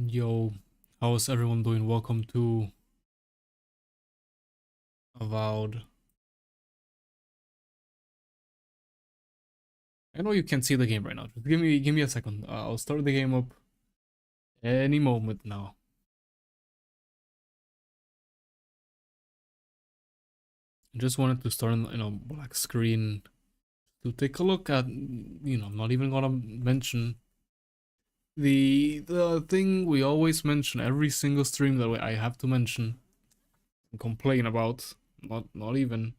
Yo, how's everyone doing? Welcome to Avowed. I know you can't see the game right now. Just give me a second. I'll start the game up any moment now. I just wanted to start on a black screen to take a look at. I'm not even gonna mention the thing we always mention every single stream that I have to mention and complain about. Not even.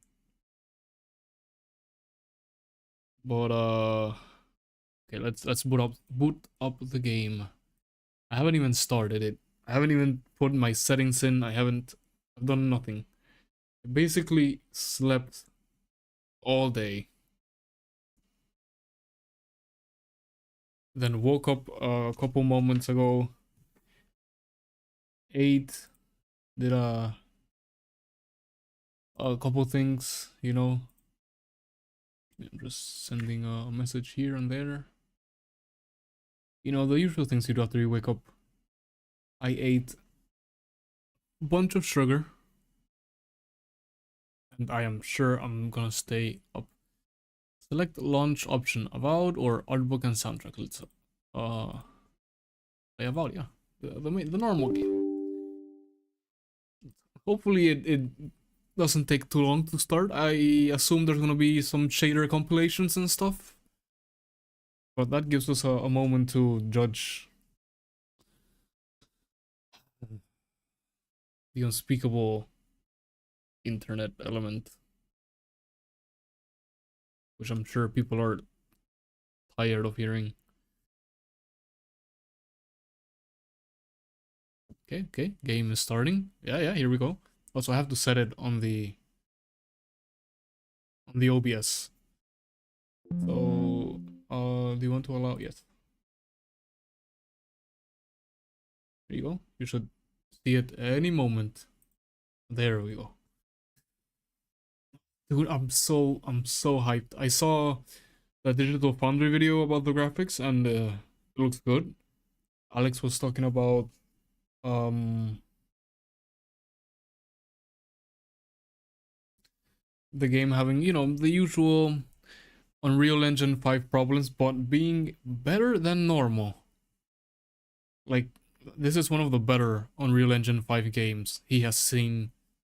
But okay, let's boot up the game. I haven't even started it. I haven't even put my settings in. I've done nothing. I basically slept all day. Then woke up a couple moments ago. Ate, did a couple things, I'm just sending a message here and there. The usual things you do after you wake up. I ate a bunch of sugar. And I am sure I'm gonna stay up. Select launch option, Avowed or artbook and soundtrack. Let's play Avowed, yeah. The normal game. Hopefully it doesn't take too long to start. I assume there's gonna be some shader compilations and stuff. But that gives us a moment to judge the unspeakable internet element, which I'm sure people are tired of hearing. Okay, game is starting. Yeah, here we go. Also, I have to set it on the OBS. So, do you want to allow? Yes. There you go. You should see it any moment. There we go. Dude, I'm so hyped. I saw the Digital Foundry video about the graphics and it looks good. Alex was talking about the game having, the usual Unreal Engine 5 problems, but being better than normal. Like, this is one of the better Unreal Engine 5 games he has seen,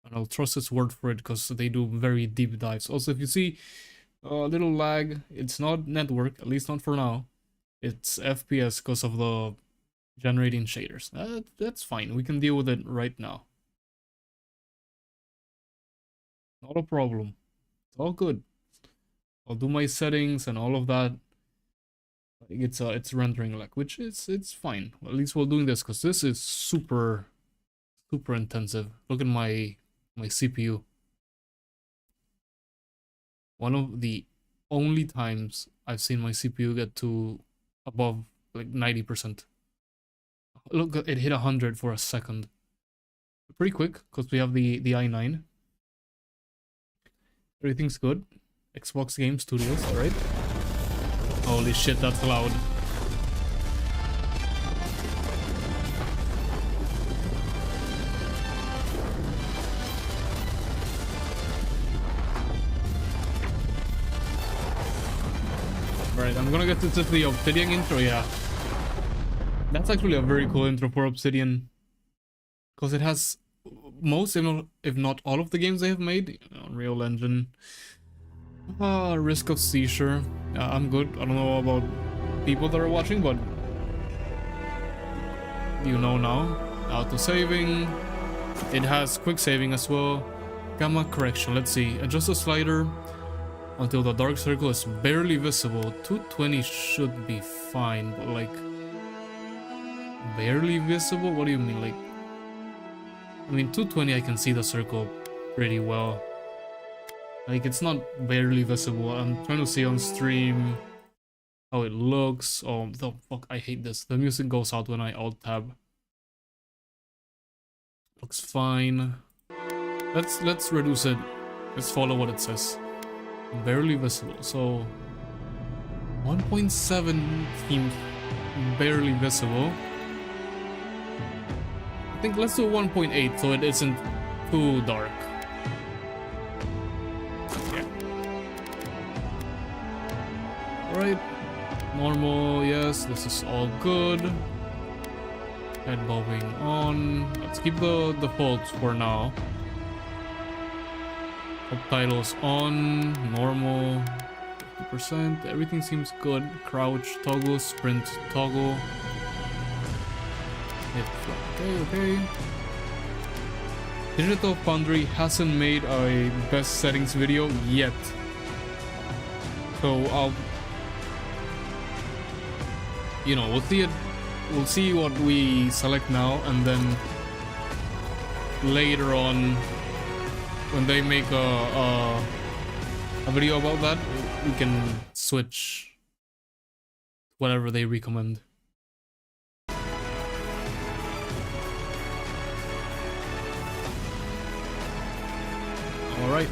and I'll trust his word for it because they do very deep dives. Also, if you see a little lag, it's not network, at least not for now. It's FPS because of the generating shaders. That's fine, we can deal with it right now. Not a problem. It's all good. I'll do my settings and all of that. It's rendering lag, which it's fine. Well, at least we're doing this because this is super intensive. Look at my CPU. One of the only times I've seen my CPU get to above like 90%. Look, it hit 100 for a second. Pretty quick because we have the i9. Everything's good. Xbox Game Studios, alright. Holy shit, that's loud. Alright, I'm gonna get to the Obsidian intro, yeah. That's actually a very cool intro for Obsidian. Because it has most, if not all of the games they have made. Unreal Engine. Risk of Seizure. I'm good. I don't know about people that are watching, but you know now. Auto saving. It has quick saving as well. Gamma correction. Let's see. Adjust the slider until the dark circle is barely visible. 220 should be fine, but like barely visible? What do you mean? Like, I mean, 220 I can see the circle pretty well. Like, it's not barely visible. I'm trying to see on stream how it looks. Oh, the fuck, I hate this. The music goes out when I alt-tab. Looks fine. Let's reduce it. Let's follow what it says. Barely visible. So 1.7 seems barely visible. think let's do 1.8 so it isn't too dark. Yeah. Alright. Normal, yes, this is all good. Head bobbing on. Let's keep the defaults for now. Subtitles on. Normal. 50%. Everything seems good. Crouch, toggle, sprint, toggle. Okay. Digital Foundry hasn't made a best settings video yet. So we'll see what we select now, and then later on when they make a video about that, we can switch whatever they recommend. Alright.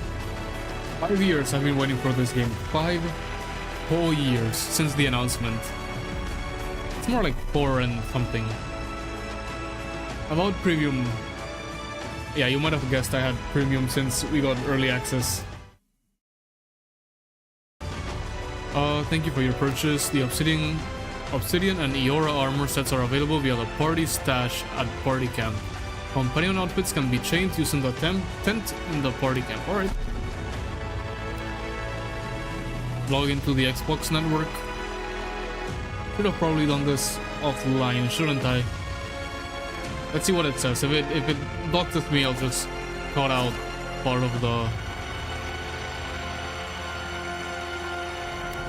5 years I've been waiting for this game. 5 whole years since the announcement. It's more like 4 and something. About Premium. Yeah, you might have guessed I had Premium since we got early access. Thank you for your purchase. The Obsidian and Eora armor sets are available via the party stash at Party Camp. Companion outfits can be changed using the tent in the Party Camp. Alright. Log into the Xbox network. Should have probably done this offline, shouldn't I? Let's see what it says. If it docked with me, I'll just cut out part of the...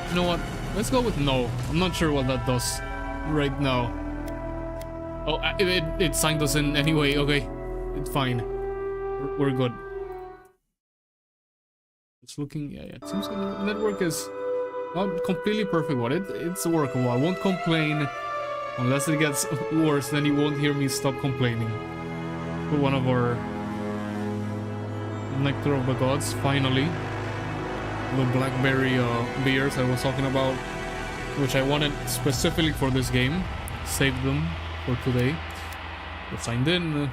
You know what? Let's go with no. I'm not sure what that does right now. Oh, it signed us in anyway. Okay, it's fine. We're good. It's looking... Yeah, it seems like the network is not completely perfect, but it's workable. I won't complain. Unless it gets worse, then you won't hear me stop complaining. For one of our Nectar of the Gods, finally. The blackberry beers I was talking about, which I wanted specifically for this game. Saved them for today. We're signed in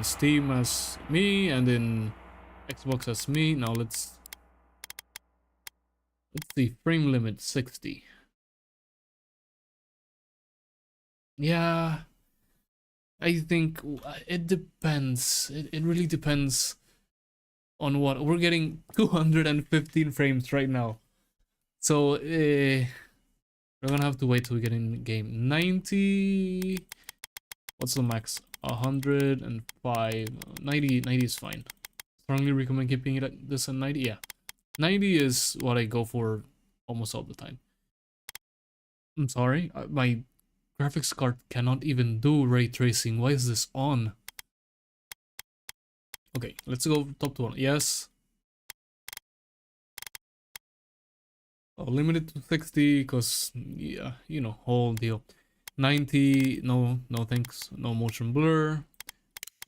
Steam as me, and in Xbox as me. Now let's see, frame limit 60. Yeah, I think it depends. It really depends on what we're getting. 215 frames right now, so we're gonna have to wait till we get in the game. 90. What's the max? 105. 90 is fine. Strongly recommend keeping it at this at 90. Yeah, 90 is what I go for almost all the time. I'm sorry, my graphics card cannot even do ray tracing. Why is this on? Okay, let's go top to 1. Yes. Oh, limited to 60 because, yeah, you know, whole deal. 90, no thanks. No motion blur.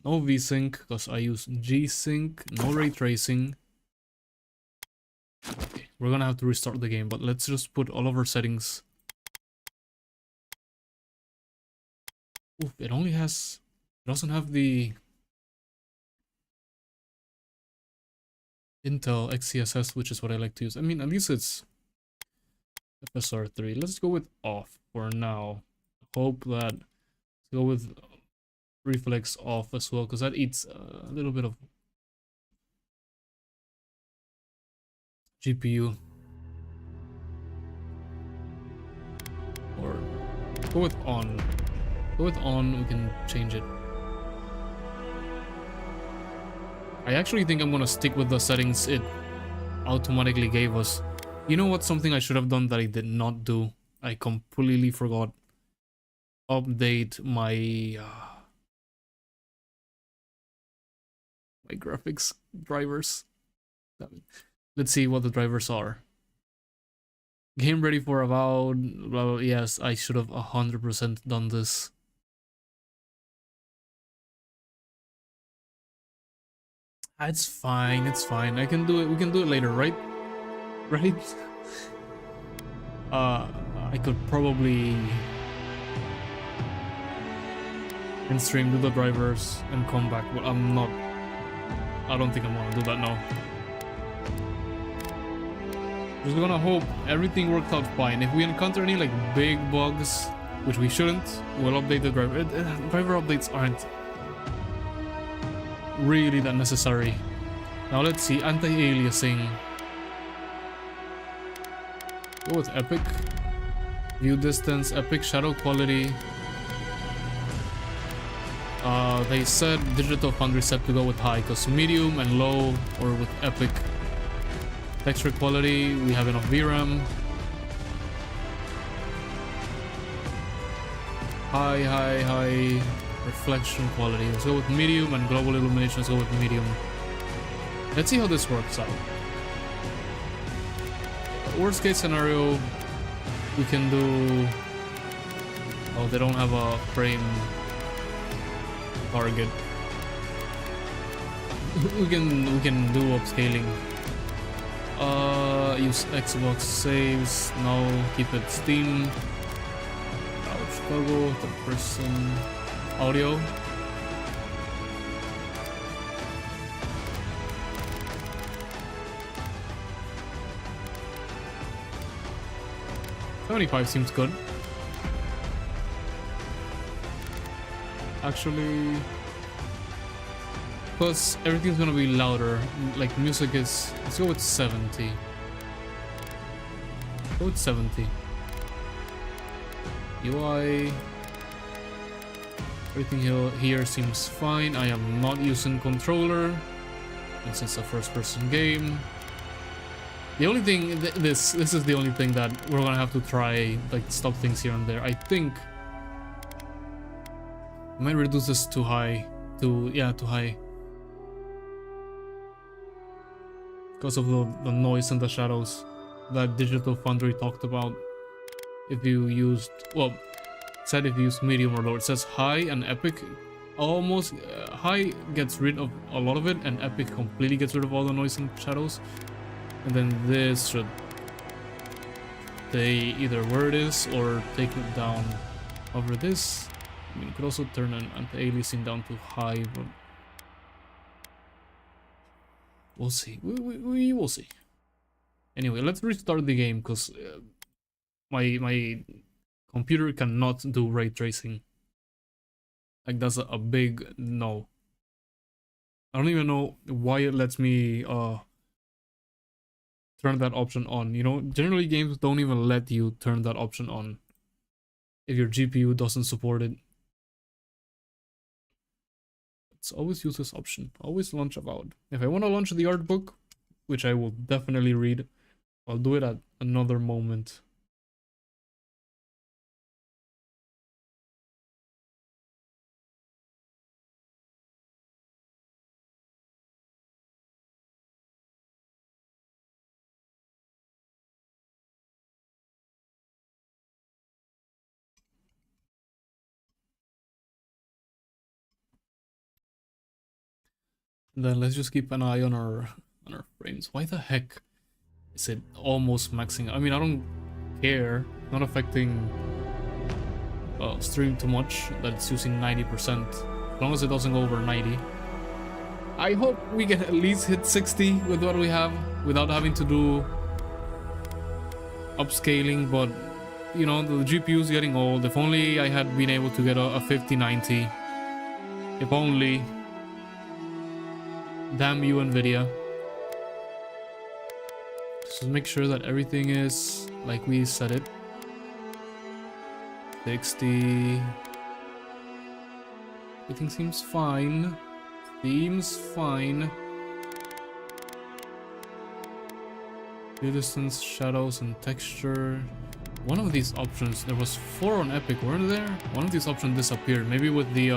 No VSync because I use G-Sync. No ray tracing. Okay, we're gonna have to restart the game, but let's just put all of our settings. Oof, it doesn't have the Intel XCSS, which is what I like to use. I mean, at least it's FSR3. Let's go with off for now. Hope that, let's go with reflex off as well, because that eats a little bit of GPU. Or go with on. Go with on, we can change it. I actually think I'm gonna stick with the settings it automatically gave us. You know what? Something I should have done that I did not do. I completely forgot. Update my my graphics drivers. Let's see what the drivers are. Game ready for Avowed. Well, yes, I should have 100% done this. It's fine, it's fine. I can do it. We can do it later, right? Right? I could probably in stream, do the drivers, and come back. But I don't think I'm gonna do that now. Just gonna hope everything works out fine. If we encounter any like big bugs, which we shouldn't, we'll update the driver. Driver updates aren't really that necessary. Now let's see, anti-aliasing. Go with epic. View distance, epic, shadow quality. They said Digital Foundry set to go with high, because medium and low, or with epic. Texture quality, we have enough VRAM. High reflection quality. Let's go with medium, and global illumination, let's go with medium. Let's see how this works out. Worst case scenario, we can do... Oh, they don't have a frame target. we can do upscaling. Use Xbox saves. No, keep it Steam. Ouch, toggle, third person audio. $75 seems good. Actually, plus everything's gonna be louder. Like music is. Let's go with 70. Go with 70. UI. Everything here seems fine. I am not using controller, since it's a first-person game. The only thing, this is the only thing that we're gonna have to try, like stop things here and there. I think I might reduce this to high, too high, because of the noise and the shadows that Digital Foundry talked about. If you used, well, said if you use medium or low. It says high and epic. Almost high gets rid of a lot of it, and epic completely gets rid of all the noise and shadows. And then this should stay either where it is or take it down over this. I mean, you could also turn an anti-aliasing down to high, but we'll see. We will see. Anyway, let's restart the game, because my computer cannot do ray tracing. Like, that's a big no. I don't even know why it lets me turn that option on. You know, generally games don't even let you turn that option on if your GPU doesn't support it. Let's always use this option. Always launch Avowed. If I want to launch the art book, which I will definitely read, I'll do it at another moment. Then let's just keep an eye on our frames. Why the heck is it almost maxing out? I mean, I don't care. Not affecting stream too much that it's using 90%. As long as it doesn't go over 90. I hope we can at least hit 60 with what we have without having to do upscaling, but you know, the GPU is getting old. If only I had been able to get a 5090. If only. Damn you, Nvidia. Just make sure that everything is like we said it. 60. Everything seems fine. Seems fine. View distance, shadows, and texture. One of these options, there was 4 on Epic, weren't there? One of these options disappeared. Maybe with the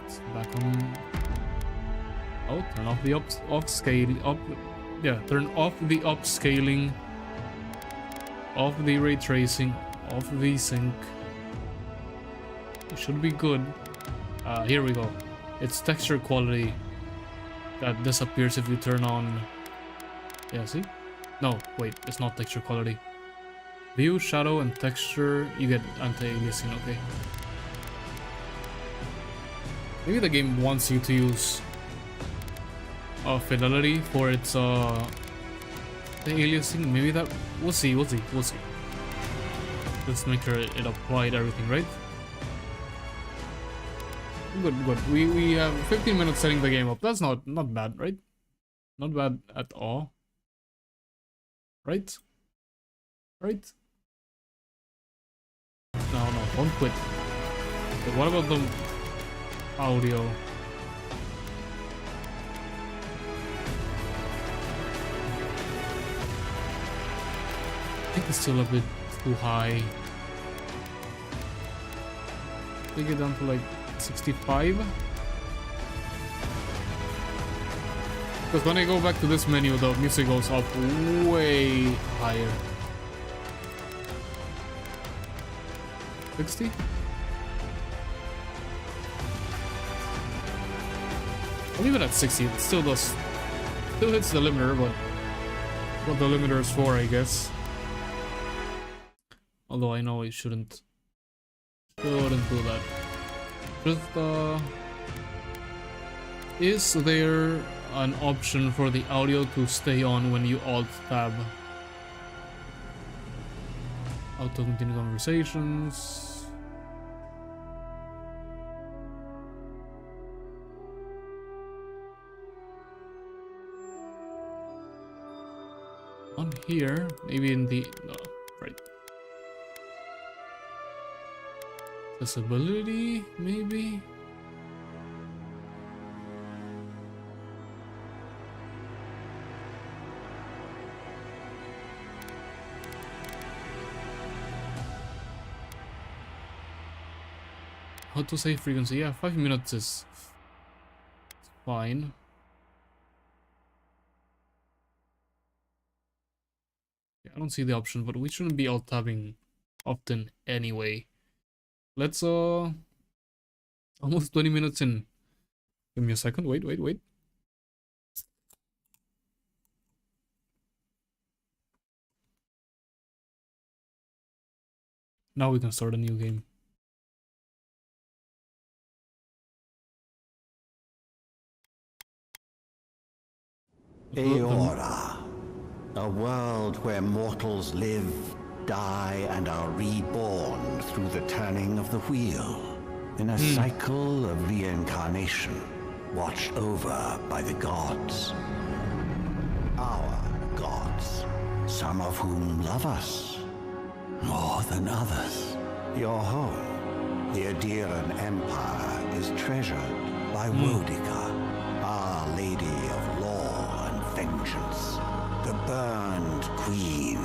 it's back on. Oh, turn off the turn off the upscaling, off the ray tracing, off the sync. It should be good. Here we go. It's texture quality that disappears if you turn on. Yeah, see? No, wait, it's not texture quality. View, shadow, and texture. You get anti-aliasing, okay. Maybe the game wants you to use fidelity for its the aliasing. Maybe that we'll see. Let's make sure it applied everything, right? Good. We have 15 minutes setting the game up. That's not bad, right? Not bad at all. Right? Right? No, don't quit. But what about the audio? I think it's still a bit too high. Take it down to like 65. Because when I go back to this menu, the music goes up way higher. 60? I'll leave it at 60. It still hits the limiter, but what the limiter is for, I guess. Although I know I shouldn't do that. Just is there an option for the audio to stay on when you alt tab? Auto continue conversations. On here, maybe in the no, right. Accessibility, maybe. How to save frequency? Yeah, 5 minutes is fine. Yeah, I don't see the option, but we shouldn't be alt tabbing often anyway. Let's almost 20 minutes in. Give me a second. Wait. Now we can start a new game. Eora, a world where mortals live, die, and are reborn through the turning of the wheel, in a cycle of reincarnation, watched over by the gods. Our gods, some of whom love us more than others. Your home, the Adiran Empire, is treasured by Wodica, Our Lady of Law and Vengeance, the burned queen.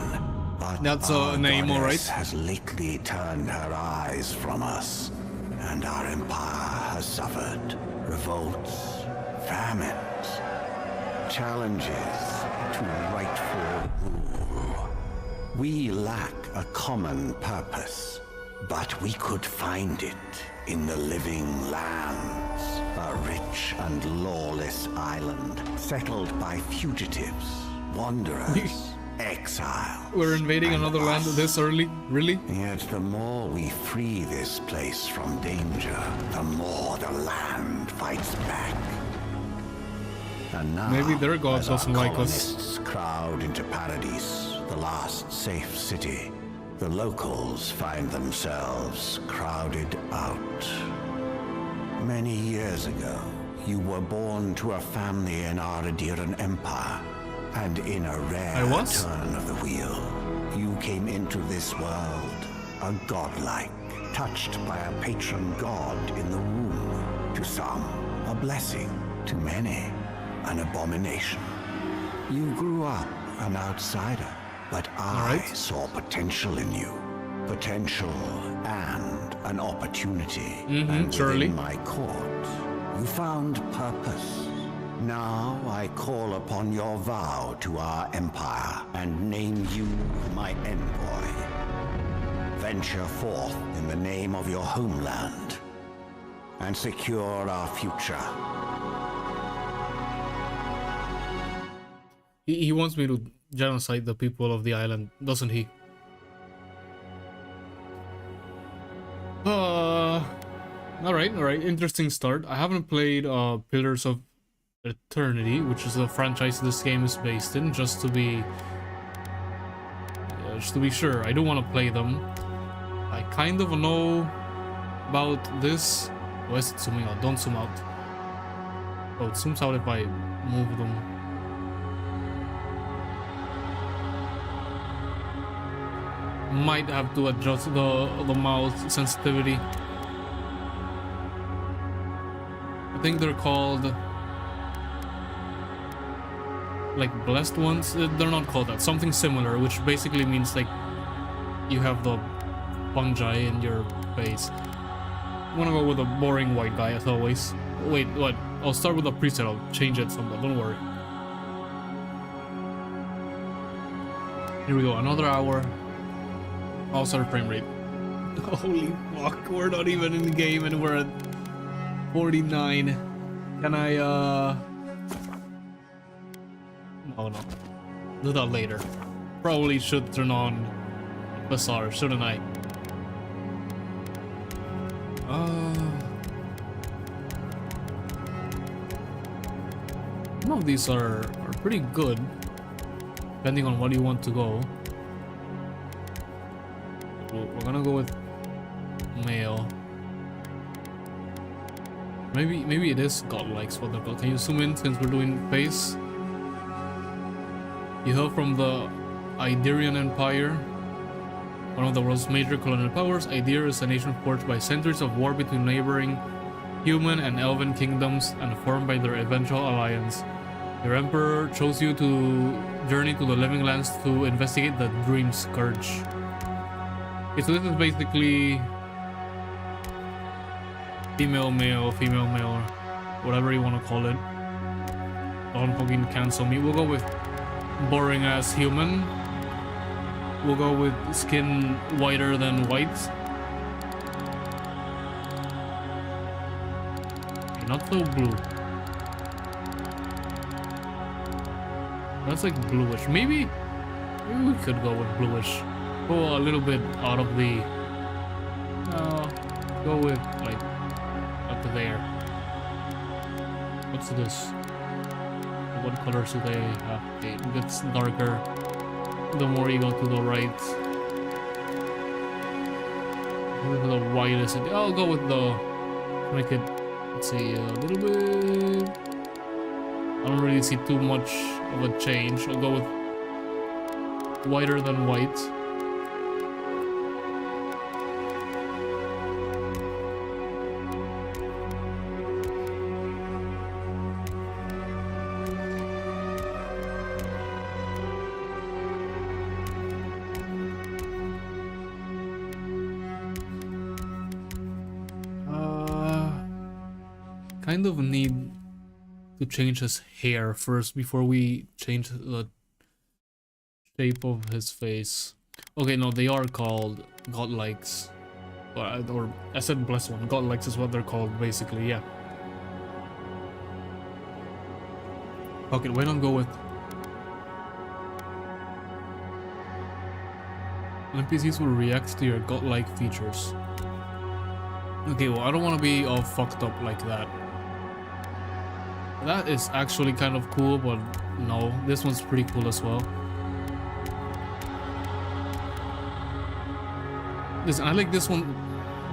But that's a name, alright. Has lately turned her eyes from us, and our empire has suffered revolts, famines, challenges to rightful rule. We lack a common purpose, but we could find it in the living lands, a rich and lawless island settled by fugitives, wanderers, exile. We're invading another land this early? Really? Yet the more we free this place from danger, the more the land fights back. And now, maybe their god doesn't like us. colonists crowd into Paradise, the last safe city, the locals find themselves crowded out. Many years ago, you were born to a family in our Adiran Empire, and in a rare turn of the wheel, you came into this world a godlike, touched by a patron god in the womb. To some, a blessing; to many, an abomination. You grew up an outsider, but I saw potential in you. Potential and an opportunity. And within my court, you found purpose. Now I call upon your vow to our empire and name you my envoy. Venture forth in the name of your homeland and secure our future. He wants me to genocide the people of the island, doesn't he? Alright, interesting start. I haven't played Pillars of Eternity, which is the franchise this game is based in, just to be sure. I do want to play them. I kind of know about this. Why is it zooming out? Don't zoom out. Oh, it zooms out if I move them. Might have to adjust the mouse sensitivity. I think they're called like blessed ones. They're not called that. Something similar, which basically means like you have the fungi in your face. I'm gonna go with a boring white guy as always. Wait, what? I'll start with a preset. I'll change it somewhat. Don't worry. Here we go. Another hour. I'll start frame rate. Holy fuck! We're not even in the game, and we're at 49. Can I? No. Do that later. Probably should turn on Bazaar, shouldn't I? Some of these are pretty good, depending on what you want to go. We're gonna go with male. Maybe it is godlikes what they're called. Can you zoom in since we're doing face? You hail from the Iderian Empire, one of the world's major colonial powers. Idir is a nation forged by centuries of war between neighboring human and elven kingdoms and formed by their eventual alliance. Your emperor chose you to journey to the living lands to investigate the Dream Scourge. Okay, so this is basically female, male, whatever you want to call it. Don't fucking cancel me. We'll go with boring ass human. We'll go with skin whiter than white. Okay, not so blue. That's like bluish. Maybe we could go with bluish. Go a little bit out of the. Go with like up to there. What's this? What colors do they have? Okay, it gets darker the more you go to the right. With the whitest. I'll go with the. Make it. Let's see, a little bit. I don't really see too much of a change. I'll go with whiter than white. Kind of need to change his hair first before we change the shape of his face. Okay, no, they are called godlikes. Or I said blessed one. Godlikes is what they're called, basically, yeah. Okay, why not go with NPCs will react to your godlike features. Okay, well, I don't want to be all fucked up like that. That is actually kind of cool, but no, this one's pretty cool as well. Listen, I like this one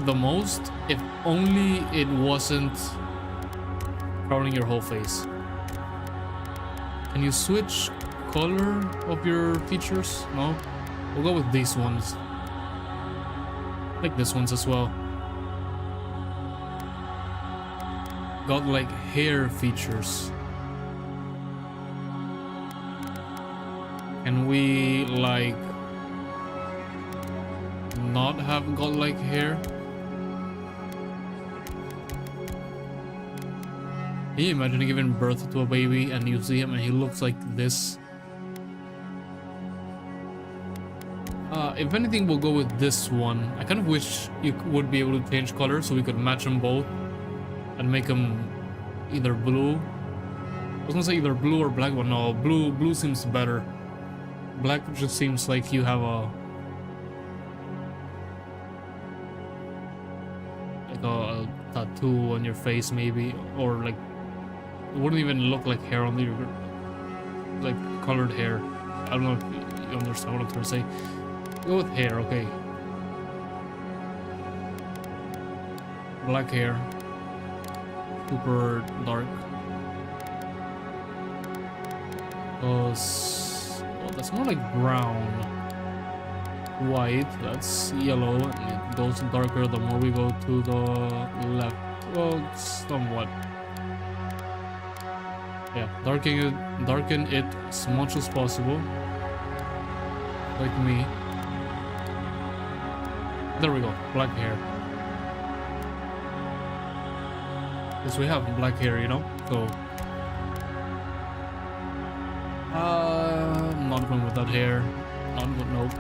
the most, if only it wasn't covering your whole face. Can you switch color of your features? No? We'll go with these ones. I like this ones as well. Godlike hair features. Can we like not have godlike hair? Can you imagine giving birth to a baby and you see him and he looks like this? If anything, we'll go with this one. I kind of wish you would be able to change color so we could match them both and make them either blue. I was gonna say either blue or black, but no, blue seems better. Black just seems like you have a like a tattoo on your face maybe, or like it wouldn't even look like hair on your like colored hair. I don't know if you understand what I'm trying to say. Go with hair, okay. Black hair, super dark. Oh, that's more like brown. White, that's yellow, and it goes darker the more we go to the left. Well, somewhat. Yeah, darken it as much as possible. Like me. There we go, black hair. Because we have black hair, you know? So not going with that hair. Not good, nope.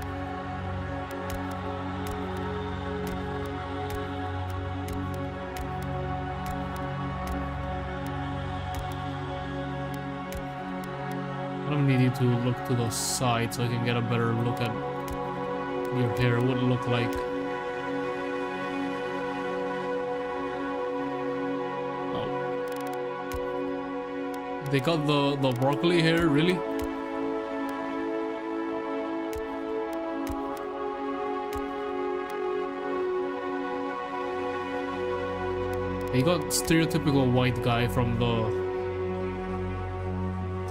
I need you to look to the side so I can get a better look at your hair would look like. Oh. They got the broccoli hair, really? They got stereotypical white guy from the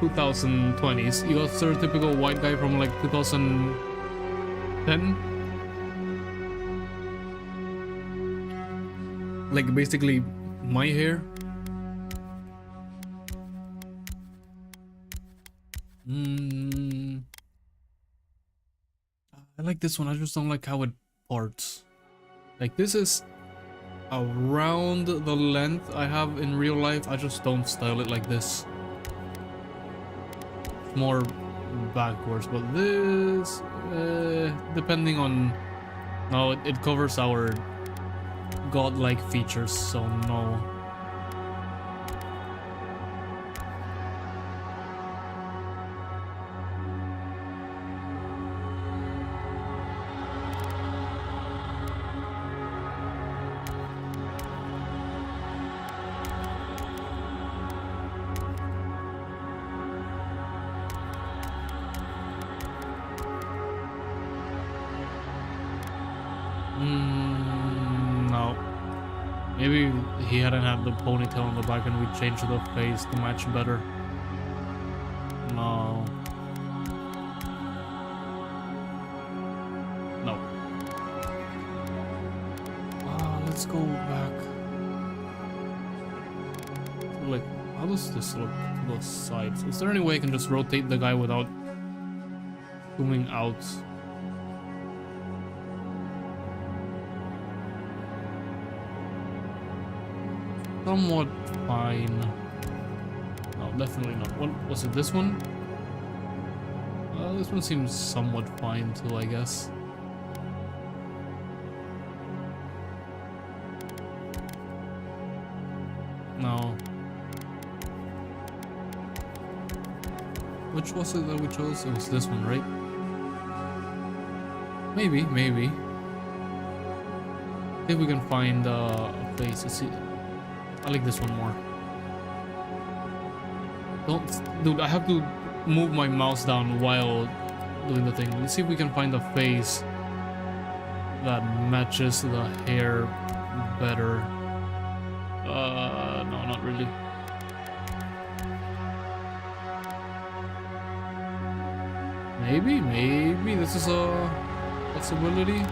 2020s. You got stereotypical white guy from like 2010. Like basically my hair. I like this one. I just don't like how it parts. Like this is around the length I have in real life. I just don't style it like this. More backwards, but this depending on no, it covers our godlike features, so no. No. Maybe he hadn't had the ponytail on the back and we changed the face to match better. No. No. Let's go back. Like, how does this look to the sides? Is there any way I can just rotate the guy without zooming out? Somewhat fine. No, definitely not. What was it? This one? This one seems somewhat fine too, I guess. No. Which was it that we chose? It was this one, right? Maybe. See if we can find a face. See. I like this one more. Dude, I have to move my mouse down while doing the thing. Let's see if we can find a face that matches the hair better. No, not really. Maybe this is a possibility.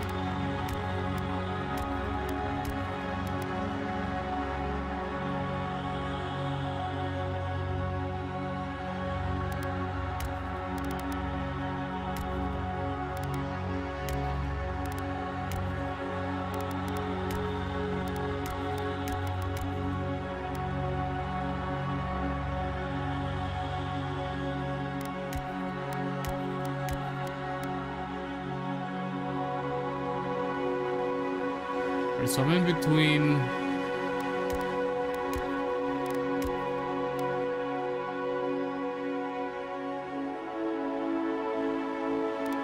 So I'm in between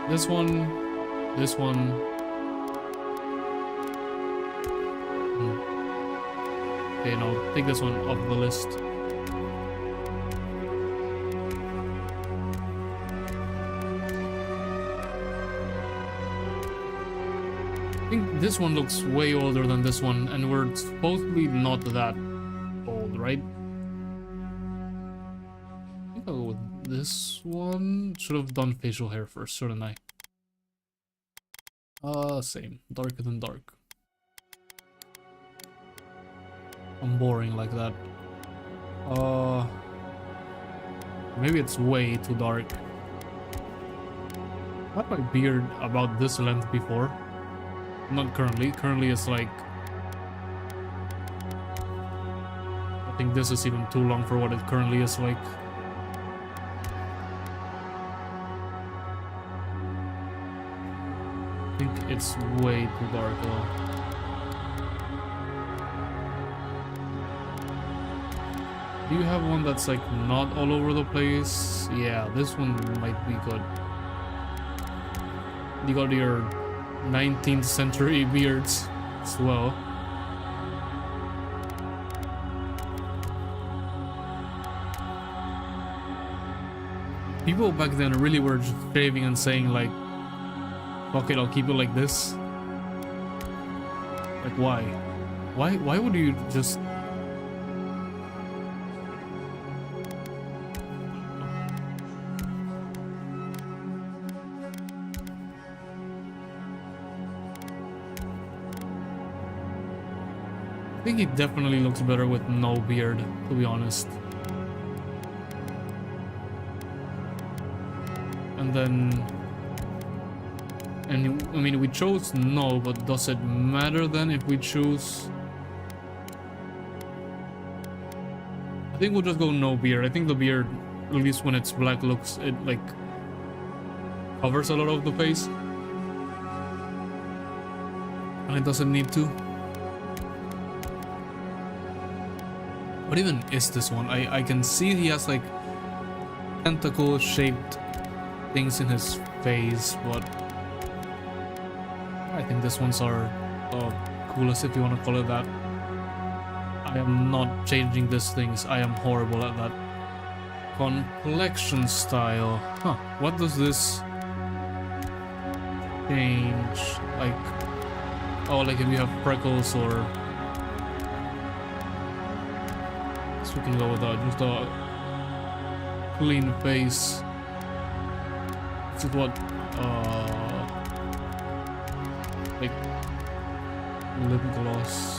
this one. Okay, no, take this one off the list. I think this one looks way older than this one, and we're supposedly not that old, right? I think I'll go with this one. Should have done facial hair first, shouldn't I? Same. Darker than dark. I'm boring like that. Maybe it's way too dark. I had my beard about this length before. Not currently. Currently it's like... I think this is even too long for what it currently is like. I think it's way too dark though. Do you have one that's like not all over the place? Yeah, this one might be good. You got your 19th century beards as well. People back then really were just shaving and saying like, fuck it, I'll keep it like this. Like why? Why would you just... I think he definitely looks better with no beard, to be honest. And then... And I mean, we chose no, but does it matter then if we choose? I think we'll just go no beard. I think the beard, at least when it's black, looks, it like covers a lot of the face. And it doesn't need to. What even is this one? I can see he has like tentacle shaped things in his face, but I think this one's our coolest, if you want to call it that. I am not changing these things. I am horrible at that. Complexion style. Huh. What does this change? Like, oh, like if you have freckles or... So we can go with that. Just a clean face. This is what... like lip gloss.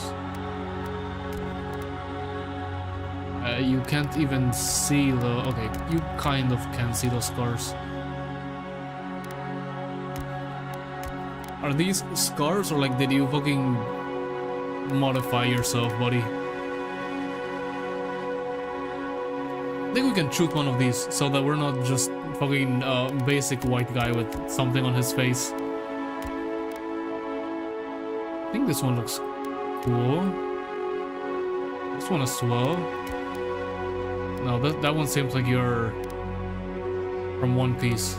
You can't even see the... Okay, you kind of can see the scars. Are these scars or like did you fucking modify yourself, buddy? I think we can choose one of these so that we're not just fucking basic white guy with something on his face. I think this one looks cool. This one as well. No, that one seems like you're from One Piece.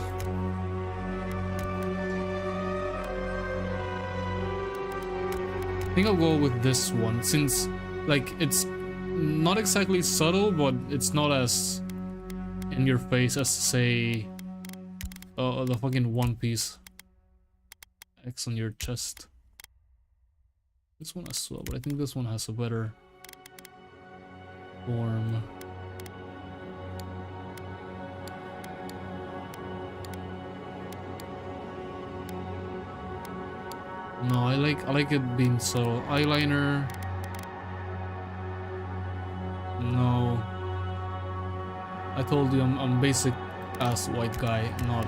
I think I'll go with this one since, like, it's not exactly subtle, but it's not as in your face as, say, the fucking One Piece X on your chest. This one as well, but I think this one has a better form. No, I like it being subtle. Eyeliner. No. I told you I'm basic ass white guy, not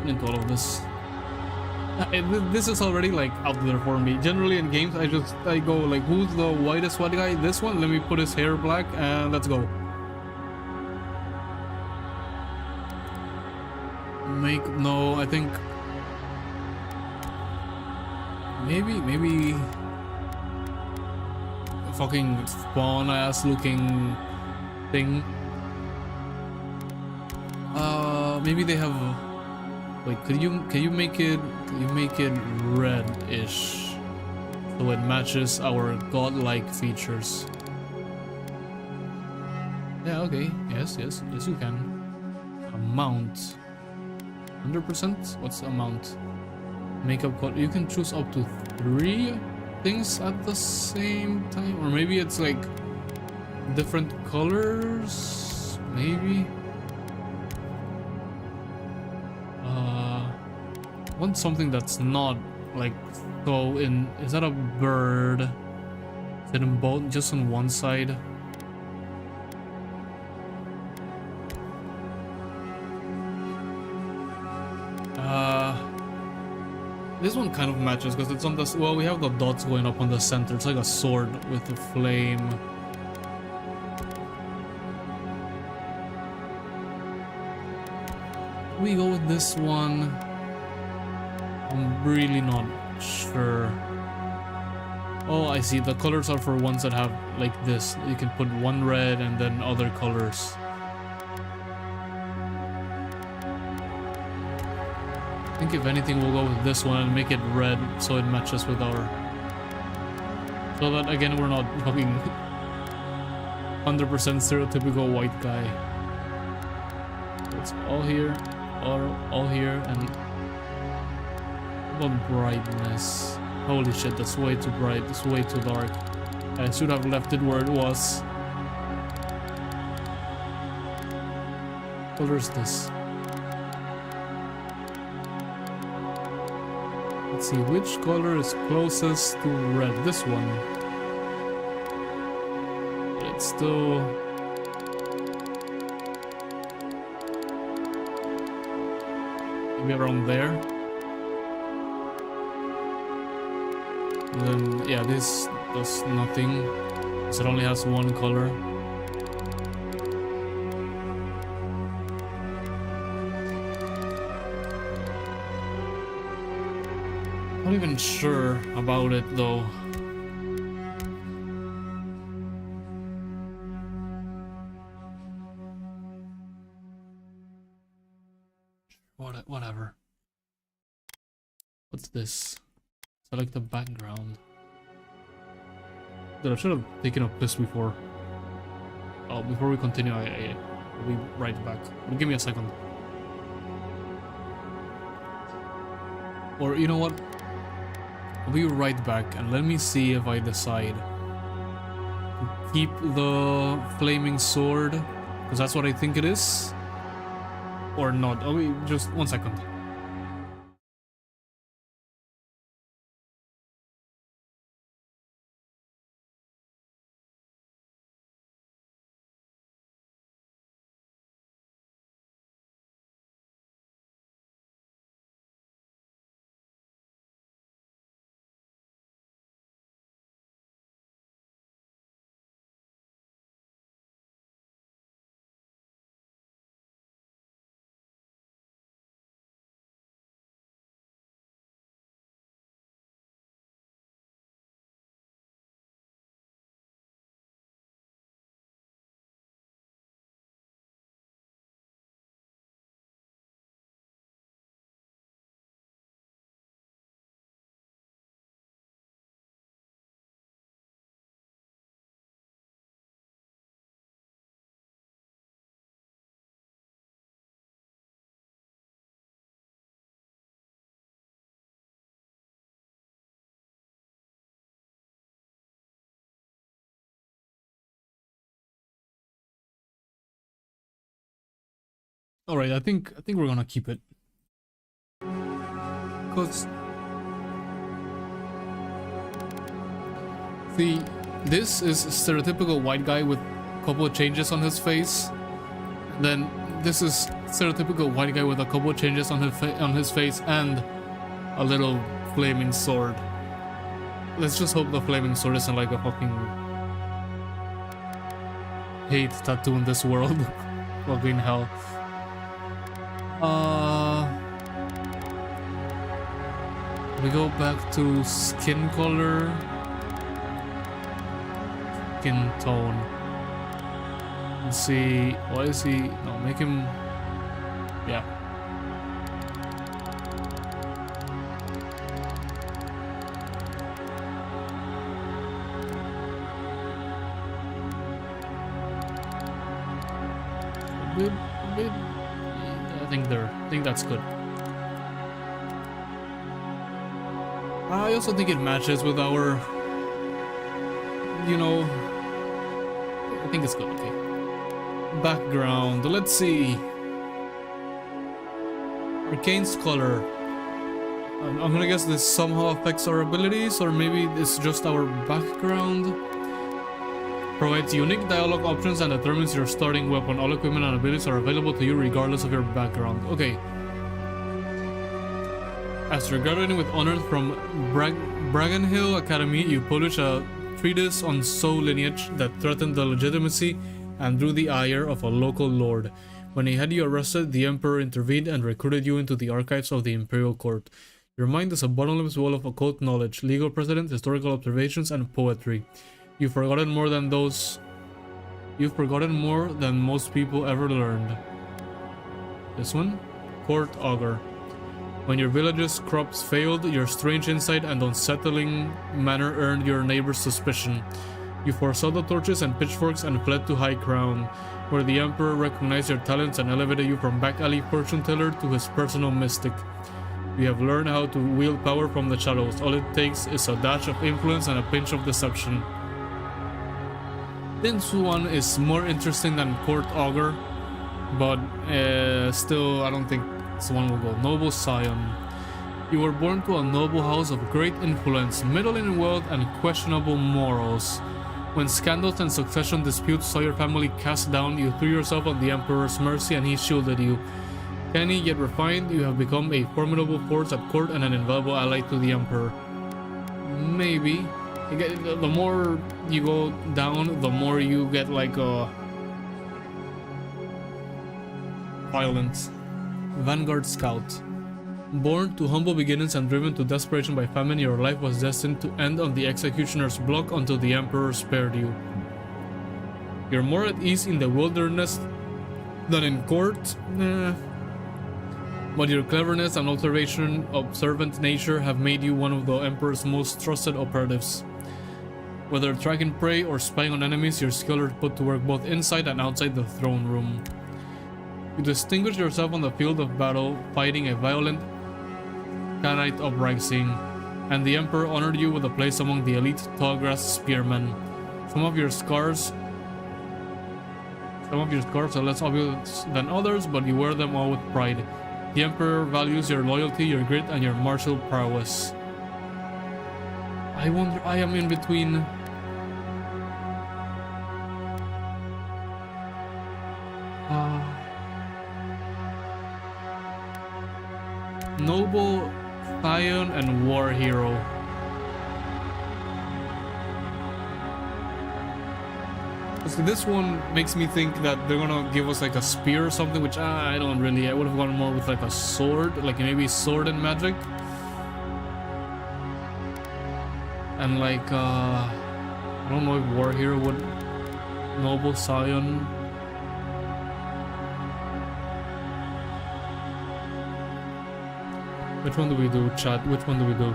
into all of this. This is already like out there for me. Generally in games I go like, who's the whitest white guy? This one, let me put his hair black and let's go. No, I think maybe a fucking spawn ass looking thing. Maybe they have Wait, can you make it red-ish so it matches our godlike features? Yeah, okay. Yes, you can. Amount. 100%? What's the amount? Makeup color. You can choose up to 3 things at the same time, or maybe it's like different colors. Maybe. Want something that's not like so in. Is that a bird? Is it in both? Just on one side? This one kind of matches because it's on the, well, we have the dots going up on the center. It's like a sword with a flame. We go with this one. I'm really not sure. Oh, I see. The colors are for ones that have like this. You can put one red and then other colors. I think if anything we'll go with this one and make it red so it matches with our, so that again we're not fucking 100% stereotypical white guy. So it's all here, all here, and about brightness. Holy shit, that's way too bright, it's way too dark. I should have left it where it was. What color is this? Let's see, which color is closest to red? This one. But it's still... maybe around there. And then, yeah, this does nothing, because it only has one color. Not even sure about it though. Whatever. What's this? Select the background. Dude, I should have taken a piss before. Oh, before we continue, I'll be right back. But give me a second. Or you know what? I'll be right back and let me see if I decide to keep the flaming sword, because that's what I think it is, or not. Oh, wait, just 1 second. All right, I think we're gonna keep it, cause see, this is a stereotypical white guy with a couple of changes on his face. Then this is stereotypical white guy with a couple of changes on his face and a little flaming sword. Let's just hope the flaming sword isn't like a fucking hate tattoo in this world. Fucking hell. We go back to skin color, skin tone. Let's see, why is he, no, make him, yeah. bit. I think that's good. I also think it matches with our, you know, I think it's good. Okay. Background. Let's see. Arcane Scholar. I'm gonna guess this somehow affects our abilities, or maybe it's just our background. Provides unique dialogue options and determines your starting weapon. All equipment and abilities are available to you regardless of your background. Okay. After graduating with honors from Bragenhill Academy, you publish a treatise on soul lineage that threatened the legitimacy and drew the ire of a local lord. When he had you arrested, the Emperor intervened and recruited you into the archives of the Imperial Court. Your mind is a bottomless well of occult knowledge, legal precedent, historical observations, and poetry. You've forgotten more than most people ever learned. This one? Court Augur. When your village's crops failed, your strange insight and unsettling manner earned your neighbors' suspicion. You foresaw the torches and pitchforks and fled to High Crown, where the Emperor recognized your talents and elevated you from back alley fortune teller to his personal mystic. You have learned how to wield power from the shadows. All it takes is a dash of influence and a pinch of deception. This one is more interesting than Court Augur, but still, I don't think this one will go. Noble Scion. You were born to a noble house of great influence, middling in wealth, and questionable morals. When scandals and succession disputes saw your family cast down, you threw yourself on the Emperor's mercy and he shielded you. Canny yet refined, you have become a formidable force at court and an invaluable ally to the Emperor. Maybe. The more you go down, the more you get like a violence. Vanguard Scout. Born to humble beginnings and driven to desperation by famine, your life was destined to end on the executioner's block until the Emperor spared you. You're more at ease in the wilderness than in court, but your cleverness and observant nature have made you one of the Emperor's most trusted operatives. Whether tracking prey or spying on enemies, your skill is put to work both inside and outside the throne room. You distinguish yourself on the field of battle, fighting a violent Khanite uprising, and the Emperor honored you with a place among the elite tallgrass spearmen. Some of your scars are less obvious than others, but you wear them all with pride. The Emperor values your loyalty, your grit, and your martial prowess. I wonder, I am in between. Noble, Scion, and War Hero. So this one makes me think that they're gonna give us like a spear or something, which I don't really. I would have gone more with like a sword, like maybe sword and magic. And like, I don't know if War Hero would. Noble, Scion. Which one do we do, chat? Which one do we do?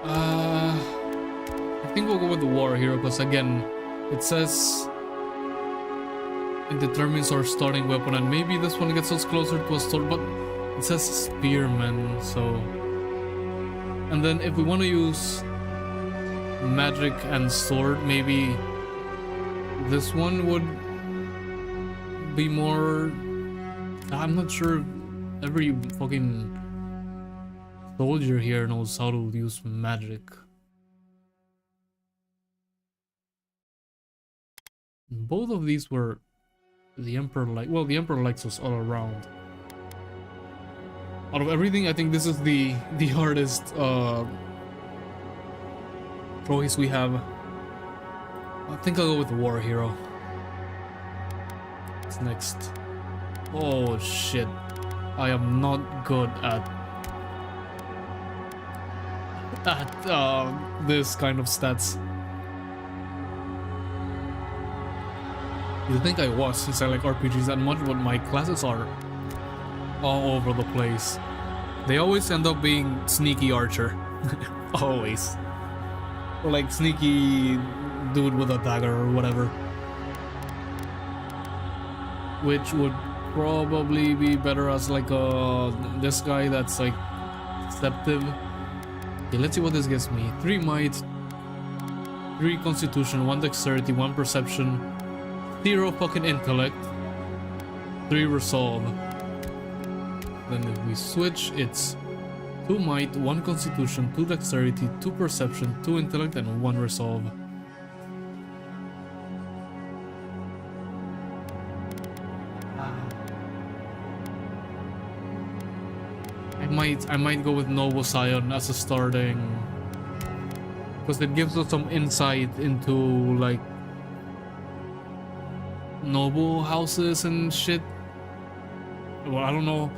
I think we'll go with the War Hero because again, it says it determines our starting weapon, and maybe this one gets us closer to a sword, but it says Spearman, so. And then if we want to use magic and sword, maybe this one would be more. I'm not sure if every fucking soldier here knows how to use magic. Both of these were the Emperor like. Well, the Emperor likes us all around. Out of everything, I think this is the hardest choice we have. I think I'll go with the War Hero. What's next? Oh shit. I am not good at this kind of stats. You think I was, since I like RPGs that much, but my classes are all over the place. They always end up being sneaky archer. Always. Or like sneaky dude with a dagger or whatever. Which would probably be better as like this guy that's like deceptive. Okay, let's see what this gets me. 3 might, 3 constitution, 1 dexterity, 1 perception, 0 fucking intellect, 3 resolve. Then if we switch, it's 2 might, 1 constitution, 2 dexterity, 2 perception, 2 intellect, and 1 resolve. I might go with Noble Scion as a starting, because it gives us some insight into like noble houses and shit. Well, I don't know.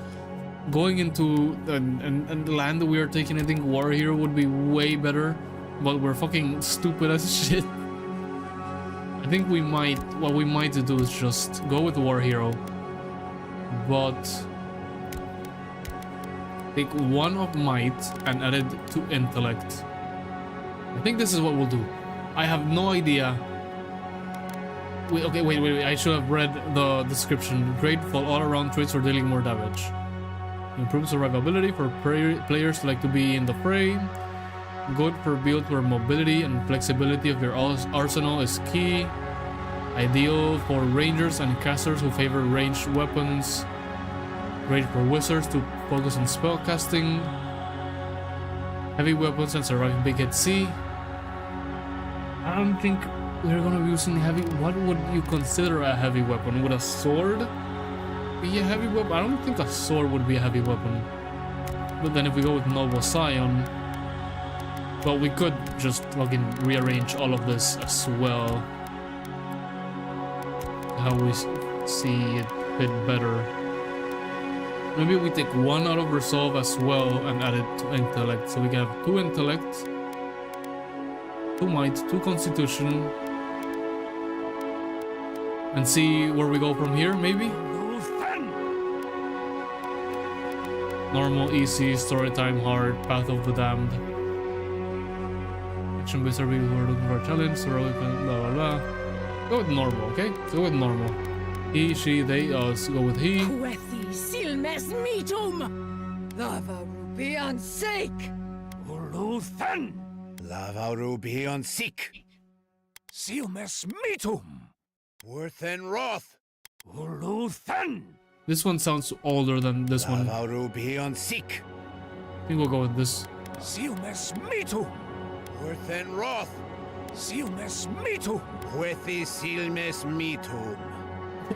Going into and the land that we are taking, I think War Hero would be way better, but we're fucking stupid as shit. I think what we might do is just go with War Hero, but take 1 of might and add it to intellect. I think this is what we'll do. I have no idea. Wait, I should have read the description. Grateful all-around traits for dealing more damage. Improves survivability for players who like to be in the fray. Good for builds where mobility and flexibility of your arsenal is key. Ideal for rangers and casters who favor ranged weapons. Great for wizards to focus on spellcasting. Heavy weapons and surviving big at sea. I don't think we're gonna be using heavy. What would you consider a heavy weapon? Would a sword be a heavy weapon? I don't think a sword would be a heavy weapon. But then if we go with Noble Scion, well, we could just fucking rearrange all of this as well. How we see it fit better. Maybe we take 1 out of resolve as well and add it to intellect. So we can have 2 intellect, 2 might, 2 constitution, and see where we go from here, maybe? Normal, easy, story time, hard, path of the damned. Action based RP, we're looking for a challenge, heroic, blah blah blah. Go with normal, okay? Go with normal. He, she, they, us. Go with he. Silmes metum! Lava ruby on sake! Uluthan! Lava ruby on seek. Silmes metum! Worth and wrath. Uluthan! This one sounds older than this one. Lava ruby on seek. I think we'll go with this. Silmes metum! Worth and wrath. Silmes metum! Worthy silmes metum.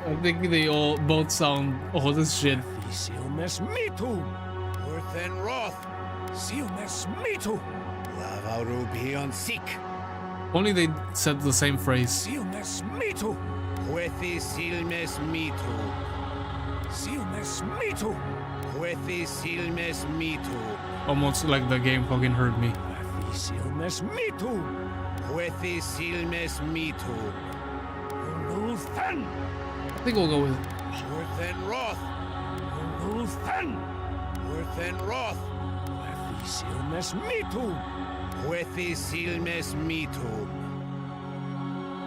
I think they all both sound old as shit. Silmes metum! Worth and wrath. Silmes metum! Lava ruby on seek. Only they said the same phrase. Silmes metum! Worthy silmes metum. Silmes metum! Worthy silmes metum. Almost like the game fucking heard me. Silmes metum! Worthy silmes metum. Uluthan! I think we'll go with Worth and wrath. Uluthan! Worth and wrath. Silmes metum! Worthy silmes metum.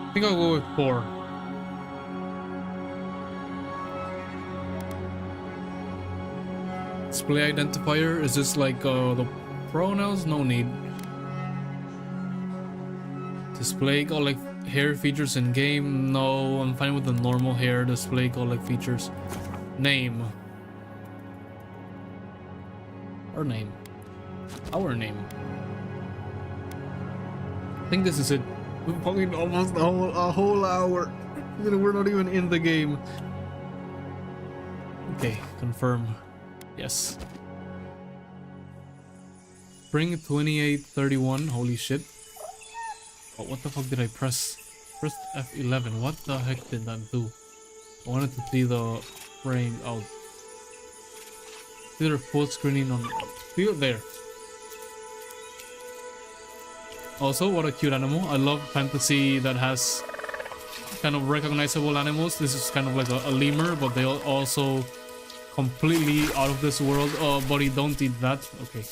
I think I'll go with 4. Display identifier, is this like the pronouns? No need. Display like hair features in game? No, I'm fine with the normal hair. Display like features. Name. Our name. Our name. I think this is it. We're fucking almost a whole hour. We're not even in the game. Okay, confirm. Yes. Spring 2831. Holy shit. Oh, what the fuck did I press? Pressed F11. What the heck did that do? I wanted to see the frame out. Either full screening on. See it there. Also, what a cute animal. I love fantasy that has kind of recognizable animals. This is kind of like a lemur, but they also completely out of this world. Oh, buddy, don't eat that. Okay.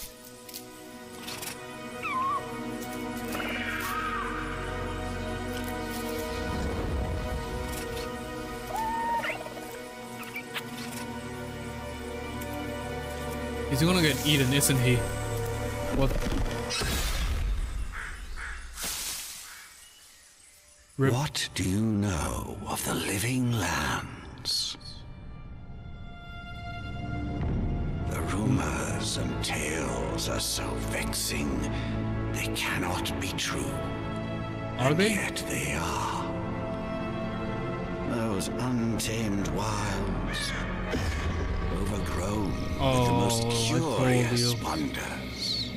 He's gonna get eaten, isn't he? What? Rip. What do you know of the living lands? The rumors and tales are so vexing, they cannot be true. Are they? Yet they are. Those untamed wilds, overgrown with the most curious wonders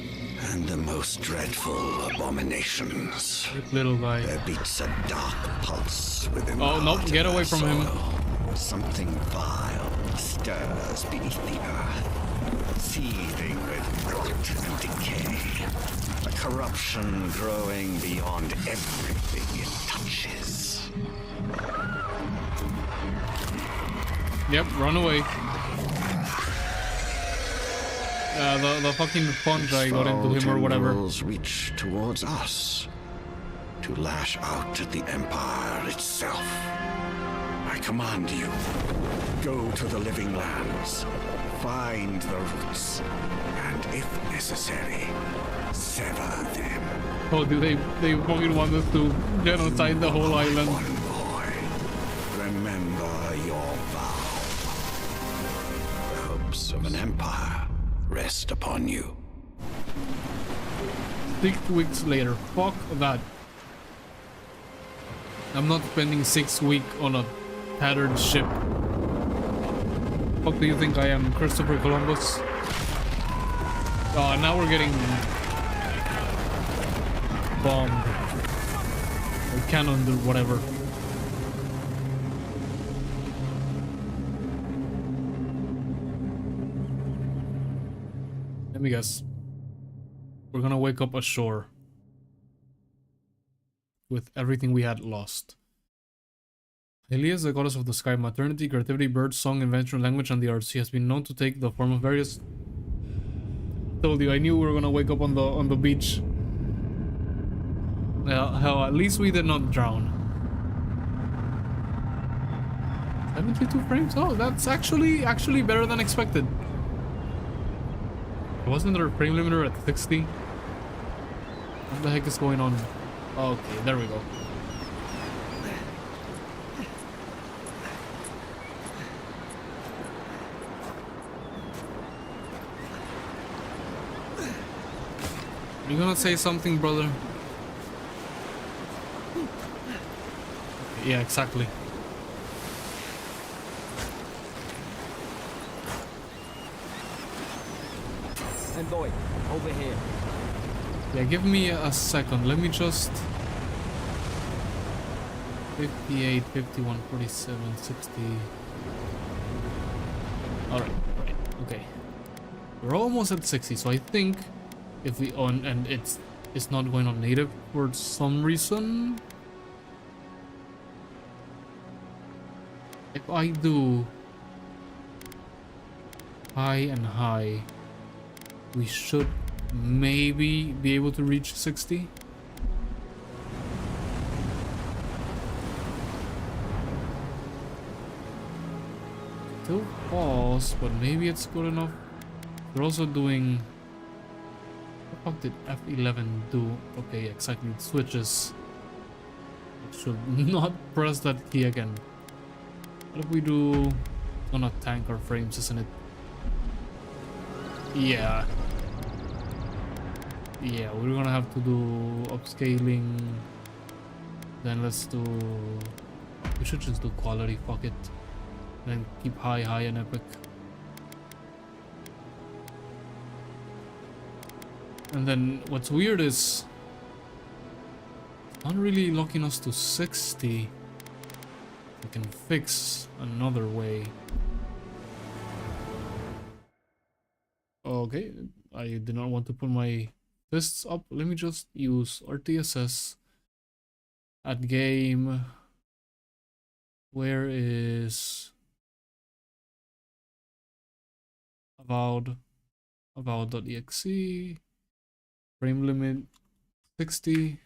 and the most dreadful abominations. Rip, little guy. There beats a dark pulse within Oh, the nope, heart get of away our from him. soil. Something vile stirs beneath the earth, seething with rot and decay. A corruption growing beyond everything it touches. Yep, run away. The fucking fungi got into him or whatever. Tendrils reach towards us to lash out at the Empire itself. I command you, go to the living lands, find the roots, and if necessary, sever them. Oh, do they fucking want us to genocide the whole island? One boy, remember your vow. The hopes of an empire rest upon you. 6 weeks later. Fuck that. I'm not spending 6 weeks on a tattered ship. Fuck do you think I am, Christopher Columbus? Oh, now we're getting bombed. Or cannoned or whatever. Let me guess. We're gonna wake up ashore with everything we had lost. Elias, the goddess of the sky, maternity, creativity, birds, song, invention, language, and the arts. She has been known to take the form of various. Told you, I knew we were gonna wake up on the beach. Hell, at least we did not drown. 72 frames? Oh, that's actually better than expected. Wasn't there a frame limiter at 60? What the heck is going on? Okay, there we go. You gonna say something, brother? Yeah, exactly. And boy, over here. Yeah, give me a second. Let me just 58, 51, 47, 60. Alright, right, okay. We're almost at 60, so I think if we on and it's not going on native for some reason. If I do high and high, we should maybe be able to reach 60. Still false, but maybe it's good enough. We're also doing. What the fuck did F11 do? Okay, exactly. It switches. I should not press that key again. What if we do. Oh, not tank our frames, isn't it? Yeah. Yeah, we're gonna have to do upscaling. Then let's do. We should just do quality, fuck it. Then keep high, and epic. And then what's weird is. It's not really locking us to 60. We can fix another way. Okay, I did not want to put my fists up. Let me just use RTSS at game. Where is Avowed. Avowed.exe. Frame limit 60.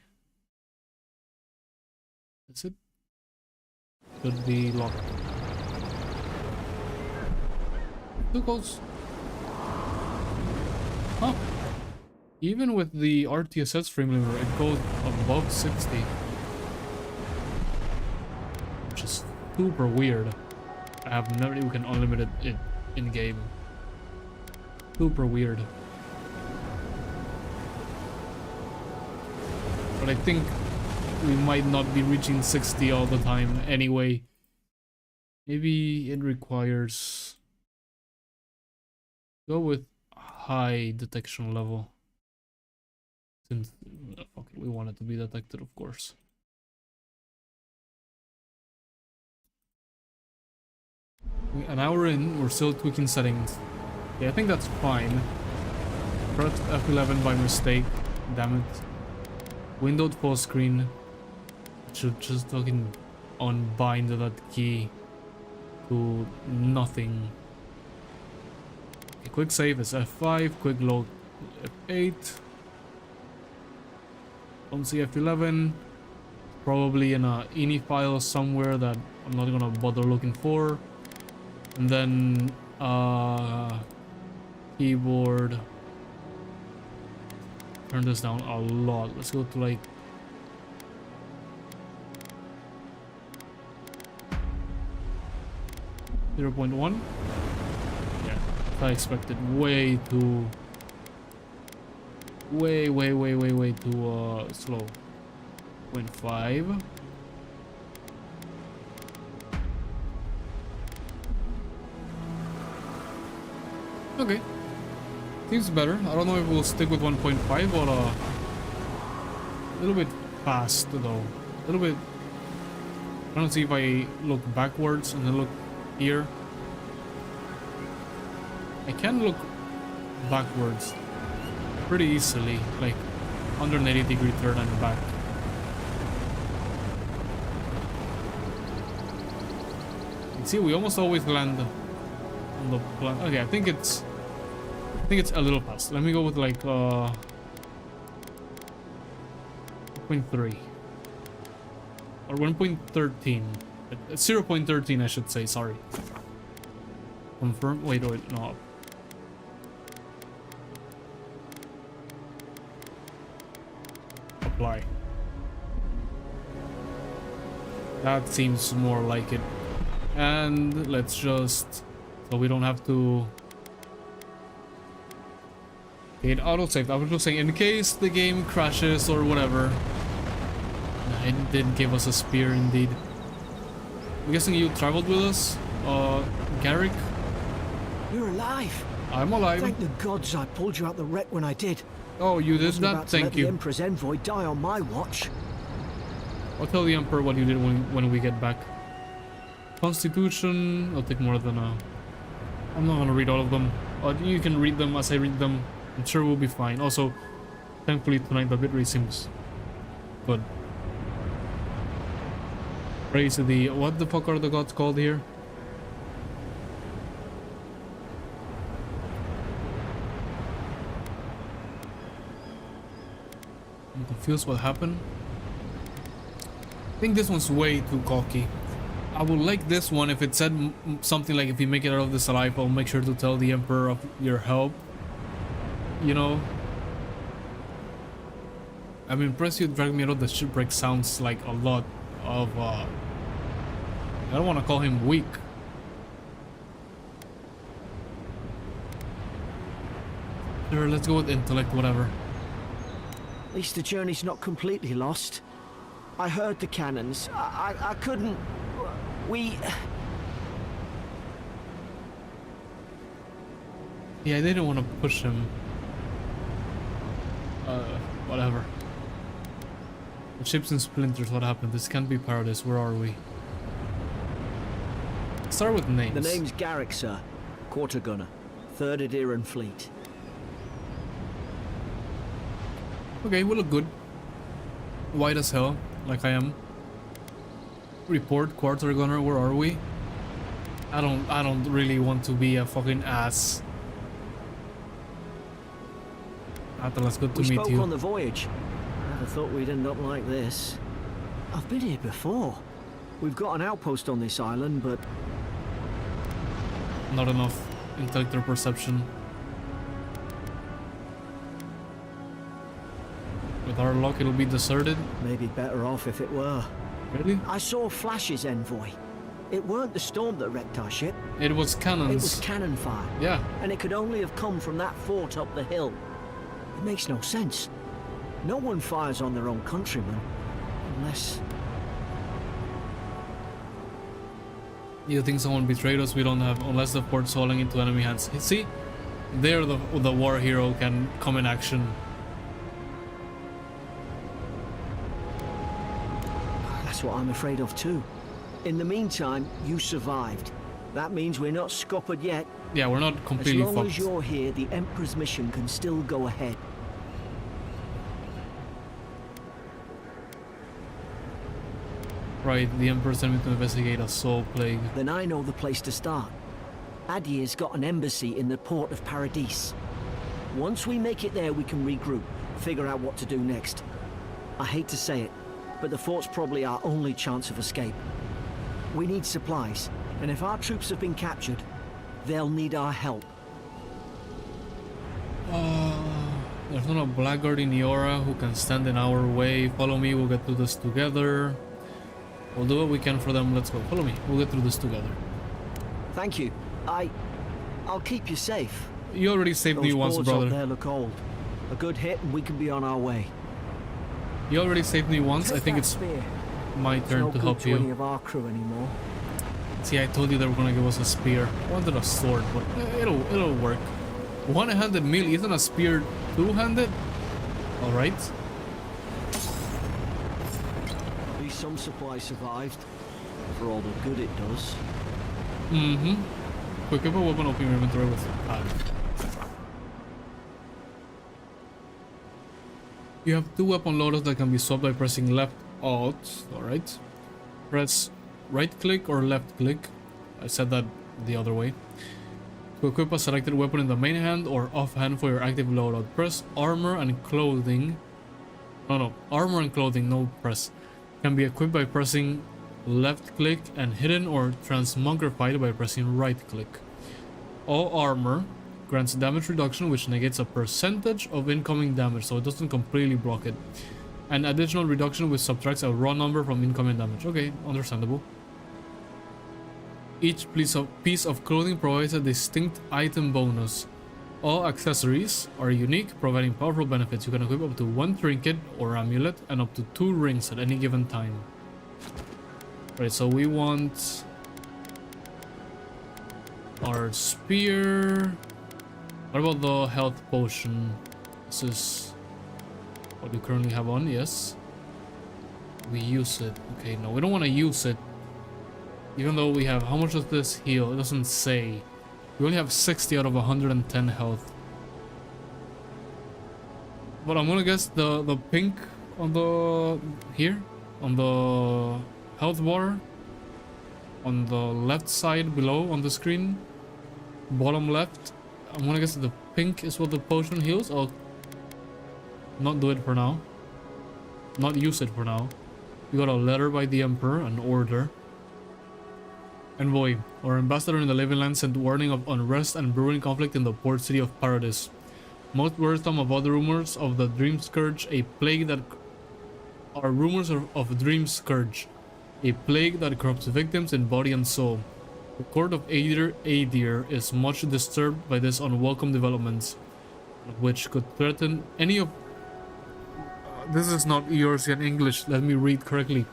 Is it? Should be locked. Too close. Huh. Even with the RTSS frame limiter, it goes above 60. Which is super weird. I have never you can unlimited it in game. Super weird. But I think we might not be reaching 60 all the time anyway. Maybe it requires... Go with high detection level. Since okay, we want it to be detected, of course. An hour in, we're still tweaking settings. Yeah, I think that's fine. Pressed F11 by mistake. Damn it. Windowed full screen. Should just fucking unbind that key to nothing. Okay, quick save is F5, quick load F8. Don't see F11. Probably in a ini file somewhere that I'm not gonna bother looking for. And then keyboard. Turn this down a lot. Let's go to like 0.1. Yeah, I expected way too slow. 0.5. Okay, seems better. I don't know if we'll stick with 1.5 or a little bit fast though. A little bit. I don't see if I look backwards and then look here. I can look backwards pretty easily, like 180-degree turn and back. You see, we almost always land on the plan. Okay, I think it's a little fast. Let me go with like 0.3 or 1.13. 0.13 I should say, sorry. Confirm. Wait, no. Apply. That seems more like it. And let's just, so we don't have to. Okay, it auto-saved. I was just saying, in case the game crashes or whatever. It did give us a spear indeed. I'm guessing you traveled with us, Garrick? You're alive. I'm alive. Thank the gods I pulled you out the wreck when I did. Oh, you did Wasn't that? about to Thank let you. The Emperor's envoy die on my watch. I'll tell the Emperor what you did when we get back. Constitution, I'll take more than a... I'm not gonna read all of them. You can read them as I read them. I'm sure we'll be fine. Also, thankfully tonight the bitrate seems good. Praise to the... What the fuck are the gods called here? I'm confused what happened. I think this one's way too cocky. I would like this one if it said something like, if you make it out of this alive, I'll make sure to tell the Emperor of your help. You know? I'm impressed you dragged me out of the shipwreck. Sounds like a lot of, I don't want to call him weak. Sure, let's go with intellect, whatever. At least the journey's not completely lost. I heard the cannons. I couldn't... We... Yeah, I didn't want to push him. Whatever. The ship's in splinters, what happened? This can't be Paradise, where are we? Start with names. The name's Garrick, sir. Quarter gunner. 3rd Adiran Fleet. Okay, we look good. White as hell, like I am. Report, quarter gunner, where are we? I don't really want to be a fucking ass Atlas, good to We meet spoke you. on the voyage. Never thought we'd end up like this. I've been here before. We've got an outpost on this island, but Not enough intellectual perception. With our luck, it'll be deserted. maybe better off if it were. Really? I saw flashes, Envoy. It weren't the storm that wrecked our ship. It was cannons. It was cannon fire. Yeah. And it could only have come from that fort up the hill. It makes no sense. No one fires on their own countrymen. Unless... You think someone betrayed us? We don't have, unless the port's falling into enemy hands. See? There the war hero can come in action. That's what I'm afraid of too. In the meantime, you survived. That means we're not scuppered yet. Yeah, we're not As completely long fucked. as you're here, the Emperor's mission can still go ahead. Right, the Emperor sent me to investigate a soul plague. Then I know the place to start. Adir's got an embassy in the port of Paradis. Once we make it there, we can regroup, figure out what to do next. I hate to say it, but the fort's probably our only chance of escape. We need supplies, and if our troops have been captured, they'll need our help. There's not a blackguard in Iora who can stand in our way. Follow me, we'll get through this together. We'll do what we can for them. Let's go. Follow me. We'll get through this together. Thank you. I'll keep you safe. You already saved me Those once, boards up brother. there look old. A good hit and we can be on our way. You already saved me once. I Take think that it's spear. my It's turn no to good help to any you. of our crew anymore. See, I told you they were gonna give us a spear. I wanted a sword, but it'll work. One-handed melee, isn't a spear two-handed? All right. At least some supplies survived. For all the good it does. Mm-hmm. Quick, equip a weapon, open your inventory with You have two weapon loaders that can be swapped by pressing left alt. Alright. Press right click or left click. I said that the other way. To equip a selected weapon in the main hand or offhand for your active loadout. Press armor and clothing. No, armor and clothing, no press. Can be equipped by pressing left click and hidden or transmogrified by pressing right click. All armor grants damage reduction which negates a percentage of incoming damage, so it doesn't completely block it. And additional reduction which subtracts a raw number from incoming damage. Okay, understandable. Each piece of clothing provides a distinct item bonus. All accessories are unique, providing powerful benefits. You can equip up to 1 trinket or amulet and up to 2 rings at any given time. Right, so we want our spear. What about the health potion? This is what we currently have on, yes. We use it. Okay, no, we don't want to use it. Even though we have, how much does this heal? It doesn't say. We only have 60 out of 110 health. But I'm gonna guess the pink on the, here, on the health bar, on the left side below on the screen, bottom left. I'm gonna guess that the pink is what the potion heals. I'll not do it for now. Not use it for now. We got a letter by the Emperor, an order. Envoy, our ambassador in the Living Land sent warning of unrest and brewing conflict in the port city of Paradis. Most worrisome about the rumors of the Dream Scourge, a plague that are rumors of Dream Scourge, a plague that corrupts victims in body and soul. The court of Adir is much disturbed by this unwelcome developments, which could threaten any of. This is not Eorzean English. Let me read correctly.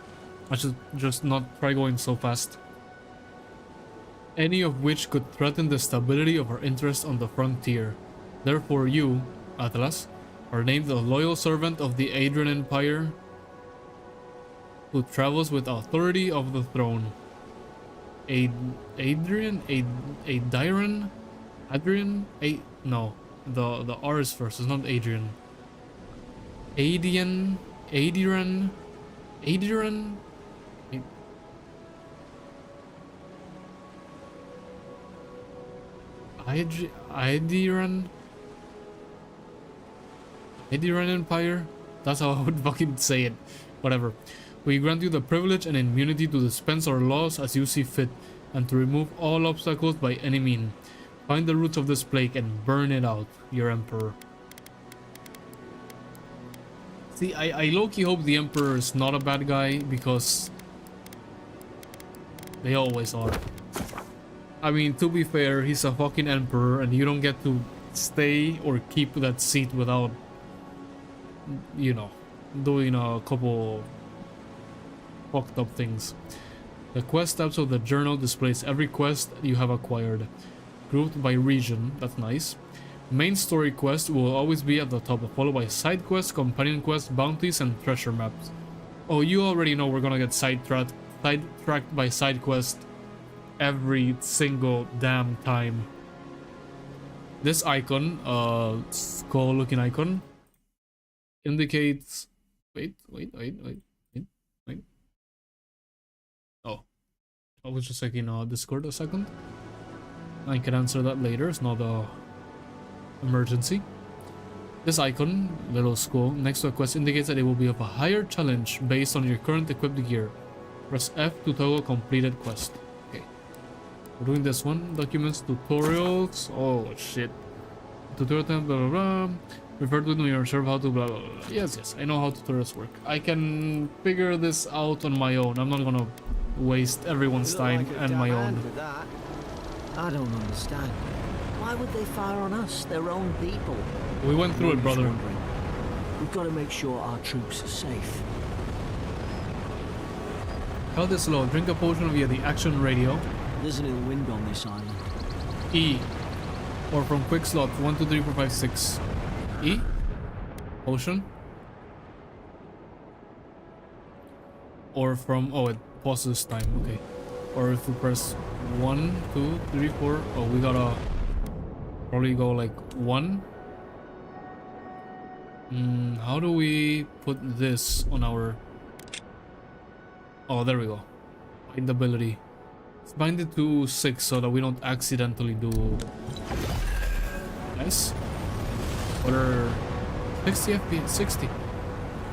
I should just not try going so fast. Any of which could threaten the stability of our interests on the frontier. Therefore you, Atlas, are named the loyal servant of the Adrian Empire, who travels with authority of the throne. Adrian? No, the R is first, it's not Adrian. Adrian? Adrian? Iran Empire? That's how I would fucking say it. Whatever. We grant you the privilege and immunity to dispense our laws as you see fit, and to remove all obstacles by any means. Find the roots of this plague and burn it out, your Emperor. See, I low-key hope the Emperor is not a bad guy, because they always are. I mean, to be fair, he's a fucking Emperor, and you don't get to stay or keep that seat without, you know, doing a couple fucked up things. The quest tabs of the journal displays every quest you have acquired, grouped by region. That's nice. Main story quest will always be at the top, followed by side quests, companion quests, bounties, and treasure maps. Oh, you already know we're gonna get sidetracked by side quest every single damn time. This icon, skull-looking icon, indicates. Wait. Oh, I was just checking Discord a second. I can answer that later. It's not a emergency. This icon, little skull, next to a quest indicates that it will be of a higher challenge based on your current equipped gear. Press F to toggle completed quest. Okay. We're doing this one. Documents, tutorials. Oh shit. Tutorial time, blah blah blah. Refer to it when you're sure how to blah blah blah. Yes, I know how tutorials work. I can figure this out on my own. I'm not gonna waste everyone's time and my own. I don't understand. Why would they fire on us, their own people? We went through it, brother. We've got to make sure our troops are safe. Held this low. Drink a potion via the action radio. There's an ill wind on this island. E. Or from quick slot 1, 2, 3, 4, 5, 6. E. Potion. Or from, oh, it pauses time. Okay. Or if we press 1, 2, 3, 4. Oh, we gotta probably go like 1. How do we put this on our... Oh, there we go. Bind ability. Let's bind it to 6 so that we don't accidentally do... Nice. Or 60 FPS, 60.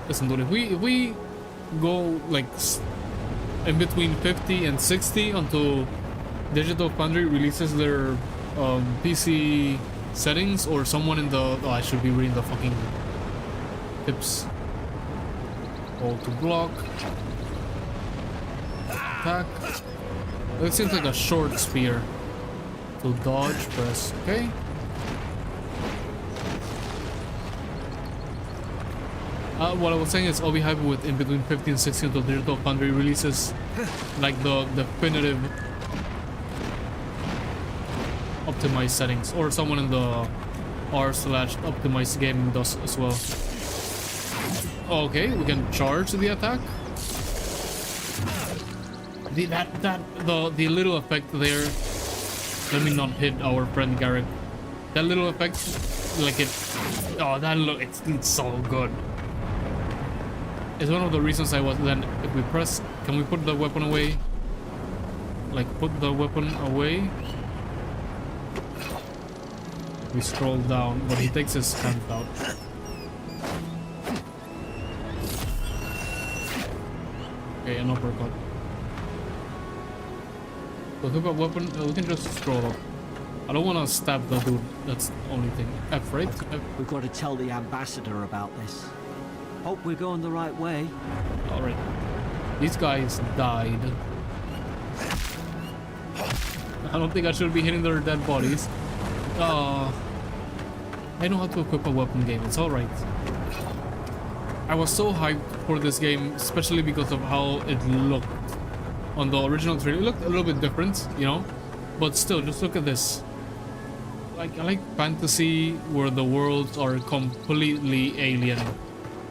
Listen, dude, if we go like in between 50 and 60 until Digital Foundry releases their PC settings, or someone in the... Oh, I should be reading the fucking tips. Hold to block. Attack. It seems like a short spear. To dodge, press okay. What I was saying is I'll be happy with in between 50 and 60 until Digital Foundry releases like the definitive optimized settings, or someone in the r/optimized gaming does as well. Okay, we can charge the attack. The little effect there. Let me not hit our friend Garrett. That little effect, like it. Oh, that look, it's so good. It's one of the reasons I was then. If we press, can we put the weapon away? Like put the weapon away. We scroll down, but he takes his hand out. Okay, an uppercut. So equip a weapon, we can just scroll up. I don't want to stab the dude, that's the only thing. F, right? F. We've got to tell the ambassador about this. Hope we're going the right way. Alright. These guys died. I don't think I should be hitting their dead bodies. I know how to equip a weapon game, it's alright. I was so hyped for this game, especially because of how it looked. On the original trailer, it looked a little bit different, you know? But still, just look at this. Like, I like fantasy where the worlds are completely alien.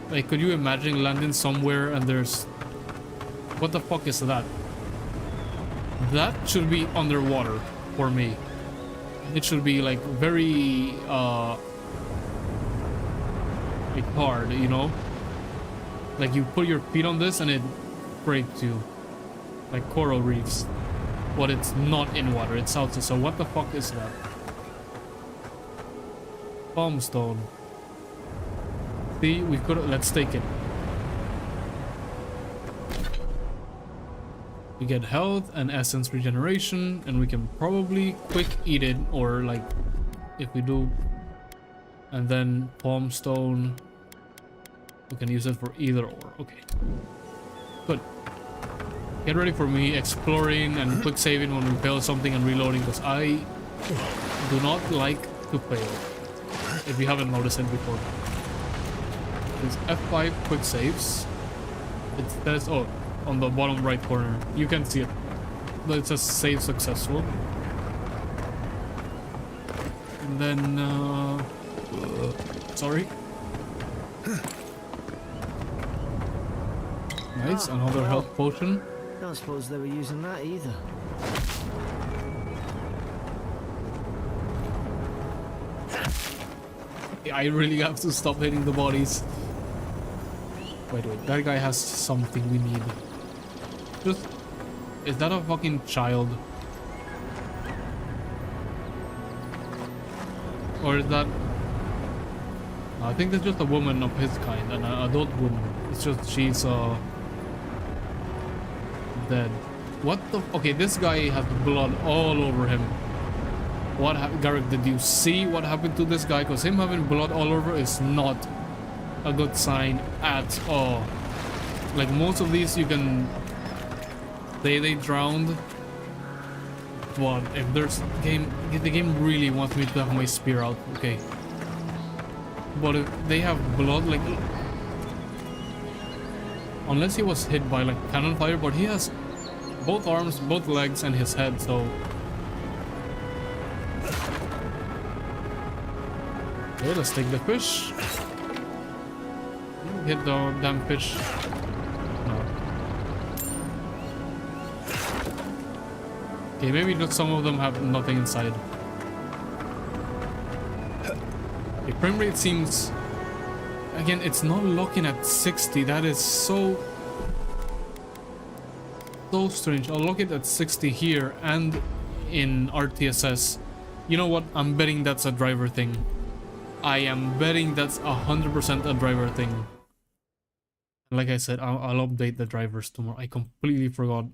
Like, could you imagine landing somewhere and there's... What the fuck is that? That should be underwater for me. It should be like very like hard, you know? Like you put your feet on this and it breaks you. Like coral reefs. But it's not in water, it's outside. So what the fuck is that? Palm stone. See, we could. Let's take it. We get health and essence regeneration, and we can probably quick eat it, or like, if we do, and then palm stone. We can use it for either or. Okay. Good. Get ready for me exploring and quick saving when we fail something and reloading, because I do not like to fail. If you haven't noticed it before. It's F5 quick saves. It says, oh, on the bottom right corner. You can see it. But it says save successful. And then, sorry. Nice, another health potion. Don't suppose they were using that either. I really have to stop hitting the bodies. Wait, that guy has something we need. Just, is that a fucking child? Or is that... No, I think that's just a woman of his kind, an adult woman. It's just she's dead. What the... Okay, this guy has blood all over him. What Garrick, did you see what happened to this guy? Because him having blood all over is not a good sign at all. Like most of these you can say they drowned, but if there's the game really wants me to have my spear out, okay. But if they have blood, like, unless he was hit by like cannon fire, but he has both arms, both legs, and his head, so. Okay, let's take the fish. Hit the damn fish. No. Okay, maybe just some of them have nothing inside. The frame rate seems... Again, it's not looking at 60. That is so strange. I'll look it at 60 here and in RTSS. You know what? I'm betting that's a driver thing. I am betting that's 100% a driver thing. Like I said, I'll update the drivers tomorrow. I completely forgot.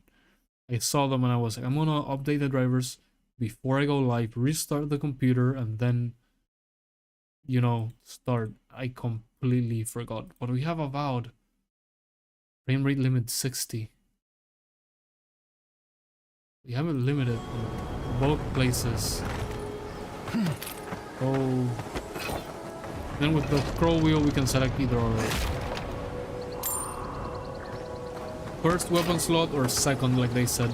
I saw them and I was like, I'm gonna update the drivers before I go live, restart the computer, and then, you know, start. I completely forgot. But we have Avowed. Frame rate limit 60. We have it limited in both places. Oh. Then with the scroll wheel we can select either or. First weapon slot or second, like they said.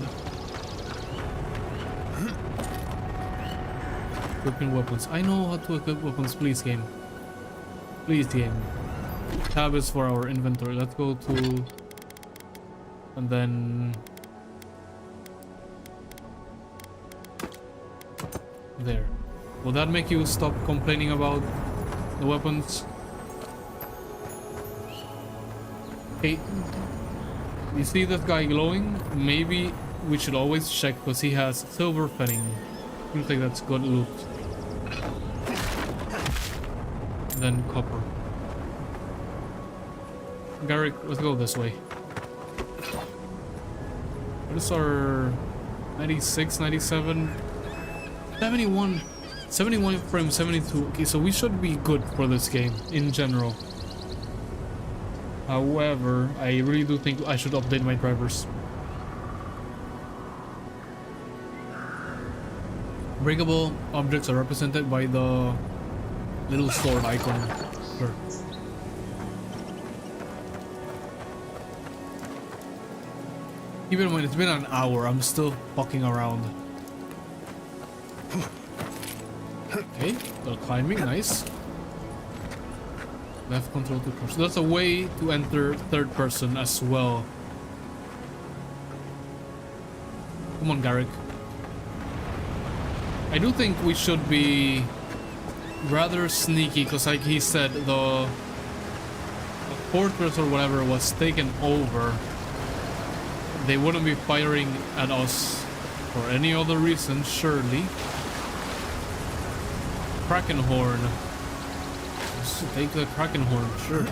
Equipping weapons. I know how to equip weapons, please game. Please game. Tab is for our inventory. Let's go to... And then... There. Will that make you stop complaining about the weapons? Hey, you see that guy glowing? Maybe we should always check because he has silver fetting. Seems like that's good loot. And then copper. Garrick, let's go this way. What is our 96, 97, 71? 71 frame, 72. Okay, so we should be good for this game in general. However, I really do think I should update my drivers. Breakable objects are represented by the little sword icon. Sure. Keep in mind, it's been an hour. I'm still fucking around. Okay, they're climbing, nice. Left control to crouch. That's a way to enter third person as well. Come on, Garrick. I do think we should be rather sneaky, because like he said, the fortress or whatever was taken over. They wouldn't be firing at us for any other reason, surely. Kraken horn. course. Take the Kraken horn, sure.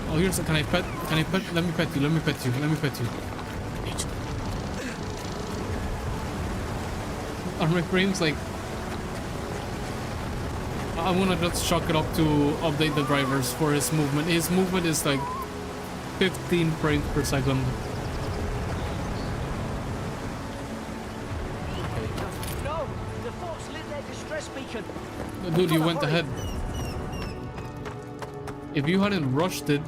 Oh, here's a, can I pet? Can I pet? Let me pet you, let me pet you, let me pet you. Are my frames like... I'm gonna just chalk it up to update the drivers for his movement. His movement is like 15 frames per second. No! The fort's lit their distress beacon! Dude, you went Hurry. ahead. If you hadn't rushed it,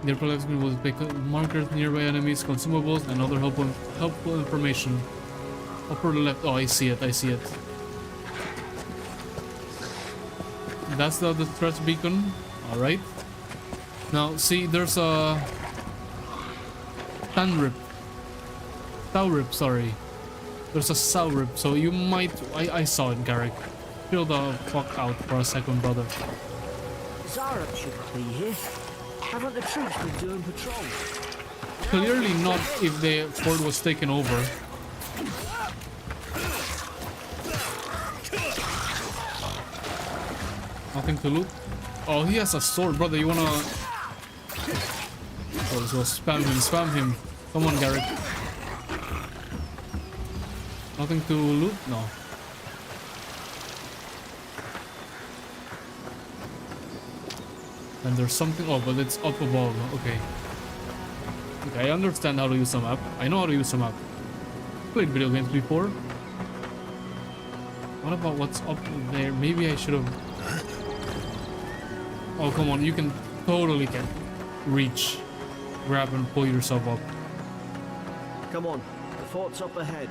their collection was pick up markers, nearby enemies, consumables, and other helpful information. Upper left. Oh, I see it. I see it. That's the distress beacon. All right. Now, see, there's a Tanrip. Saurip, sorry. There's a Saurip, so you might... I saw it, Garrick. Chill the fuck out for a second, brother. Zarup should be here. Haven't the troops been doing patrol? Clearly not if the fort was taken over. Nothing to loot. Oh, he has a sword, brother. You wanna... Oh, so spam him, spam him. Come on, Garrick. Nothing to loot? No. And there's something... Oh, but it's up above. Okay. Okay, I understand how to use a map. I know how to use a map. Played video games before. What about what's up there? Maybe I should have... Oh, come on. You can totally get reach. Grab and pull yourself up. Come on, the fort's up ahead.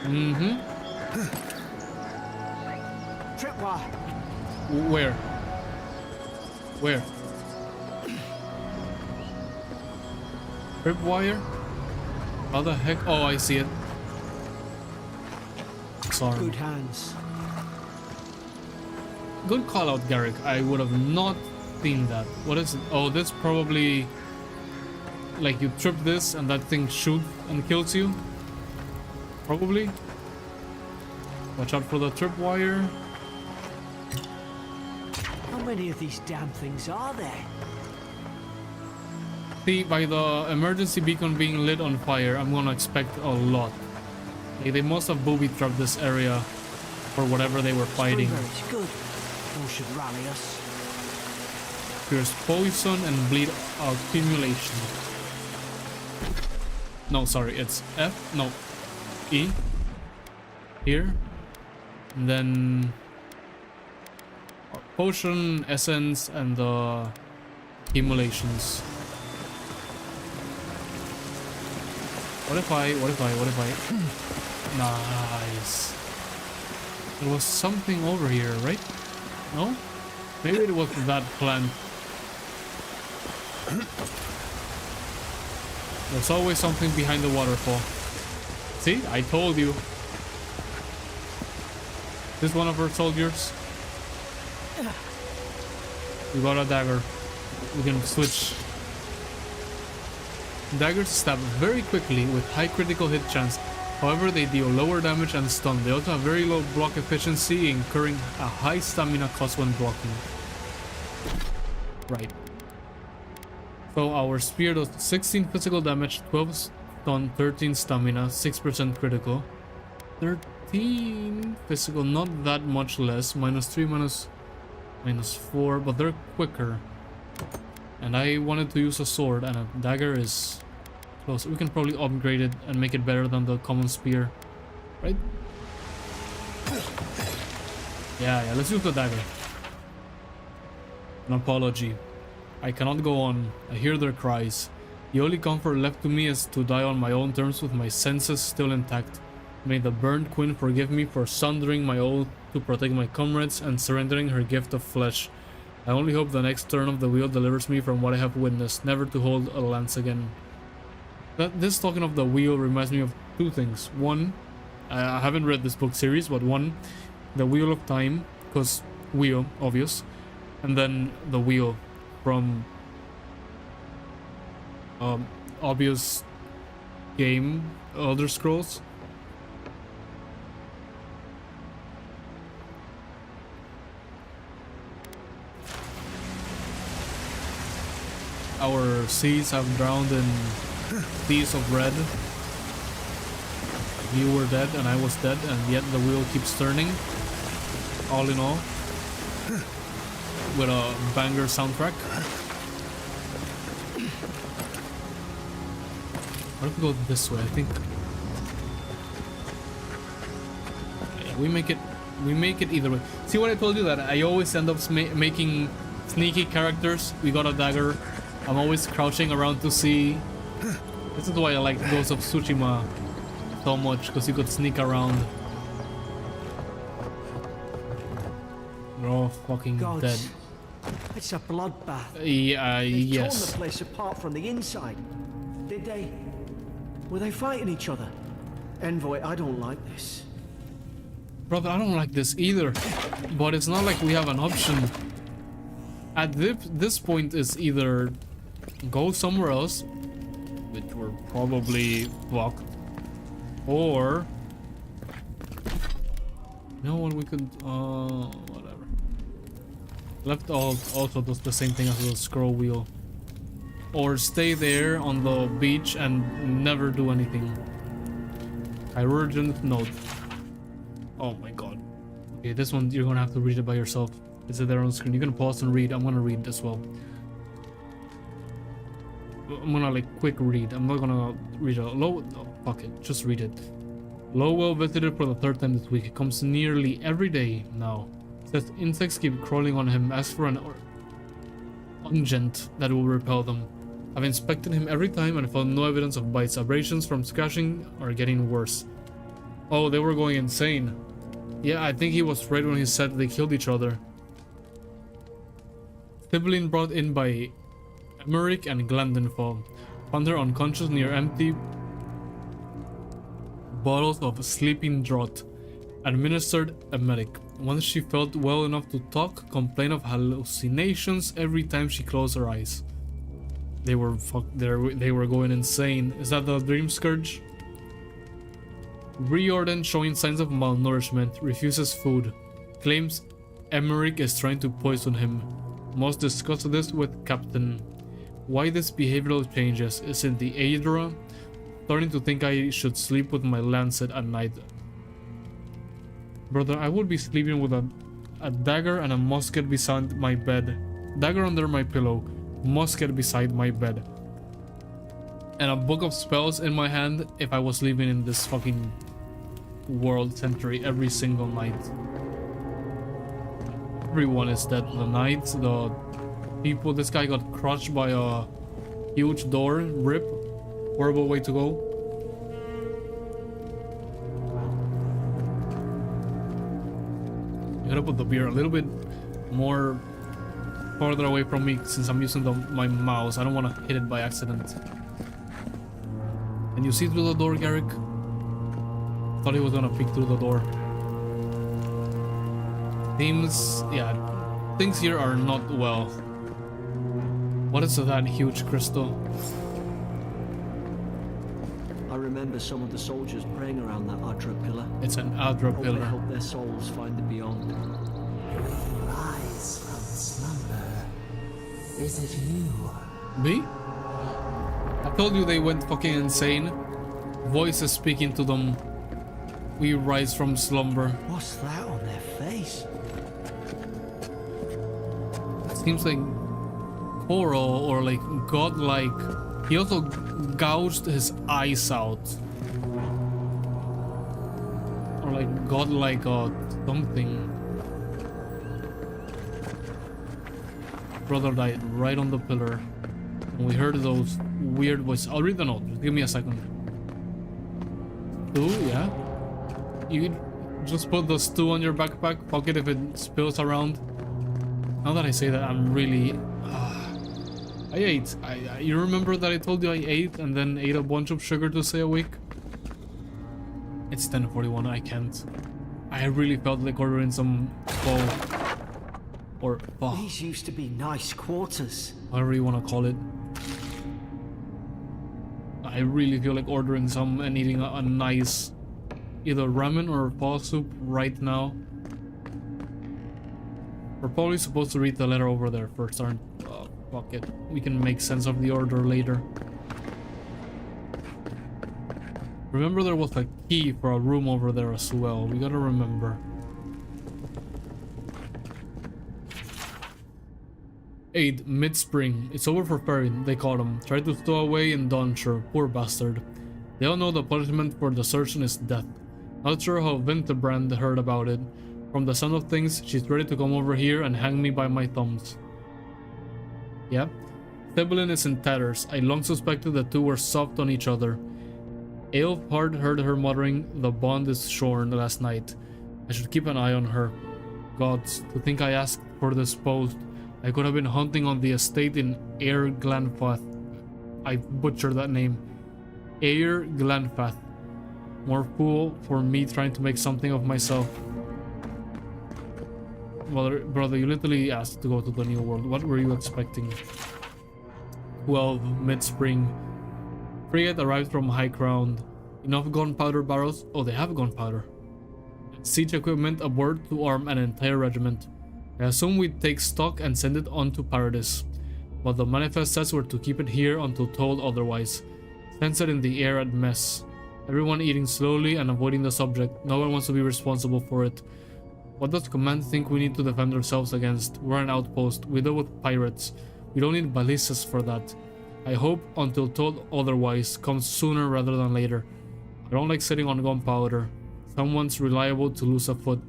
Mm-hmm. Tripwire! Where? Where? Tripwire? How the heck? Oh, I see it. Sorry. Good hands. Good call out, Garrick. I would have not seen that. What is it? Oh, this probably... Like you trip this and that thing shoots and kills you? Probably. Watch out for the tripwire. How many of these damn things are there? See, by the emergency beacon being lit on fire, I'm gonna expect a lot. Like, they must have booby-trapped this area for whatever they were fighting. It's good. All should rally us. Here's poison and bleed accumulation. No, sorry, it's F. No, E. Here. And then potion, essence, and the accumulations. What if I... Nice. There was something over here, right? No? Maybe it was that plant. There's always something behind the waterfall. See? I told you. This one of our soldiers. We got a dagger. We can switch. Daggers stab very quickly with high critical hit chance. However, they deal lower damage and stun. They also have very low block efficiency, incurring a high stamina cost when blocking. Right. So our spear does 16 physical damage, 12 stun, 13 stamina, 6% critical. 13 physical, not that much less. -3, -4, but they're quicker. And I wanted to use a sword, and a dagger is close. We can probably upgrade it and make it better than the common spear, right? Yeah, let's use the dagger. An apology. I cannot go on. I hear their cries. The only comfort left to me is to die on my own terms with my senses still intact. May the burnt queen forgive me for sundering my oath to protect my comrades and surrendering her gift of flesh. I only hope the next turn of the wheel delivers me from what I have witnessed, never to hold a lance again. This talking of the wheel reminds me of two things. One, I haven't read this book series, but one, the Wheel of Time, because wheel, obvious, and then the wheel from obvious game, Elder Scrolls. our seas have drowned in seas of red. You were dead and I was dead, and yet the wheel keeps turning. All in all, with a banger soundtrack. What if we go this way? I think yeah, we make it either way. See what I told you, that I always end up making sneaky characters. We got a dagger. I'm always crouching around to see. This is why I like Ghost of Tsushima so much, because you could sneak around. We're all fucking Gods, dead. it's a bloodbath. Yeah, They've yes. torn the place apart from the inside. Did they? Were they fighting each other? Envoy, I don't like this. Brother, I don't like this either. But it's not like we have an option. At this point, it's either go somewhere else, which we're probably fucked, or you know what, we could whatever. Left alt also does the same thing as the scroll wheel. Or stay there on the beach and never do anything. Urgent note. Oh my god. Okay, this one you're gonna have to read it by yourself. Is it there on the screen? You can pause and read. I'm gonna read as well. I'm gonna like quick read. I'm not gonna read a low. No, fuck it. Just read it. Lowell visited for the 3rd time this week. It comes nearly every day now. Says insects keep crawling on him. Ask for an unguent that will repel them. I've inspected him every time and found no evidence of bites. Abrasions from scratching are getting worse. Oh, they were going insane. Yeah, I think he was right when he said they killed each other. Sibling brought in by Emmerich and Glandenfall. Found her unconscious near empty bottles of sleeping draught. Administered a medic. Once she felt well enough to talk, complained of hallucinations every time she closed her eyes. They were going insane. Is that the dream scourge? Riordan showing signs of malnourishment, refuses food, claims Emmerich is trying to poison him. Must discuss this with Captain. Why this behavioral changes? Is it the Aedra? Starting to think I should sleep with my lancet at night. Brother, I would be sleeping with a dagger and a musket beside my bed. Dagger under my pillow, musket beside my bed. And a book of spells in my hand if I was living in this fucking world century every single night. Everyone is dead. The knights, the people. This guy got crushed by a huge door. Rip. Horrible way to go. You gotta put the beer a little bit more farther away from me since I'm using my mouse. I don't want to hit it by accident. Can you see through the door, Garrick? Thought he was gonna peek through the door. Seems, yeah, things here are not well. What is that huge crystal? I remember some of the soldiers praying around that Adra pillar. It's an Adra Hope pillar. they help their souls find the beyond. Rise from slumber. Is it you? Me? I told you they went fucking insane. Voices speaking to them. We rise from slumber. What's that on their face? Seems like coral or like godlike. He also gouged his eyes out. Or like godlike or something. Brother died right on the pillar. And we heard those weird voices. I'll read the note. Just give me a second. Stew, yeah? You just put the stew on your backpack. Fuck it if it spills around. Now that I say that, I'm really... I ate. You remember that I told you I ate and then ate a bunch of sugar to stay awake? It's 10:41. I can't. I really felt like ordering some pho. Or pho. These used to be nice quarters. Whatever you want to call it. I really feel like ordering some and eating a nice either ramen or pho soup right now. We're probably supposed to read the letter over there first, aren't Fuck it. We can make sense of the order later. Remember there was a key for a room over there as well. We gotta remember. Aid, mid-spring. It's over for Perrin, they caught him. Tried to stow away in Dawnshire. Poor bastard. They all know the punishment for desertion is death. Not sure how Winterbrand heard about it. From the sound of things, she's ready to come over here and hang me by my thumbs. Yeah? Thebelin is in tatters. I long suspected the two were soft on each other. Aelfhard heard her muttering, the bond is shorn last night. I should keep an eye on her. Gods, to think I asked for this post. I could have been hunting on the estate in Air Glanfath. I butchered that name. Air Glanfath. More fool for me trying to make something of myself. Well, brother, you literally asked to go to the new world. What were you expecting? 12, mid-spring. Frigate arrived from high ground. Enough gunpowder barrels. Oh, they have gunpowder. Siege equipment aboard to arm an entire regiment. I assume we'd take stock and send it on to Paradis. But the manifest says we're to keep it here until told otherwise. Sense it in the air at mess. Everyone eating slowly and avoiding the subject. No one wants to be responsible for it. What does command think we need to defend ourselves against? We're an outpost. We deal with pirates. We don't need ballistas for that. I hope until told otherwise comes sooner rather than later. I don't like sitting on gunpowder. Someone's reliable to lose a foot.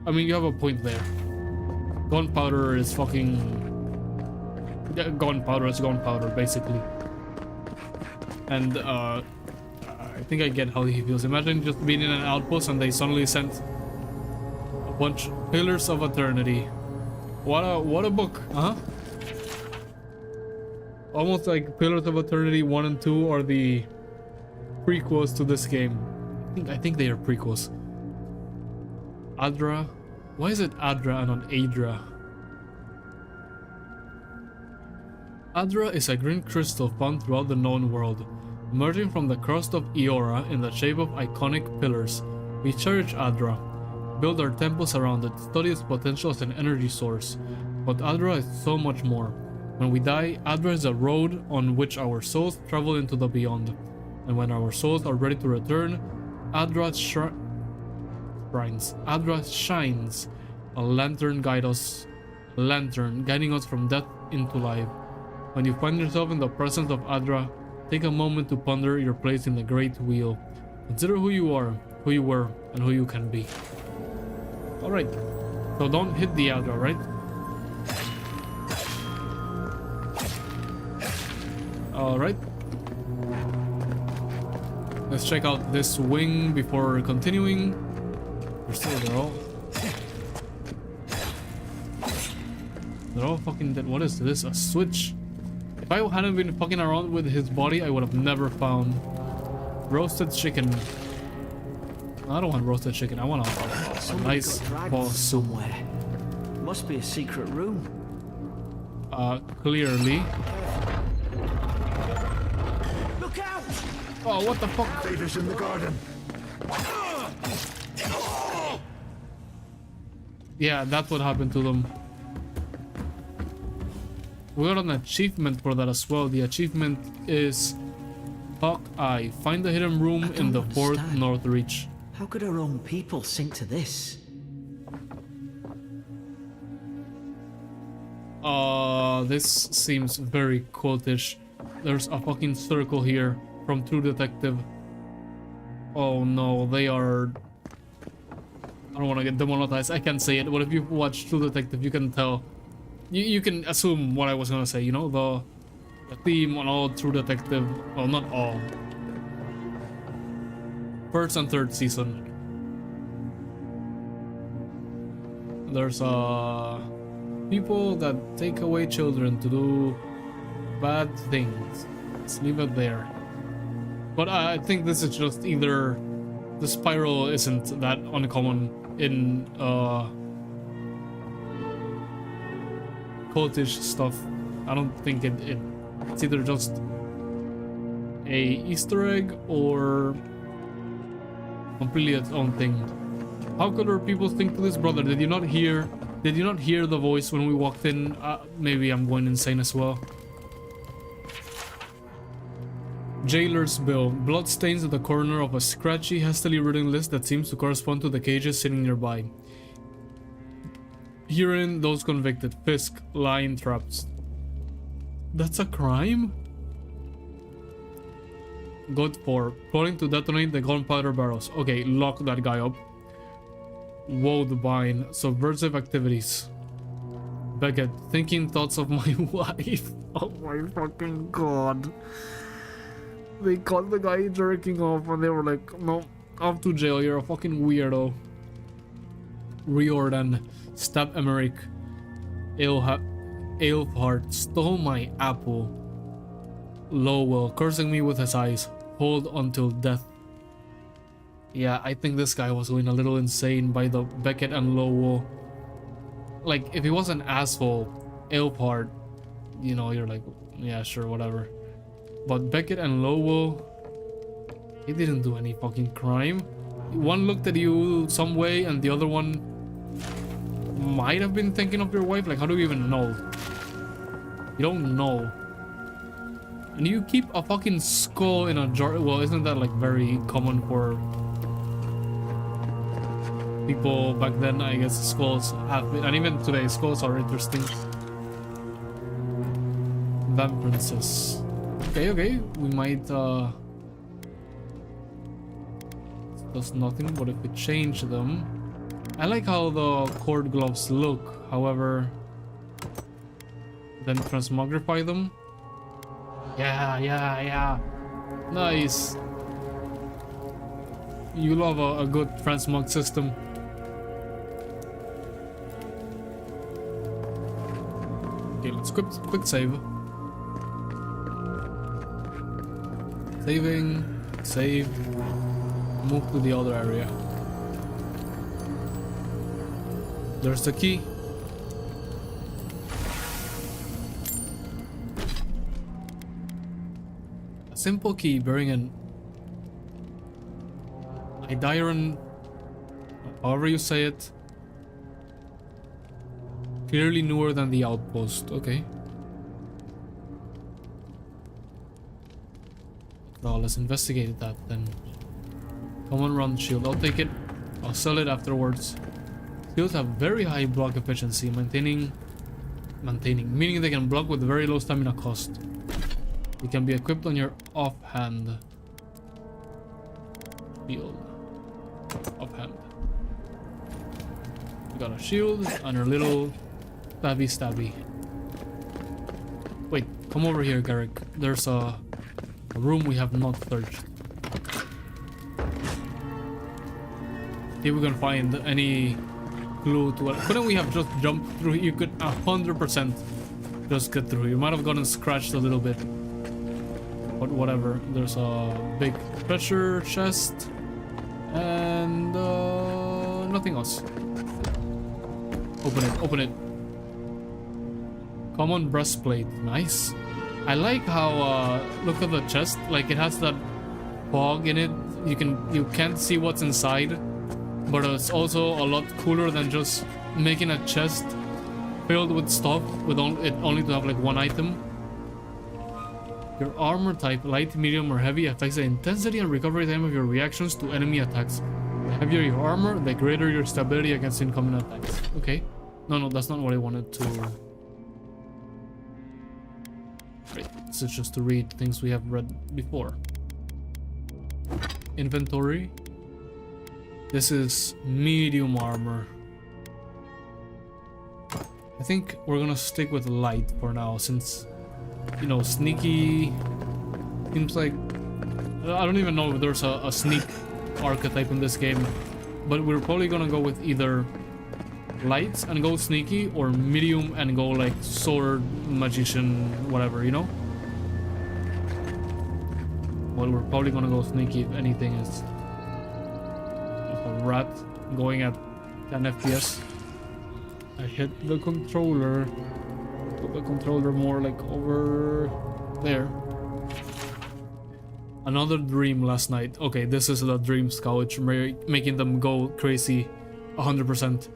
I mean, you have a point there. Gunpowder is fucking... Yeah, gunpowder is gunpowder, basically. And, I think I get how he feels. Imagine just being in an outpost and they suddenly sent a bunch of Pillars of Eternity. What a book, huh? Almost like Pillars of Eternity 1 and 2 are the prequels to this game. I think they are prequels. Adra? Why is it Adra and not Adra? Adra is a green crystal found throughout the known world, emerging from the crust of Eora in the shape of iconic pillars. We cherish Adra, build our temples around it, study its potential as an energy source. But Adra is so much more. When we die, Adra is a road on which our souls travel into the beyond. And when our souls are ready to return, Adra shines. A lantern guiding us from death into life. When you find yourself in the presence of Adra, take a moment to ponder your place in the Great Wheel. Consider who you are, who you were, and who you can be. Alright, so don't hit the Adra, right? Alright. Let's check out this wing before continuing. They're all fucking dead. What is this? A switch? If I hadn't been fucking around with his body, I would have never found roasted chicken. I don't want roasted chicken. I want a nice ball somewhere. Must be a secret room. Clearly. Look out! Oh, what the fuck? Vader's in the garden. Yeah, that's what happened to them. We got an achievement for that as well. The achievement is Hawkeye. Find the hidden room in the 4th North Reach. How could our own people sink to this? This seems very cultish. There's a fucking circle here from True Detective. Oh no, they are... I don't want to get demonetized. I can't say it, but if you watch True Detective, you can tell. You can assume what I was gonna say, you know? The theme on all True Detective... Well, not all. 1st and 3rd season. There's people that take away children to do bad things. Let's leave it there. But I think this is just either the spiral isn't that uncommon in cultish stuff. I don't think it's either just a Easter egg or completely its own thing. How could our people think to this, brother? Did you not hear Did you not hear the voice when we walked in? Maybe I'm going insane as well. Jailer's bill. Blood stains at the corner of a scratchy, hastily written list that seems to correspond to the cages sitting nearby. Herein, those convicted. Fisk. Lion traps. That's a crime? Good 4. Plotting to detonate the gunpowder barrels. Okay, lock that guy up. Woodbine. Subversive activities. Beckett. Thinking thoughts of my wife. Oh my fucking god. They caught the guy jerking off and they were like, no, off to jail, you're a fucking weirdo. Riordan. Stab Emmerich. Aelfheart. Stole my apple. Lowell. Cursing me with his eyes. Hold until death. Yeah, I think this guy was going a little insane by the Beckett and Lowell. Like, if he was an asshole, Aelfheart, you know, you're like, yeah, sure, whatever. But Beckett and Lowell, he didn't do any fucking crime. One looked at you some way and the other one might have been thinking of your wife. Like, how do you even know? You don't know. And you keep a fucking skull in a jar. Well, isn't that like very common for people back then? I guess skulls have been, and even today skulls are interesting. Vamp Princess. Okay, we might does nothing, but if we change them, I like how the cord gloves look. However, then transmogrify them. Yeah. Nice. You love a good transmog system. Okay, let's quick save. Saving, save, move to the other area. There's the key. A simple key bearing an Idiron, however you say it. Clearly newer than the outpost. Okay. Well, let's investigate that then. Common run shield. I'll take it. I'll sell it afterwards. Shields have very high block efficiency, meaning they can block with very low stamina cost. They can be equipped on your offhand. Shield. Offhand. We got a shield and our little stabby. Wait, come over here, Garrick. There's a room we have not searched. See if we can find any clue to it. Couldn't we have just jumped through? You could 100% just get through. You might have gotten scratched a little bit, but whatever. There's a big treasure chest and nothing else. Open it. Common breastplate. Nice. I like how look at the chest, like it has that fog in it. You can't see what's inside, but it's also a lot cooler than just making a chest filled with stuff with only to have like one item. Your armor type, light, medium, or heavy, affects the intensity and recovery time of your reactions to enemy attacks. The heavier your armor, the greater your stability against incoming attacks. Okay. No, that's not what I wanted to. Right, this is just to read things we have read before. Inventory. This is medium armor. I think we're gonna stick with light for now, since, you know, sneaky seems like, I don't even know if there's a sneak archetype in this game, but we're probably gonna go with either light and go sneaky, or medium and go like sword, magician, whatever, you know? Well, we're probably gonna go sneaky if anything is a rat going at 10 FPS. I hit the controller. Put the controller more like over there. Another dream last night. Okay, this is the dream scout, making them go crazy 100%.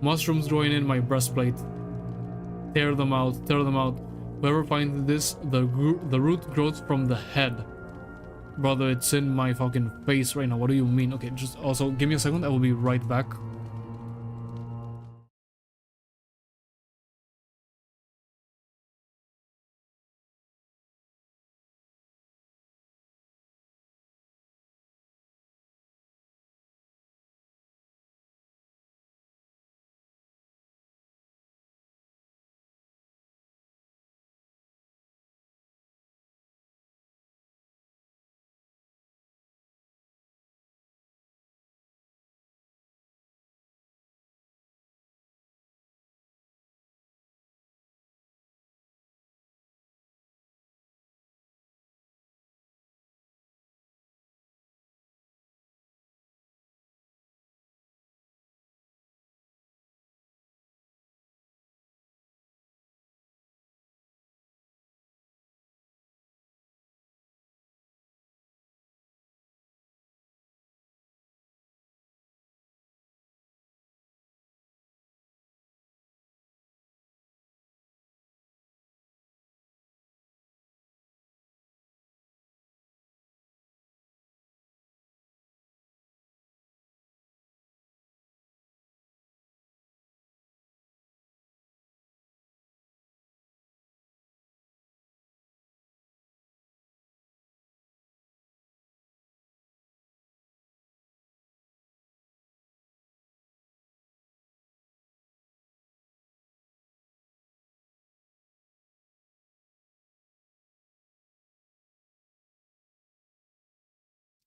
Mushrooms join in my breastplate. Tear them out, tear them out. Whoever finds this, the root grows from the head. Brother, it's in my fucking face right now. What do you mean? Okay, just also give me a second. I will be right back.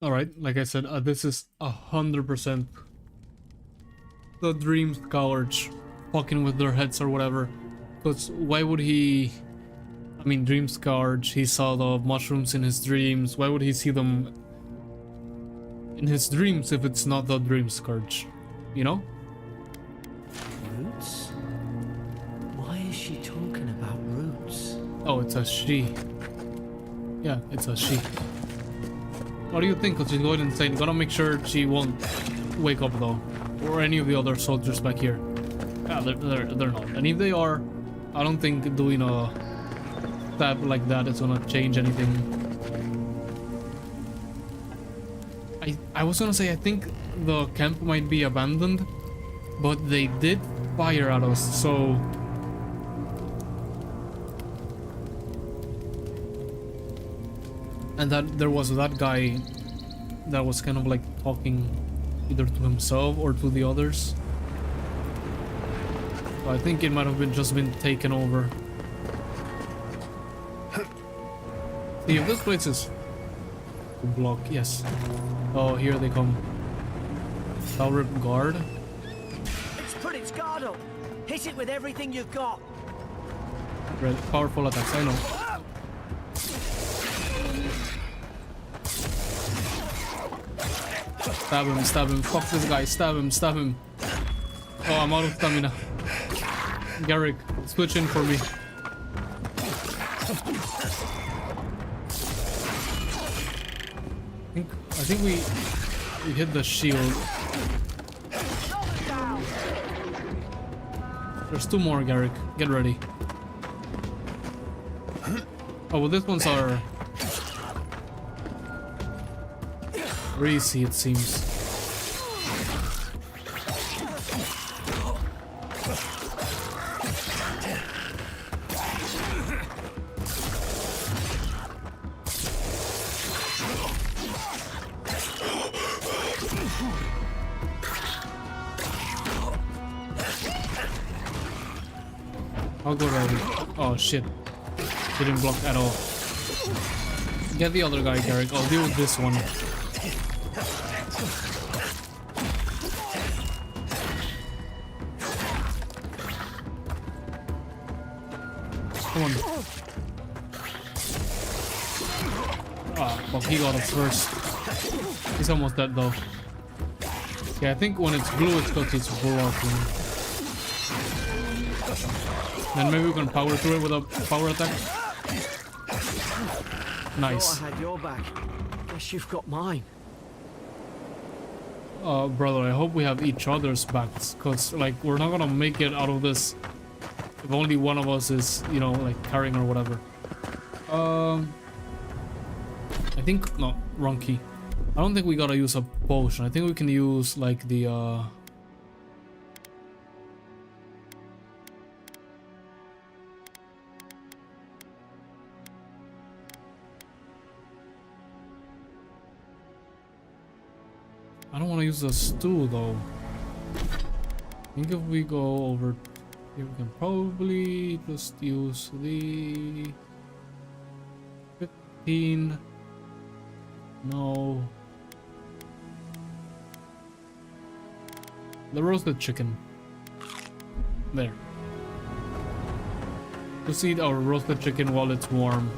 Alright, like I said, this is 100% the Dream Scourge fucking with their heads or whatever. Because why would he... I mean, Dream Scourge, he saw the mushrooms in his dreams. Why would he see them in his dreams if it's not the Dream Scourge? You know? Roots? Why is she talking about roots? Oh, it's a she. Yeah, it's a she. What do you think? Because she's going insane. Gotta make sure she won't wake up though. Or any of the other soldiers back here. Yeah, they're not. And if they are, I don't think doing a stab like that is gonna change anything. I was gonna say, I think the camp might be abandoned, but they did fire at us, so... And that there was that guy that was kind of like talking either to himself or to the others. So I think it might have just been taken over. See if this place is block, yes. Oh, here they come. Tower guard. It's put its guard up. Hit it with everything you've got. Red, powerful attacks, I know. Stab him, fuck this guy, stab him. Oh, I'm out of stamina. Garrick, switch in for me. I think we hit the shield. There's two more, Garrick. Get ready. Oh, well, these ones are greasy, it seems. I'll go ready. Oh shit. Didn't block at all. Get the other guy, Garrick. I'll deal with this one. Come on. Ah, fuck, he got us first. He's almost dead though. Yeah, I think when it's blue, it's because it's blocking. Then maybe we can power through it with a power attack. Nice. Thought I had your back. Guess you've got mine. brother, I hope we have each other's backs, because, like, we're not gonna make it out of this if only one of us is, you know, like, carrying or whatever. I think, no, wrong key. I don't think we gotta use a potion. I think we can use, like, the, I don't want to use the stew though. I think if we go over here, we can probably just use the 15. No. The roasted chicken. There. Just eat our roasted chicken while it's warm.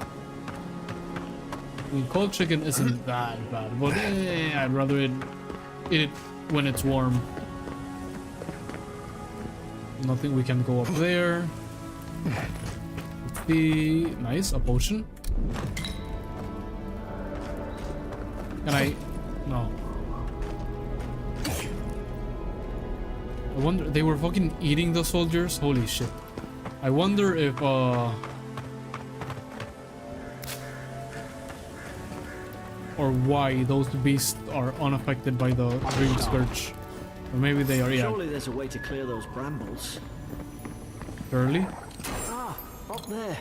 I mean, cold chicken isn't that bad, but I'd rather eat it when it's warm. Nothing, we can go up there. Let's see. Nice, a potion. Can I? No. I wonder, they were fucking eating the soldiers? Holy shit. I wonder if, or why those beasts are unaffected by the green scourge. Or maybe they are, yeah. Surely there's a way to clear those brambles. Early? Ah, up there.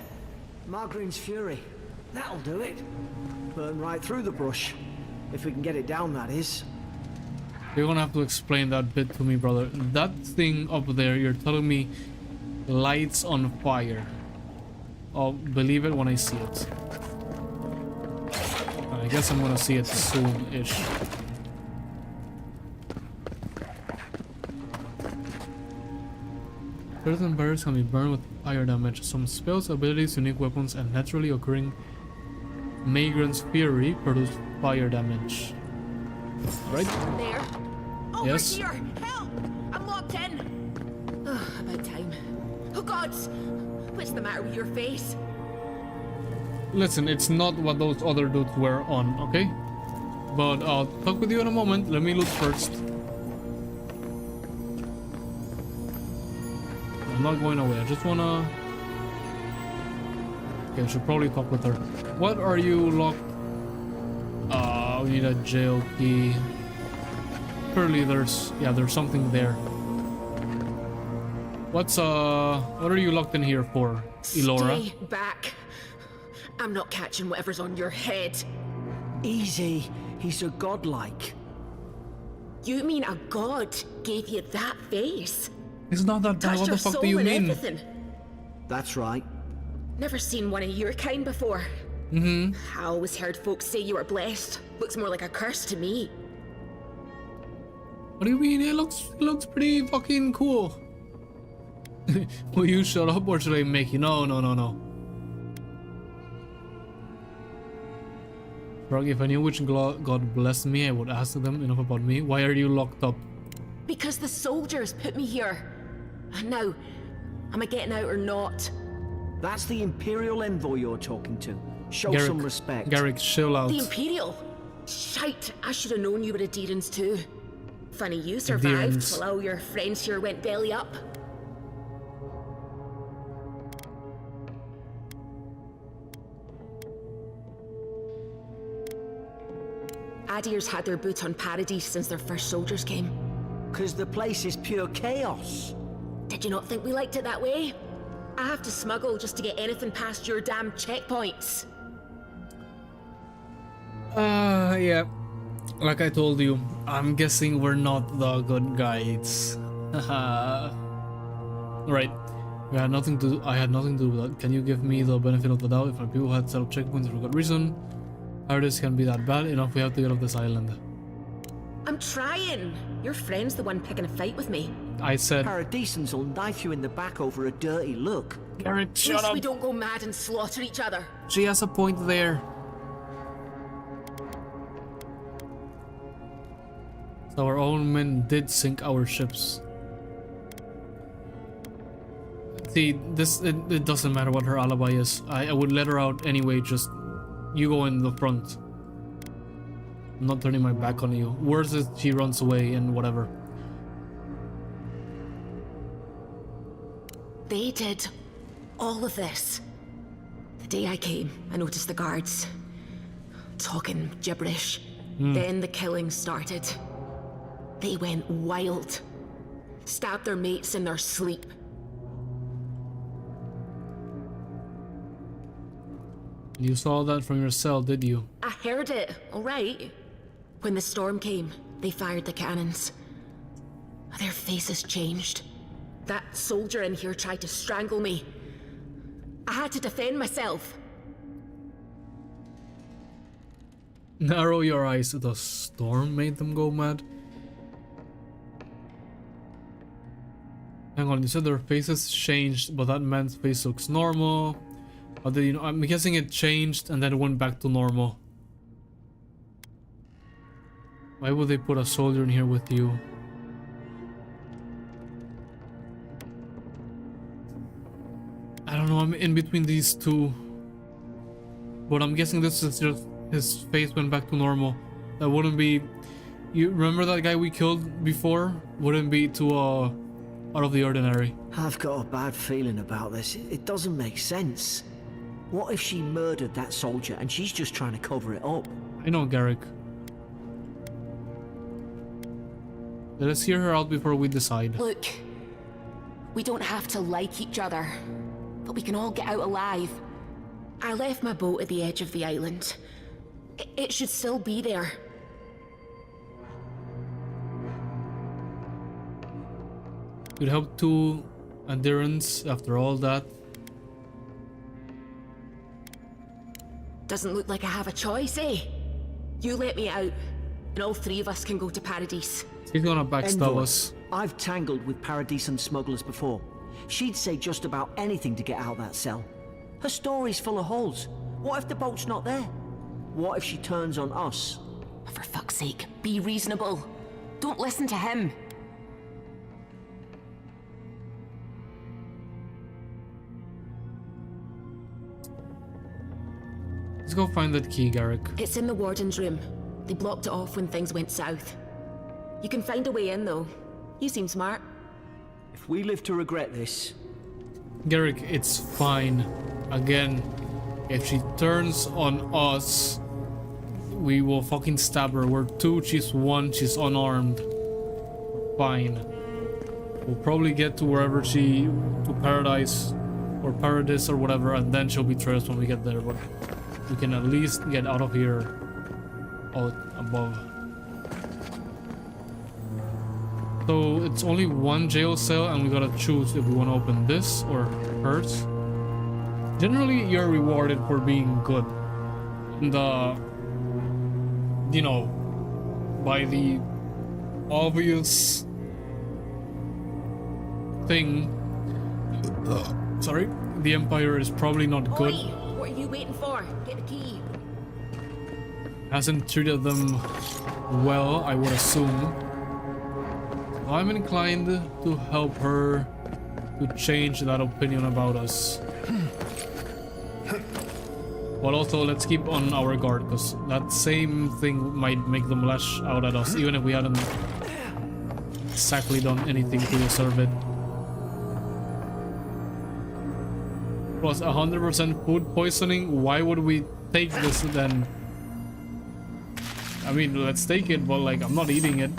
Margarine's Fury. That'll do it. Burn right through the brush. If we can get it down, that is. You're gonna have to explain that bit to me, brother. That thing up there, you're telling me lights on fire. I'll believe it when I see it. I guess I'm gonna see it soon-ish. Certain barriers can be burned with fire damage. Some spells, abilities, unique weapons, and naturally occurring Magrant's Fury produce fire damage. Right? There. Over Yes. here. Help! I'm locked in. Oh, about time. Oh gods! What's the matter with your face? Listen, it's not what those other dudes were on, okay? But I'll talk with you in a moment. Let me loot first. I'm not going away. I just wanna... Okay, I should probably talk with her. What are you locked? We need a jail key. Surely there's... Yeah, there's something there. What are you locked in here for, Elora? Stay back. I'm not catching whatever's on your head. Easy. He's so godlike. You mean a god gave you that face? It's not that bad. Touched What your the fuck soul do you and mean? everything. That's right. Never seen one of your kind before. I always heard folks say you were blessed. Looks more like a curse to me. What do you mean? It looks pretty fucking cool. Will you shut up or should I make you? No. Frog, if I knew which god blessed me, I would ask them enough about me. Why are you locked up? Because the soldiers put me here. Now, am I getting out or not? That's the Imperial envoy you're talking to. Show Garrick, some respect. Garrick, chill out. The Imperial? Shite, I should have known you were Adherents too. Funny you survived Adherents. while all your friends here went belly up. Adir's had their boot on Paradise since their first soldiers came. 'Cause the place is pure chaos. Did you not think we liked it that way? I have to smuggle just to get anything past your damn checkpoints. Yeah. Like I told you, I'm guessing we're not the good guys. Right. I had nothing to do with that. Can you give me the benefit of the doubt if my people had set up checkpoints for good reason? How this can be that bad enough we have to get off this island. I'm trying. Your friend's the one picking a fight with me. I said, Paradisans will knife you in the back over a dirty look. Garrett, At shut least up. we don't go mad and slaughter each other. She has a point there. So our own men did sink our ships. See, it doesn't matter what her alibi is. I would let her out anyway, just you go in the front. I'm not turning my back on you. Worse is she runs away and whatever. They did all of this. The day I came, I noticed the guards talking gibberish. Then the killing started. They went wild. Stabbed their mates in their sleep. You saw that from your cell, did you? I heard it, all right. When the storm came, they fired the cannons. Their faces changed. That soldier in here tried to strangle me. I had to defend myself. Narrow your eyes. The storm made them go mad. Hang on, you said their faces changed, but that man's face looks normal. But then, I'm guessing it changed and then it went back to normal. Why would they put a soldier in here with you? I don't know, I'm in between these two. But I'm guessing this is just his face went back to normal. That wouldn't be... You remember that guy we killed before? Wouldn't be too out of the ordinary. I've got a bad feeling about this. It doesn't make sense. What if she murdered that soldier and she's just trying to cover it up? I know, Garrick. Let us hear her out before we decide. Look, we don't have to like each other, but we can all get out alive. I left my boat at the edge of the island. It should still be there. Could help to endurance after all that. Doesn't look like I have a choice, eh? You let me out, and all three of us can go to Paradise. He's gonna backstab Envoy, us. I've tangled with Paradisan smugglers before. She'd say just about anything to get out that cell. Her story's full of holes. What if the boat's not there? What if she turns on us? For fuck's sake, be reasonable. Don't listen to him. Let's go find that key, Garrick. It's in the warden's room. They blocked it off when things went south. You can find a way in, though. You seem smart. If we live to regret this... Garrick, it's fine. Again, if she turns on us, we will fucking stab her. We're two, she's one, she's unarmed. Fine. We'll probably get to wherever to Paradise or Paradise or whatever, and then she'll betray us when we get there. But we can at least get out of here. Out above. So it's only one jail cell, and we gotta choose if we want to open this or hers. Generally, you're rewarded for being good. You know, by the obvious thing. Sorry, the Empire is probably not good. Oi, what are you waiting for? Get the key. Hasn't treated them well, I would assume. I'm inclined to help her to change that opinion about us. But also, let's keep on our guard, because that same thing might make them lash out at us, even if we hadn't exactly done anything to deserve it. Plus 100% food poisoning, why would we take this then? I mean, let's take it, but like, I'm not eating it.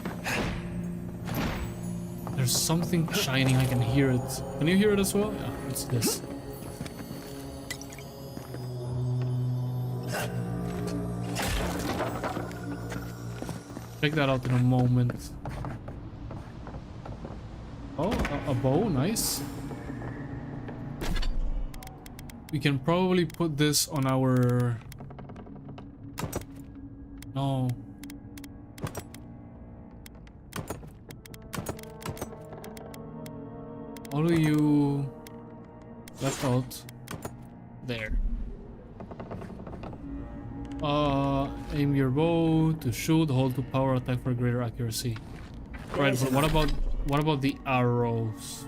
There's something shining, I can hear it. Can you hear it as well? Yeah, it's this. Check that out in a moment. Oh, a bow, nice. We can probably put this on our... No. How do you... left out? There. Aim your bow to shoot, hold to power attack for greater accuracy. Right, but what about the arrows?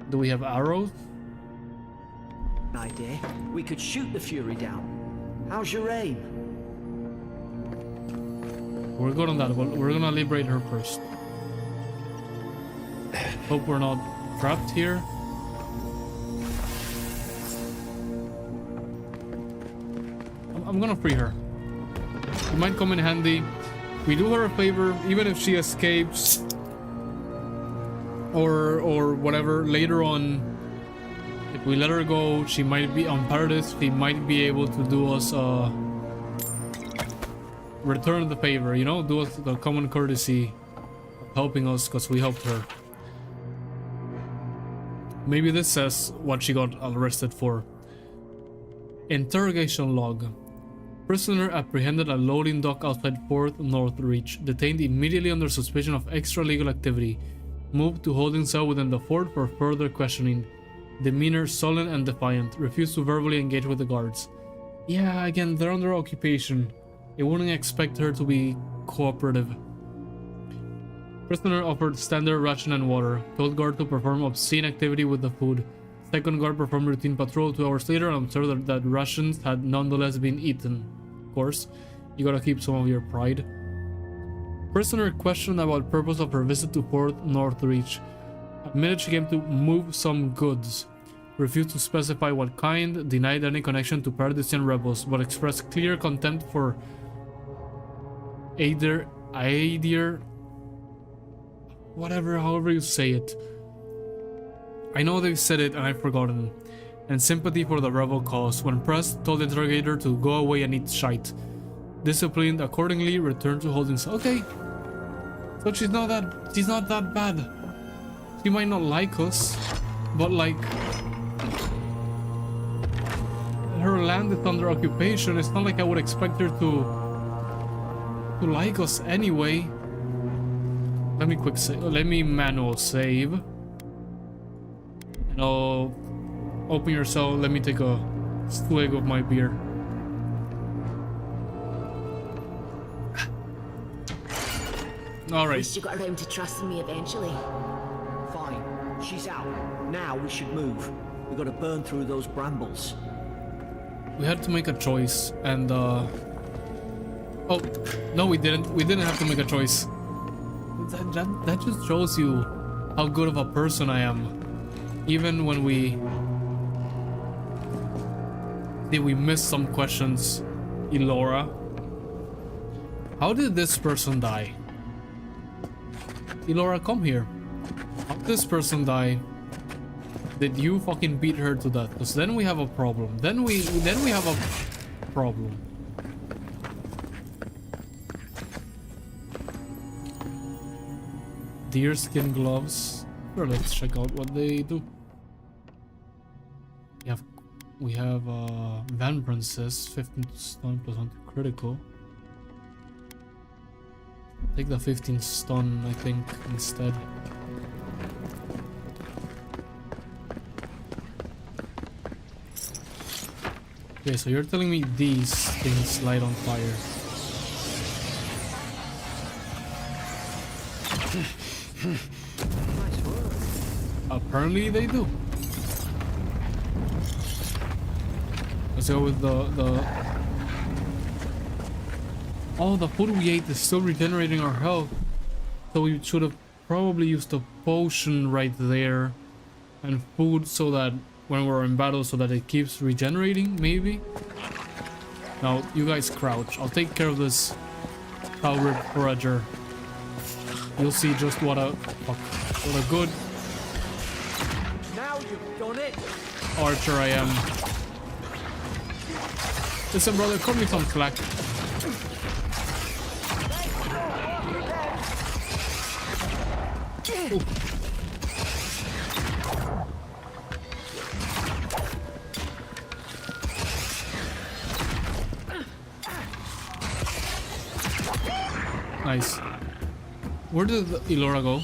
Do we have arrows? Idea. We could shoot the Fury down. How's your aim? We're good on that, but we're gonna liberate her first. Hope we're not trapped here. I'm gonna free her. It might come in handy. We do her a favor, even if she escapes or whatever later on. If we let her go, she might be on Paradise. She might be able to do us return the favor, you know, do us the common courtesy of helping us because we helped her. Maybe this says what she got arrested for. Interrogation log. Prisoner apprehended at loading dock outside Fort North Reach. Detained immediately under suspicion of extra-legal activity. Moved to holding cell within the fort for further questioning. Demeanor sullen and defiant. Refused to verbally engage with the guards. Yeah, again, they're under occupation. I wouldn't expect her to be cooperative. Prisoner offered standard ration and water. Told guard to perform obscene activity with the food. Second guard performed routine patrol 2 hours later and observed that rations had nonetheless been eaten. Of course, you gotta keep some of your pride. Prisoner questioned about purpose of her visit to Fort North Reach. Admitted she came to move some goods. Refused to specify what kind, denied any connection to Paradisian rebels, but expressed clear contempt for Aidir, whatever, however you say it. I know they've said it and I've forgotten. And sympathy for the rebel cause. When pressed, told the interrogator to go away and eat shite. Disciplined accordingly, returned to holding cell. Okay. So she's not that bad. She might not like us, but like her land is under occupation. It's not like I would expect her to like us anyway. Let me quick save. Let me manual save. And I'll open your cell. Let me take a swig of my beer. All right. At least you got around to trusting me eventually. Fine. She's out. Now we should move. We gotta burn through those brambles. We had to make a choice, and oh no, we didn't. We didn't have to make a choice. That just shows you how good of a person I am. Even when we missed some questions, Elora. How did this person die? Elora, come here. How did this person die? Did you fucking beat her to death? Because then we have a problem. Then we have a problem. Deerskin gloves. Sure, let's check out what they do. We have Van Princess, 15 stun plus 1 critical. Take the 15 stun, I think, instead. Okay, so you're telling me these things light on fire. Apparently they do. Let's go with the oh, the food we ate is still regenerating our health. So we should have probably used a potion right there and food so that when we're in battle so that it keeps regenerating, maybe. Now you guys crouch. I'll take care of this Power Forager. You'll see just what a good Now you've done it. archer I am. Listen, brother, cut me some slack. Ooh. Nice. Where did Elora go?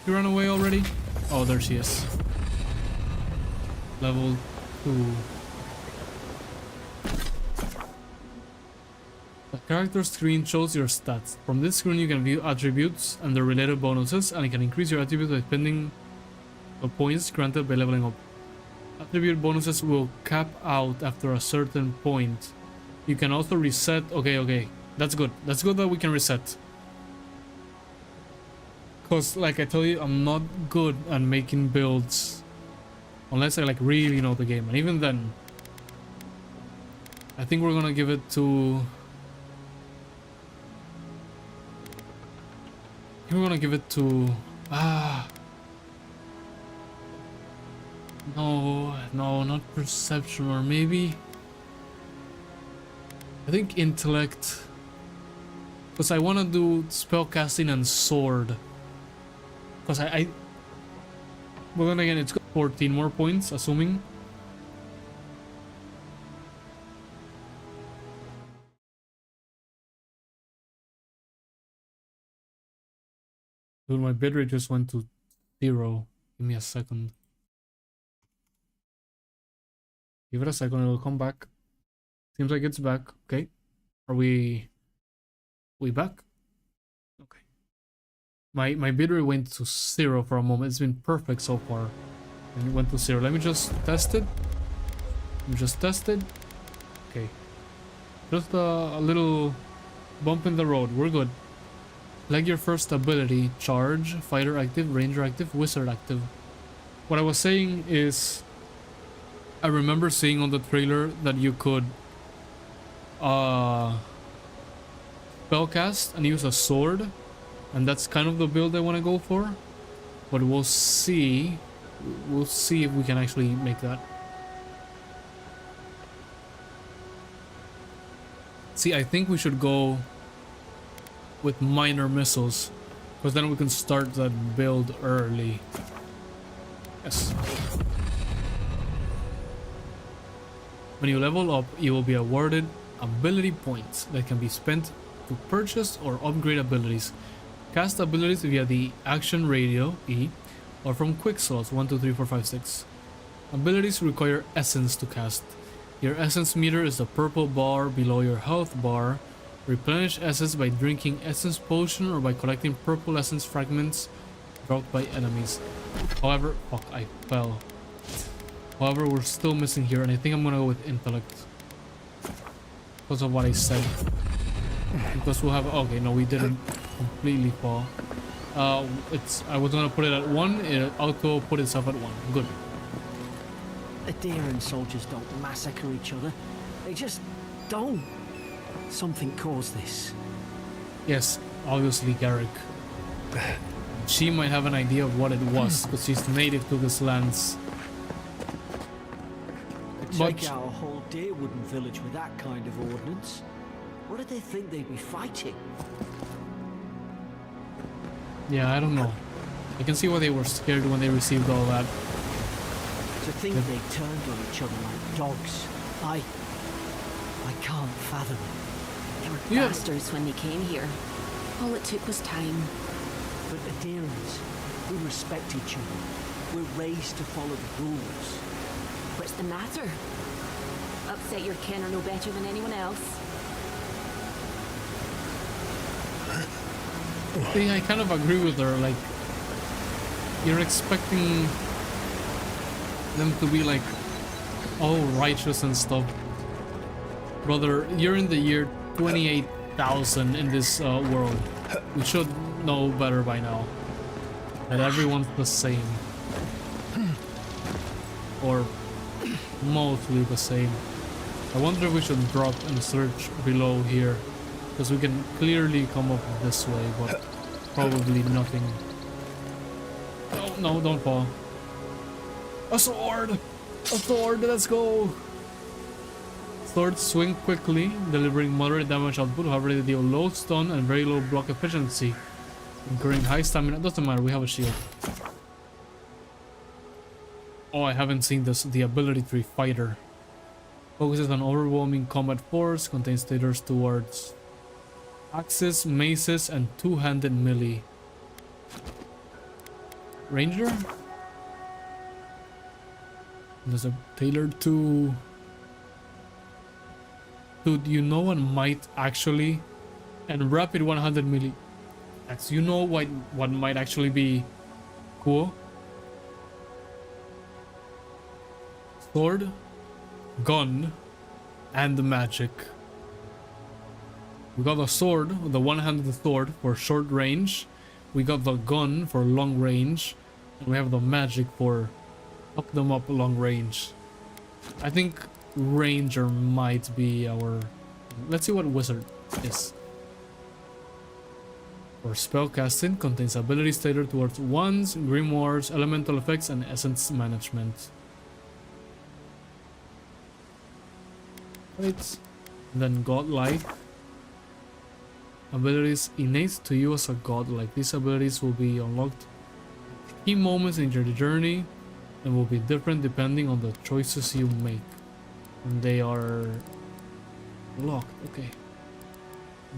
She ran away already? Oh, there she is. Level 2. The character screen shows your stats. From this screen you can view attributes and their related bonuses, and it can increase your attributes by spending the points granted by leveling up. Attribute bonuses will cap out after a certain point. You can also reset... Okay. That's good. That's good that we can reset. Because, like I tell you, I'm not good at making builds. Unless I, like, really know the game. And even then, I think we're gonna give it to... We're gonna give it to... No, not perception, or maybe... I think intellect... Because I want to do spellcasting and sword. Because well, then again, it's got 14 more points, assuming. Dude, my bitrate just went to 0. Give me a second. Give it a second, it'll come back. Seems like it's back. Okay. Are we back? Okay. My bitrate went to 0 for a moment. It's been perfect so far. And it went to 0. Let me just test it. Okay. Just a little bump in the road. We're good. Select your first ability. Charge, fighter active, ranger active, wizard active. What I was saying is, I remember seeing on the trailer that you could spellcast and use a sword, and that's kind of the build I want to go for. But we'll see. We'll see if we can actually make that. See, I think we should go with minor missiles, because then we can start that build early. Yes. When you level up, you will be awarded ability points that can be spent to purchase or upgrade abilities. Cast abilities via the action radio, E, or from quick slots, 1, 2, 3, 4, 5, 6. Abilities require essence to cast. Your essence meter is the purple bar below your health bar. Replenish essence by drinking essence potion or by collecting purple essence fragments dropped by enemies. However, fuck, I fell. However, we're still missing here, and I think I'm gonna go with intellect. Because of what I said. Because we'll have... Okay, no, we didn't completely fall. I was gonna put it at 1, it auto put itself at 1. Good. Adherent soldiers don't massacre each other. They just don't. Something caused this. Yes, obviously Garrick. She might have an idea of what it was, because she's native to this lands. Take out a whole Deerwooden village with that kind of ordnance. What did they think they'd be fighting? Yeah, I don't know. I can see why they were scared when they received all that. To think they turned on each other like dogs. I can't fathom it. They were Yeah. bastards when they came here. All it took was time. But adherents, we respect each other. We're raised to follow the rules. What's the matter? Upset your kin are no better than anyone else. See, I kind of agree with her. Like, you're expecting them to be like all righteous and stuff. Brother, you're in the year 28,000 in this world. We should know better by now. That everyone's the same. Or mostly the same. I wonder if we should drop and search below here. Because we can clearly come up this way, but probably nothing. No, don't fall. A sword! A sword, let's go! Swords swing quickly, delivering moderate damage output, however they deal low stun and very low block efficiency. Incurring high stamina, doesn't matter, we have a shield. Oh, I haven't seen this, the ability tree fighter. Focuses on overwhelming combat force, contains status towards axes, maces, and two-handed melee. Ranger? There's a tailored to... Dude, you know what might actually... And rapid 100 melee. That's, you know what might actually be cool? Sword, gun, and the magic. We got the sword, the one-handed sword for short range. We got the gun for long range. And we have the magic for fuck them up long range. I think ranger might be our... Let's see what wizard is. For spellcasting, contains abilities tailored towards wands, grimoires, elemental effects, and essence management. Right. And then godlike. Abilities innate to you as a godlike. These abilities will be unlocked at key moments in your journey and will be different depending on the choices you make. And they are locked. Okay.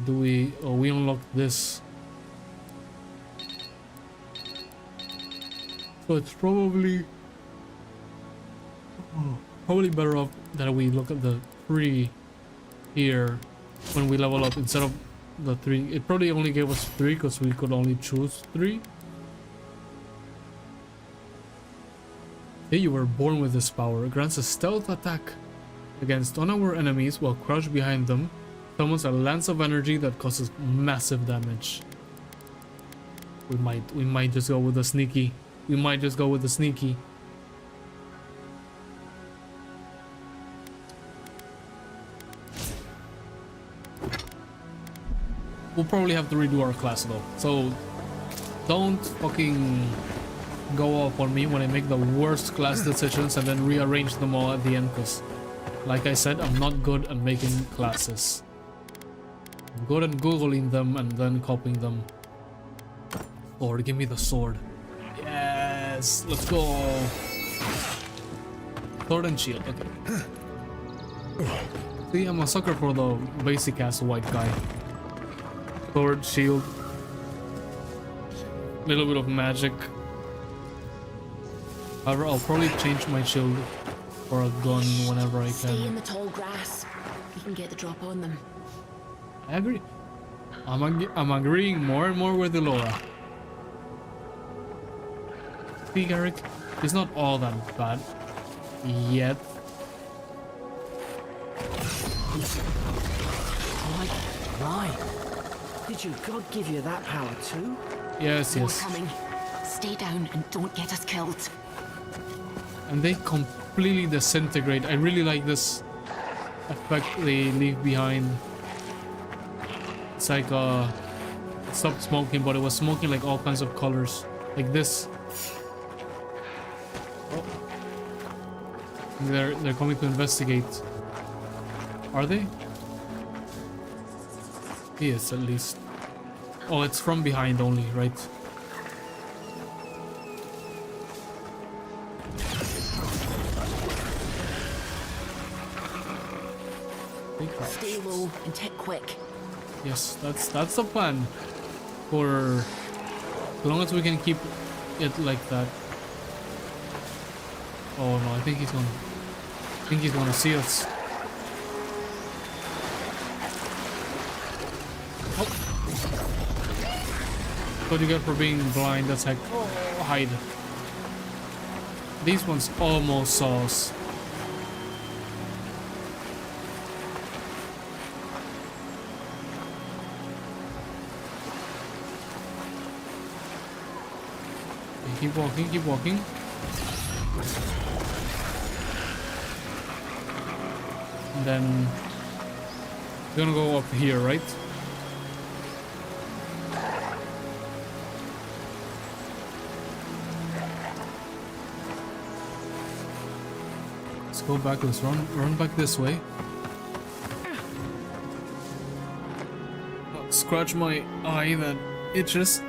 Do we... Oh, we unlocked this. So it's probably better off that we look at the 3 here when we level up instead of the 3. It probably only gave us 3 because we could only choose 3. Hey, you were born with this power. It grants a stealth attack against unaware enemies while crouched behind them. Summons a lance of energy that causes massive damage. We might just go with the sneaky. We might just go with the sneaky. We'll probably have to redo our class though. So don't fucking go off on me when I make the worst class decisions and then rearrange them all at the end, because like I said, I'm not good at making classes. I'm good at googling them and then copying them. Lord, give me the sword. Yes, let's go. Sword and shield, okay. See, I'm a sucker for the basic ass white guy. Sword, shield, little bit of magic. However, I'll probably change my shield for a gun whenever I Stay in can. the tall grass. You can get the drop on them. I agree. I'm agreeing more and more with Elora. See, Garrick, it's not all that bad yet. Why? Did your god give you that power too? Yes, More yes. coming. Stay down and don't get us killed. And they completely disintegrate. I really like this effect they leave behind. It's like it stopped smoking, but it was smoking like all kinds of colors, like this. Oh. They're coming to investigate. Are they? He is, at least. Oh, it's from behind only, right? Stay low and tick quick. Yes, that's the plan. For as long as we can keep it like that. Oh no, I think he's gonna see us. Oh. What do you get for being blind? That's like, oh, hide. These ones almost saw us. Keep walking, keep walking. And then we're gonna go up here, right? Let's go back, let's run back this way. Scratch my eye that itches.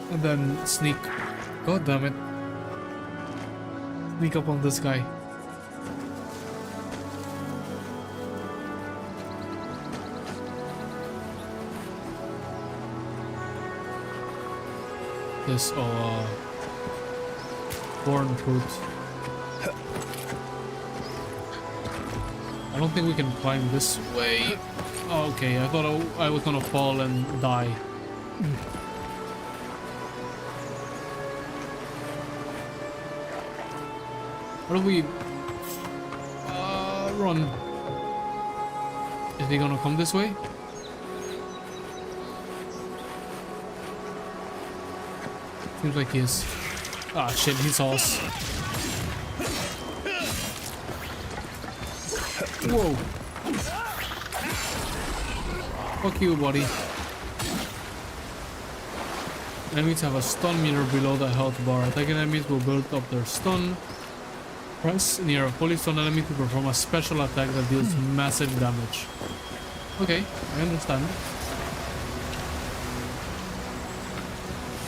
And then sneak. God damn it. Sneak up on this guy. This, thorn fruit. I don't think we can climb this way. Oh, okay, I thought I was gonna fall and die. What do we... run. Is he gonna come this way? Seems like he is. Ah, shit, he saw us. Whoa. Fuck you, buddy. Enemies have a stun meter below the health bar. Attacking enemies will build up their stun. Press near a fully stunned enemy to perform a special attack that deals massive damage. Okay, I understand.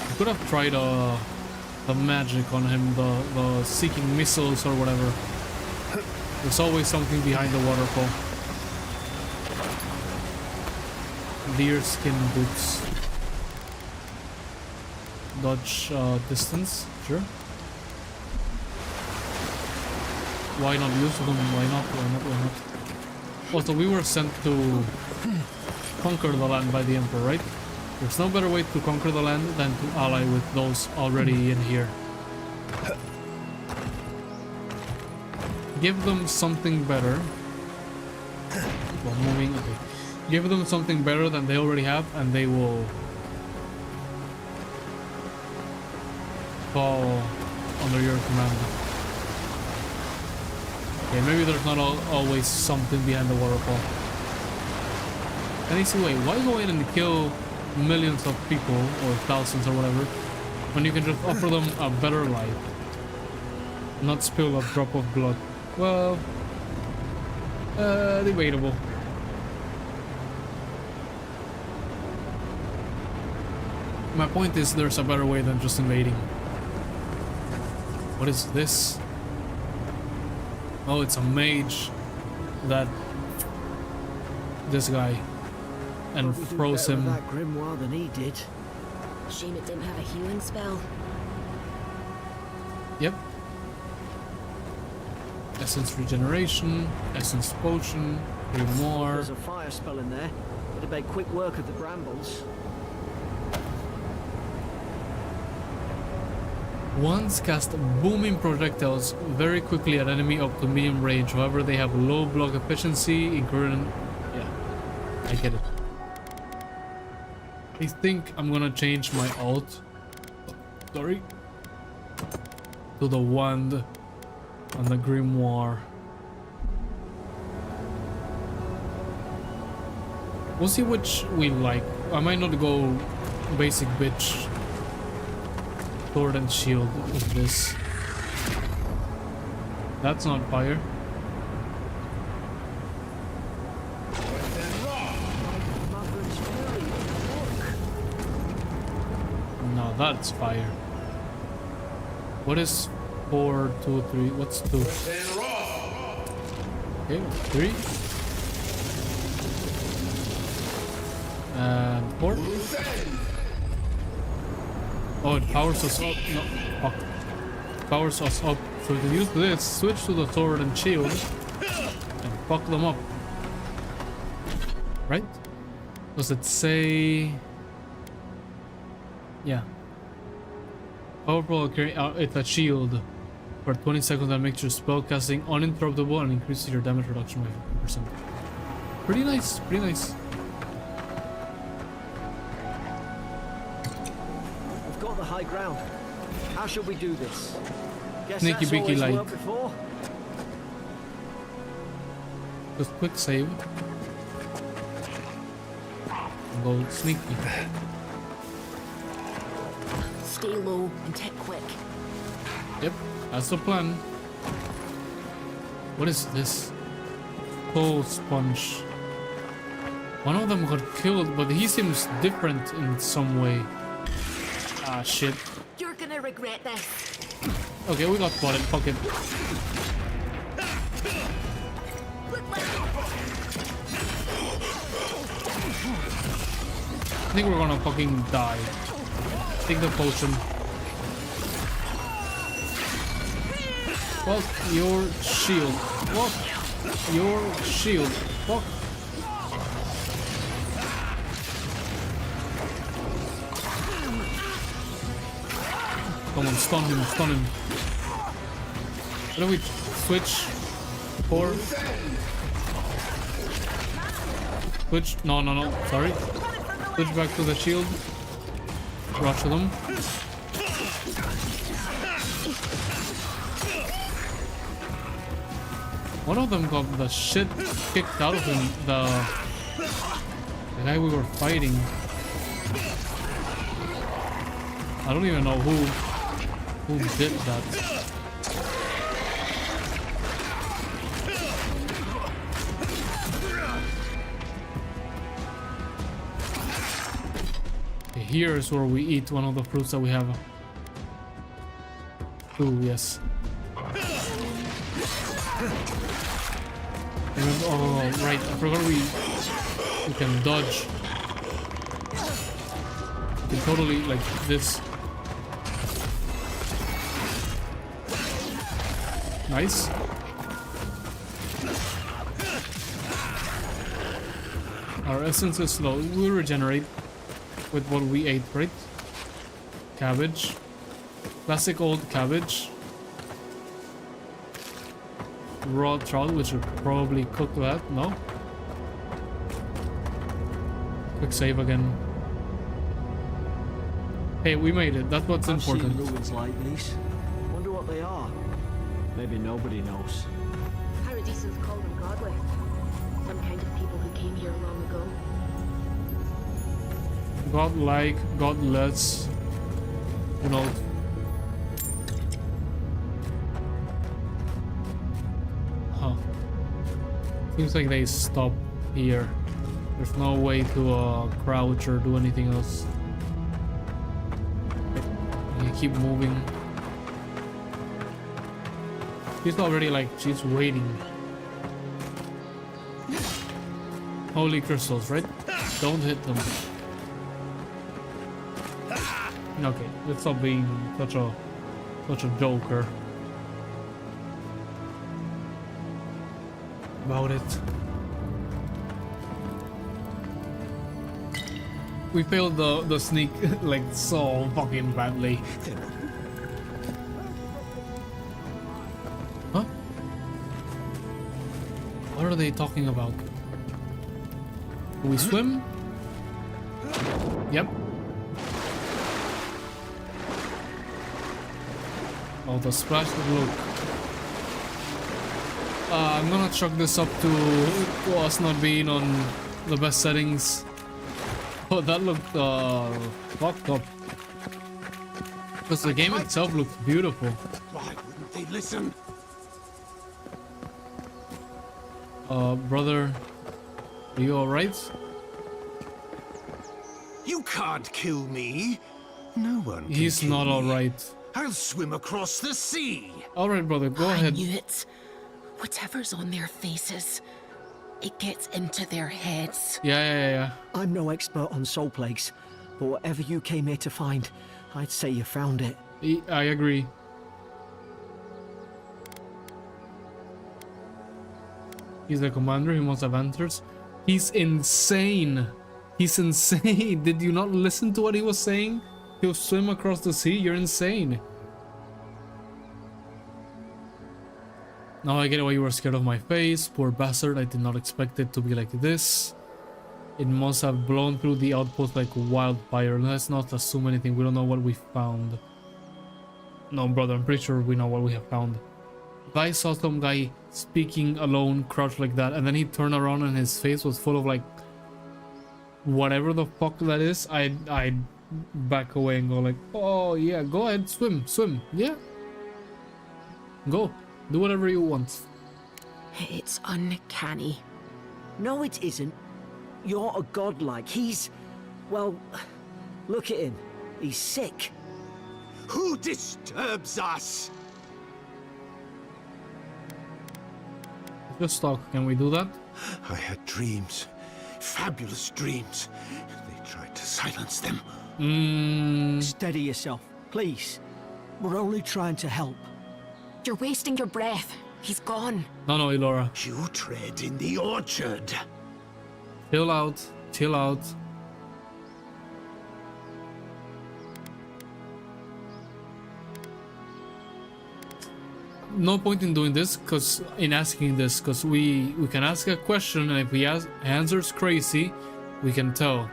I could have tried the magic on him, the seeking missiles or whatever. There's always something behind the waterfall. Deer skin boots. Dodge distance, sure. Why not use them? Why not? Why not? Also, we were sent to conquer the land by the Emperor, right? There's no better way to conquer the land than to ally with those already in here. Give them something better. Well, moving, okay. Give them something better than they already have, and they will fall under your command. Okay, maybe there's not always something behind the waterfall. And easy way, why go in and kill millions of people, or thousands or whatever, when you can just offer them a better life? Not spill a drop of blood. Well, debatable. My point is there's a better way than just invading. What is this? Oh, it's a mage that this guy and froze him. That grimoire than he did. Shame it didn't have a healing spell. Yep. Essence regeneration, essence potion, grimoire. There's a fire spell in there. It'd make quick work of the brambles. Once cast booming projectiles very quickly at enemy up to medium range. However, they have low block efficiency, including... Yeah, I get it. I think I'm gonna change my alt. Sorry. To the wand on the grimoire. We'll see which we like. I might not go basic bitch. Sword and shield with this. That's not fire. No, that's fire. What is 4, 2, 3? What's 2? Okay, 3. And 4. Oh, it powers us up. No, fuck. Powers us up. So we can use this, switch to the sword and shield, and fuck them up. Right? Does it say... Yeah. Powerful, okay, it's a shield for 20 seconds that makes your spell casting uninterruptible and increases your damage reduction by 50%. Pretty nice, pretty nice. We've got the high ground. How should we do this? Guess Sneaky that's beaky always like. worked before. Just quick save. And go sneaky. Stay low and tick quick. Yep, that's the plan. What is this? Soul sponge. One of them got killed, but he seems different in some way. Ah, shit. You're gonna regret this. Okay, we got spotted. Fuck it. I think we're gonna fucking die. Take the potion. Fuck your shield. Fuck your shield. Fuck. Come on, stun him, stun him. What do we switch? 4. Switch. No, no, no. Sorry. Switch back to the shield. Rush them. One of them got the shit kicked out of him. The guy we were fighting. I don't even know who did that. Okay, here is where we eat one of the fruits that we have. Ooh, yes. Oh, right. I forgot we can dodge. We can totally like this. Nice. Our essence is low. We regenerate with what we ate, right? Cabbage. Classic old cabbage. Raw trout, which would probably cook that. No? Quick save again. Hey, we made it. That's what's important. I've seen ruins like these. Wonder what they are. Maybe nobody knows. Paradisans call them godly. Some kind of people who came here long ago. Godlike, godless. Who knows? Huh. Seems like they stop here. There's no way to crouch or do anything else. You keep moving. She's already like, she's waiting. Holy crystals, right? Don't hit them. Okay, let's stop being such a joker about it. We failed the sneak like so fucking badly. Huh? What are they talking about? Do we swim? Yep. Oh, the splash look. I'm gonna chalk this up to us not being on the best settings. Oh, that looked fucked up. Because the game itself looks beautiful. Why wouldn't they listen? Brother, are you alright? You can't kill me. No one can He's kill not me. alright. I'll swim across the sea. Alright, brother, go I ahead. knew it. Whatever's on their faces, it gets into their heads. Yeah. I'm no expert on soul plagues, but whatever you came here to find, I'd say you found it. I agree. He's the commander, he must have answers. He's insane. He's insane. Did you not listen to what he was saying? He'll swim across the sea, you're insane. Now I get why you were scared of my face. Poor bastard, I did not expect it to be like this. It must have blown through the outpost like wildfire. Let's not assume anything, we don't know what we found. No, brother, I'm pretty sure we know what we have found. If I saw some guy speaking alone, crouched like that, and then he turned around and his face was full of like whatever the fuck that is, I'd back away and go like, oh yeah, go ahead, swim, yeah. Go, do whatever you want. It's uncanny. No, it isn't. You're a godlike. He's... well, look at him. He's sick. Who disturbs us? Just talk, can we do that? I had dreams. Fabulous dreams. They tried to silence them. Steady yourself, please. We're only trying to help. You're wasting your breath. He's gone. No, Elora. You tread in the orchard. Chill out, chill out. no point in doing this, because in asking this, because we can ask a question, and if he answers crazy, we can tell.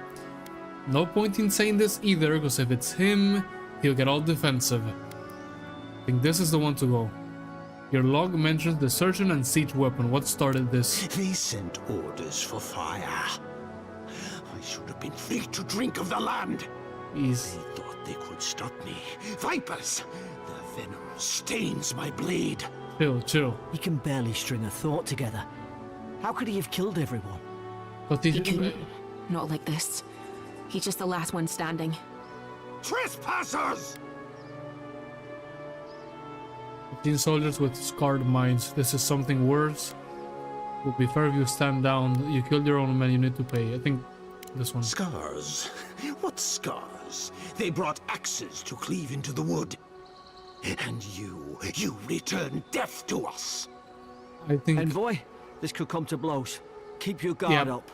No point in saying this either, because if it's him, he'll get all defensive. I think this is the one to go. Your log mentions the surgeon and siege weapon. What started this? They sent orders for fire. I should have been free to drink of the land. He's... They thought they could stop me. Vipers! The venom stains my blade. Chill, chill. He can barely string a thought together. How could he have killed everyone? But He couldn't. Not like this. He's just the last one standing. Trespassers! 15 soldiers with scarred minds. This is something worse. Would be fair if you stand down. You killed your own men, you need to pay. I think this one. Scars? What scars? They brought axes to cleave into the wood. And you return death to us. I think... Envoy, this could come to blows. Keep your guard up.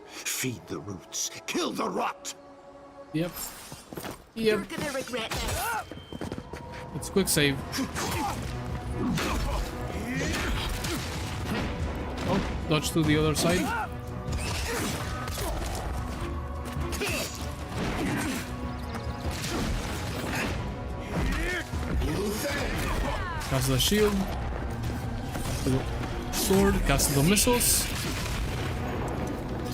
Feed the roots, kill the rot. Yep. You're Yep. gonna regret this. It's quick save. Oh, dodge to the other side. Cast the shield. The sword, cast the missiles.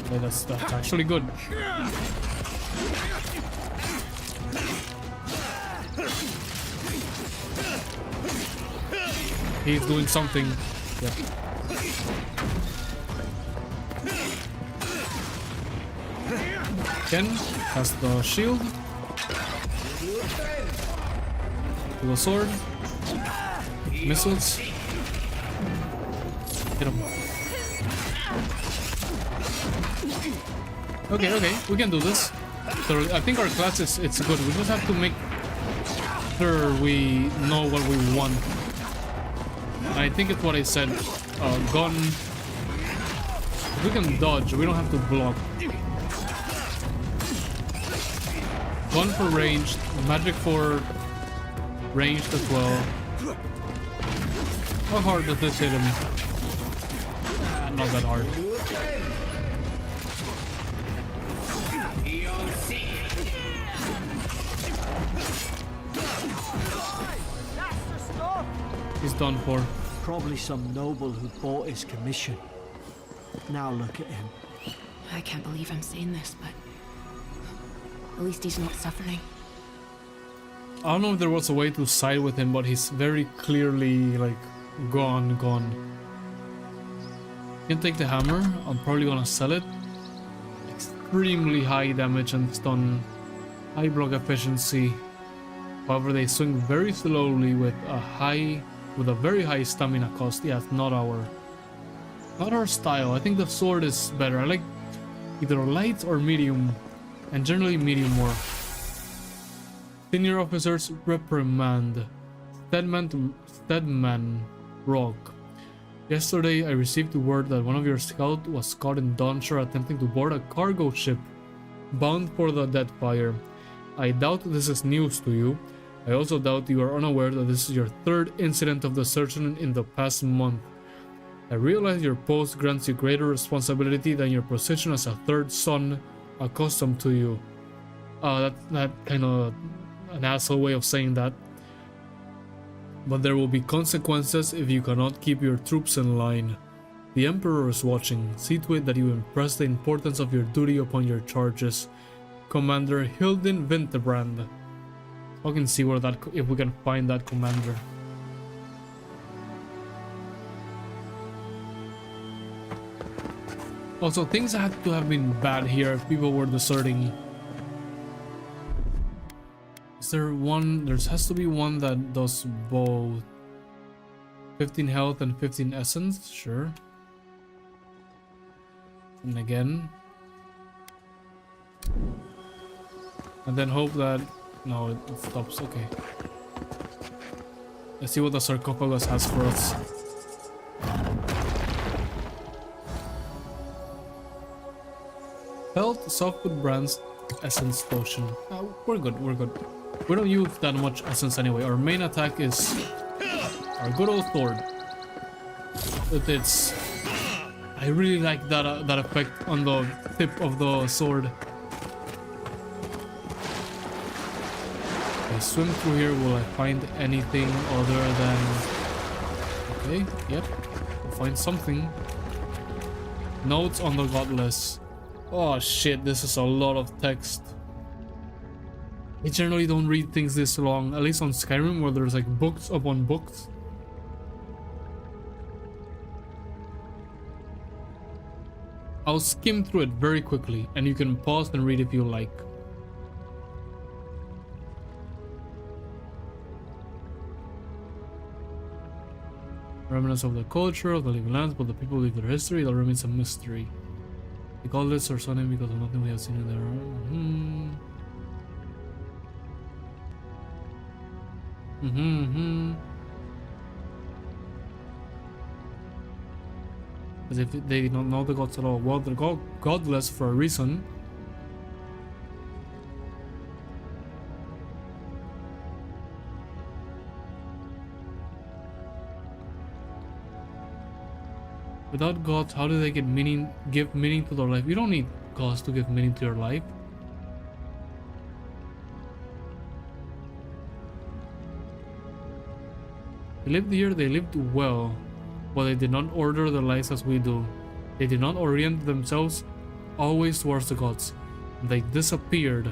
Okay, that's actually good. He's doing something. Yep. Again, has the shield. To the sword. Missiles. Hit him. Okay, we can do this. So I think our class is it's good. We just have to make sure we know what we want. I think it's what I said. Gun. If we can dodge, we don't have to block. Gun for ranged, magic for ranged as well. How hard does this hit him? Not that hard. He's done for. Probably some noble who bought his commission. Now look at him. I can't believe I'm saying this, but at least he's not suffering. I don't know if there was a way to side with him, but he's very clearly like gone. Can take the hammer. I'm probably gonna sell it. Extremely high damage and stun, high block efficiency. However, they swing very slowly with a very high stamina cost. Yeah, it's not our style. I think the sword is better. I like either light or medium, and generally medium more. Senior officers reprimand. Steadman Rock. Yesterday, I received the word that one of your scouts was caught in Dawnshire attempting to board a cargo ship bound for the Deadfire. I doubt this is news to you. I also doubt you are unaware that this is your third incident of desertion in the past month. I realize your post grants you greater responsibility than your position as a third son accustomed to you. That kind of an asshole way of saying that. But there will be consequences if you cannot keep your troops in line. The Emperor is watching. See to it that you impress the importance of your duty upon your charges. Commander Hildin Winterbrand. I can see where that, if we can find that commander. Also, things had to have been bad here if people were deserting. Is there one? There has to be one that does both. 15 health and 15 essence, sure. And again. And then hope that... No, it stops, okay. Let's see what the sarcophagus has for us. Health, softwood brands, essence potion. We're good. We don't use that much essence anyway. Our main attack is Our good old sword. With its... I really like that effect on the tip of the sword. Okay, swim through here. Will I find anything other than... Okay, yep. We'll find something. Notes on the godless. Oh shit, this is a lot of text. I generally don't read things this long, at least on Skyrim where there's like books upon books. I'll skim through it very quickly, and you can pause and read if you like. Remnants of the culture of the living lands, but the people live their history, that remains a mystery. The godless are so named because of nothing we have seen in there. As if they don't know the gods at all. Well, they're godless for a reason. Without gods, how do they give meaning to their life? You don't need gods to give meaning to your life. They lived here, they lived well, but they did not order their lives as we do. They did not orient themselves always towards the gods. They disappeared.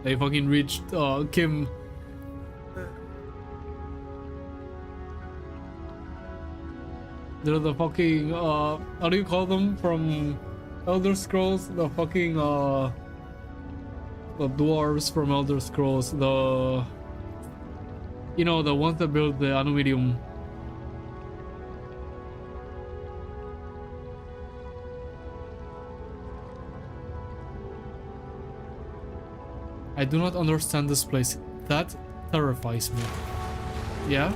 They fucking reached Kim. They're the fucking how do you call them from Elder Scrolls? The fucking the dwarves from Elder Scrolls, the you know, the ones that built the Anumidium. I do not understand this place. That terrifies me. Yeah?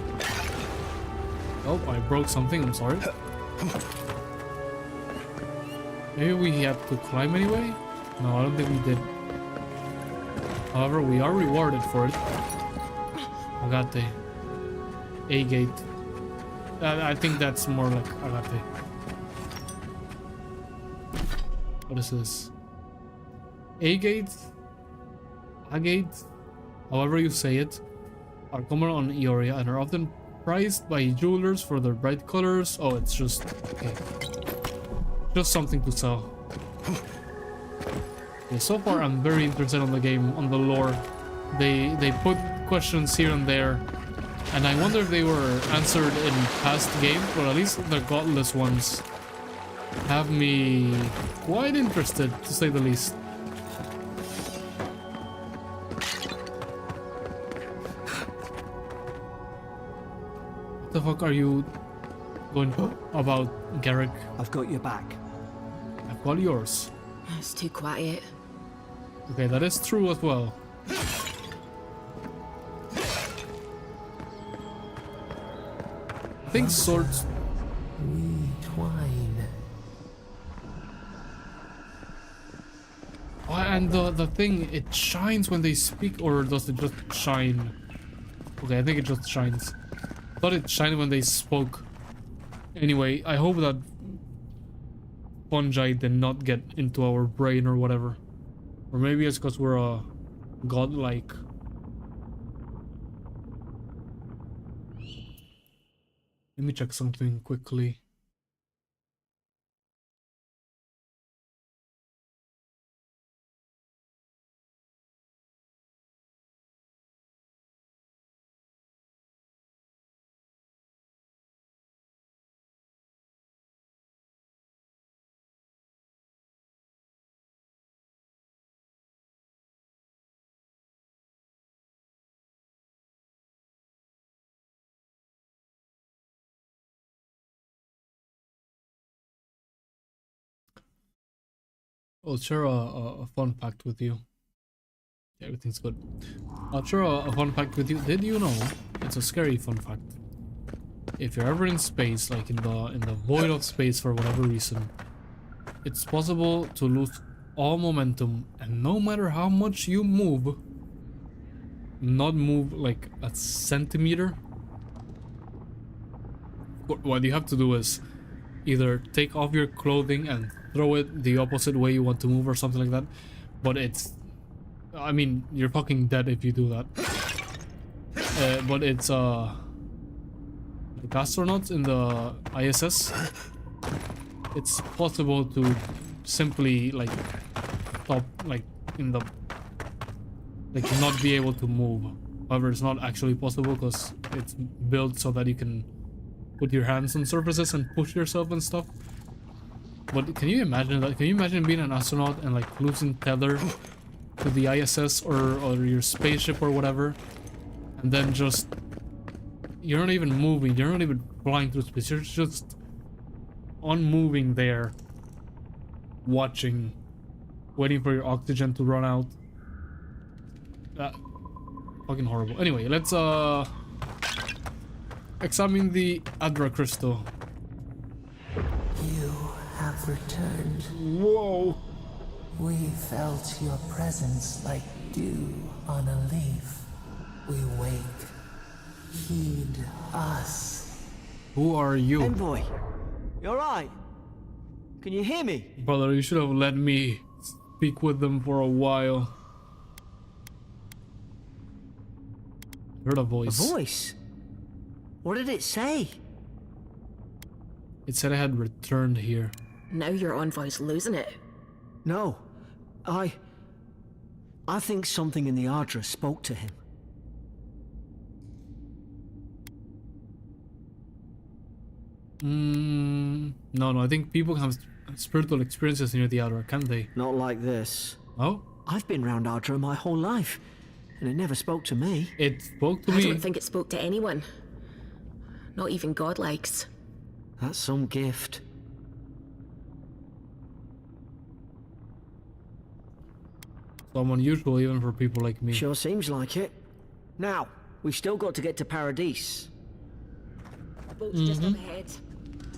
Oh, I broke something, I'm sorry. Maybe we have to climb anyway? No, I don't think we did. However, we are rewarded for it. Agate. A-gate. I think that's more like Agate. What is this? A-gate? Agate? However you say it, are common on Ioria and are often prized by jewelers for their bright colors. Oh, it's just... okay. Just something to sell. Okay, so far I'm very interested on the game, on the lore. They put questions here and there, and I wonder if they were answered in past games, but at least the godless ones have me quite interested, to say the least. What the fuck are you going about, Garrick? I've got your back. I've got yours. It's too quiet. Okay, that is true as well. I think swords... We twine. Oh, and the thing, it shines when they speak, or does it just shine? Okay, I think it just shines. I thought it shined when they spoke. Anyway, I hope that fungi did not get into our brain or whatever. Or maybe it's because we're godlike. Let me check something quickly. I'll share a fun fact with you. Yeah, everything's good. I'll share a fun fact with you. Did you know? It's a scary fun fact. If you're ever in space, like in the void of space for whatever reason, it's possible to lose all momentum, and no matter how much you move, not move like a centimeter. What you have to do is either take off your clothing and throw it the opposite way you want to move or something like that. But it's, I mean, you're fucking dead if you do that. But it's the astronauts in the ISS, it's possible to simply like stop like in the like not be able to move. However, it's not actually possible because it's built so that you can put your hands on surfaces and push yourself and stuff. But can you imagine that? Can you imagine being an astronaut and like losing tether to the ISS or your spaceship or whatever, and then just you're not even moving, you're not even flying through space, you're just unmoving there, watching, waiting for your oxygen to run out. Fucking horrible. Anyway, let's examine the Adra crystal. You have returned. Whoa! We felt your presence like dew on a leaf. We wake. Heed us. Who are you? Envoy, you alright? Can you hear me? Brother, you should have let me speak with them for a while. Heard a voice. A voice? What did it say? It said I had returned here. Now your envoy's losing it. No, I think something in the Ardra spoke to him. No, I think people have spiritual experiences near the Outer, can't they? Not like this. Oh? I've been round Ardra my whole life, and it never spoke to me. It spoke to I me. don't think it spoke to anyone. Not even godlikes. That's some gift. So unusual even for people like me. Sure seems like it. Now, we've still got to get to Paradise. The boat's just up ahead.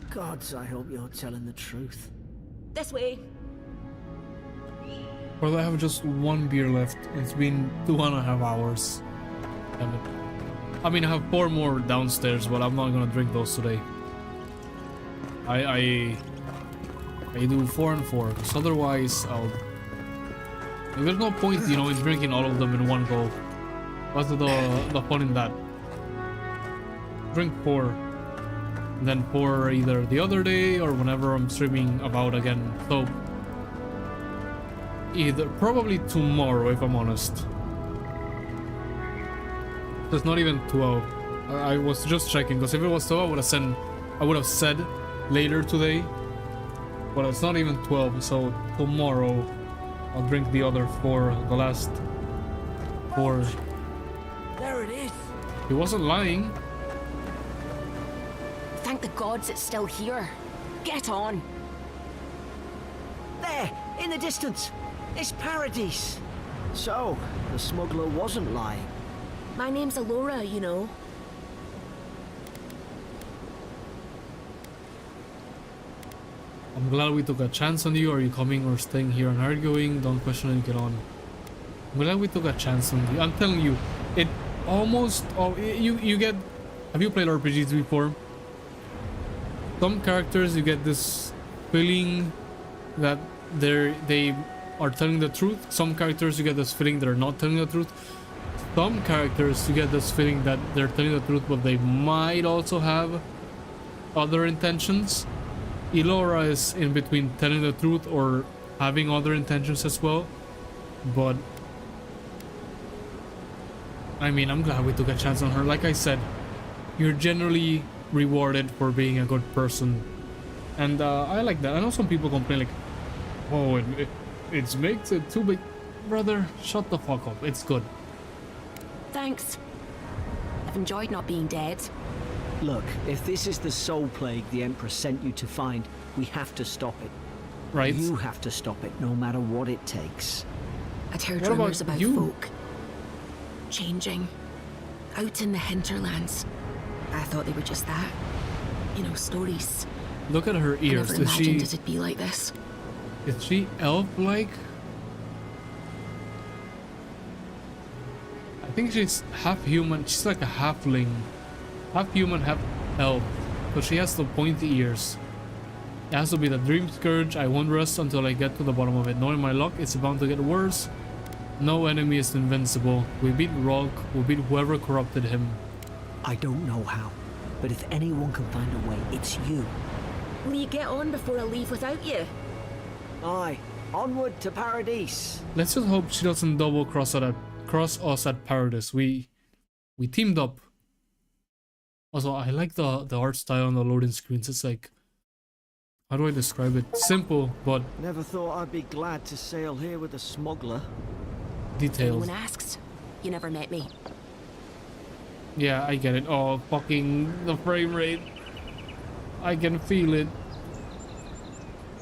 Gods, I hope you're telling the truth. This way. Brother, I have just one beer left. It's been 2.5 hours. Damn it. I mean, I have 4 more downstairs, but I'm not gonna drink those today. I do 4 and 4, because otherwise I'll... There's no point, you know, in drinking all of them in one go. What's the fun in that? Drink 4. And then 4 either the other day or whenever I'm streaming Avowed again. So... probably tomorrow, if I'm honest. It's not even 12. I was just checking, because if it was 12, I would have said later today. But it's not even 12, so tomorrow I'll drink the other 4, the last 4. There it is. He wasn't lying. Thank the gods it's still here. Get on. There, in the distance. It's Paradise. So, the smuggler wasn't lying. My name's Alora, you know. I'm glad we took a chance on you. Are you coming or staying here and arguing? Don't question and get on. I'm glad we took a chance on you. I'm telling you, it almost... you get... Have you played RPGs before? Some characters, you get this feeling that they are telling the truth. Some characters, you get this feeling they're not telling the truth. Some characters, you get this feeling that they're telling the truth, but they might also have other intentions. Elora is in between telling the truth or having other intentions as well. But I mean, I'm glad we took a chance on her. Like I said, you're generally rewarded for being a good person, and I like that. I know some people complain like, oh, it makes it too big. Brother, shut the fuck up. It's good. Thanks. I've enjoyed not being dead. Look, if this is the soul plague the Emperor sent you to find, we have to stop it. Right? You have to stop it, no matter what it takes. I'd heard What about rumors about you? folk changing out in the hinterlands. I thought they were just that. You know, stories. Look at her I ears. never Is imagined it'd be like this. she elf-like? I think she's half human. She's like a halfling. Half human, half elf. But she has the pointy ears. It has to be the Dream Scourge. I won't rest until I get to the bottom of it. Knowing my luck, it's bound to get worse. No enemy is invincible. We beat Rock. We beat whoever corrupted him. I don't know how, but if anyone can find a way, it's you. Will you get on before I leave without you? Aye, onward to Paradise. Let's just hope she doesn't double cross us at Paradise. We teamed up. Also, I like the art style on the loading screens. It's like, how do I describe it? Simple, but Never thought I'd be glad to sail here with a smuggler. detailed. Anyone asks, you never met me. Yeah, I get it. Oh, fucking the frame rate. I can feel it.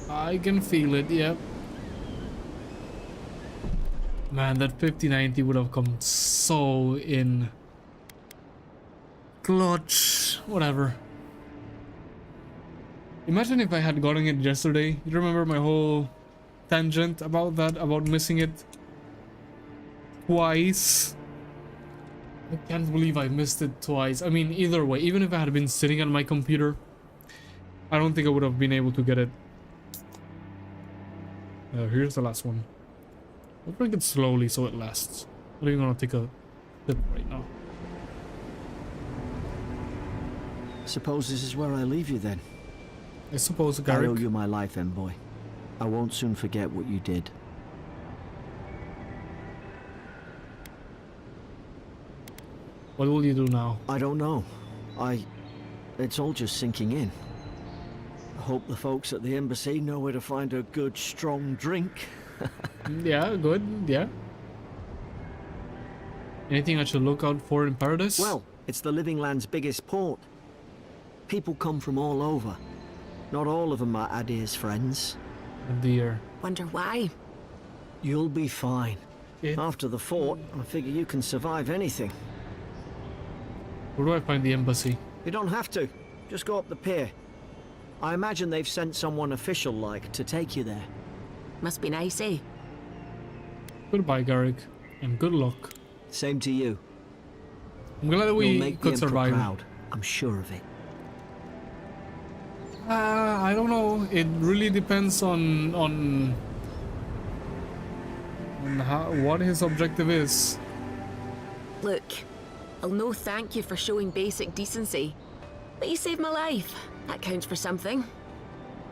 I can feel it, yep. Man, that 5090 would have come so in clutch. Whatever. Imagine if I had gotten it yesterday. You remember my whole tangent about that, about missing it twice? I can't believe I missed it twice. I mean, either way, even if I had been sitting on my computer, I don't think I would have been able to get it. Here's the last one. I'll drink it slowly so it lasts. I'm not even gonna take a sip right now. Suppose this is where I leave you then. I suppose, I owe Garrick. you my life, envoy. I won't soon forget what you did. What will you do now? I don't know. It's all just sinking in. I hope the folks at the embassy know where to find a good, strong drink. Yeah, good, yeah. Anything I should look out for in Paradise? Well, it's the Living Land's biggest port. People come from all over. Not all of them are Adir's friends. Oh dear. Wonder why? You'll be fine. It- After the fort, I figure you can survive anything. Where do I find the embassy? You don't have to. Just go up the pier. I imagine they've sent someone official-like to take you there. Must be nice, eh? Goodbye, Garrick, and good luck. Same to you. I'm glad that You'll we make the could Emperor survive. proud. I'm sure of it. I don't know. It really depends on how, what his objective is. Look, I'll no thank you for showing basic decency. But you saved my life. That counts for something.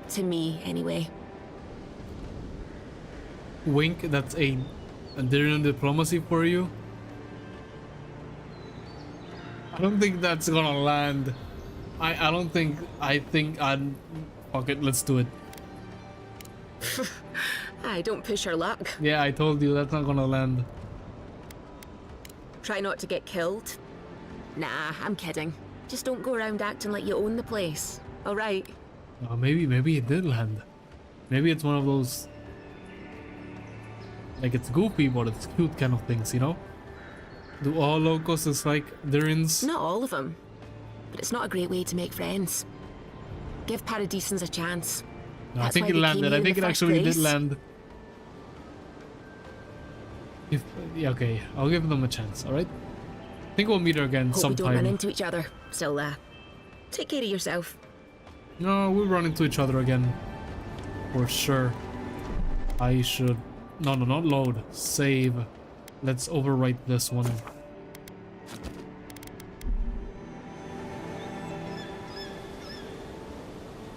To me, anyway. Wink, that's a Andarian diplomacy for you. I don't think that's gonna land. I think I'd... Fuck it, let's do it. Aye, don't push your luck. Yeah, I told you that's not gonna land. Try not to get killed. Nah, I'm kidding. Just don't go around acting like you own the place. Alright. Maybe it did land. Maybe it's one of those... Like, it's goofy, but it's cute kind of things, you know? Do all locals is like Darins? Not all of them. But it's not a great way to make friends. Give Paradisans a chance. No, I That's think why it they came landed. here I in think the it first actually did place. land. Yeah, okay, I'll give them a chance, alright? I think we'll meet her again Hope we don't run sometime. into each other. So, take care of yourself. No, we'll run into each other again. For sure. I should... No, not load. Save. Let's overwrite this one.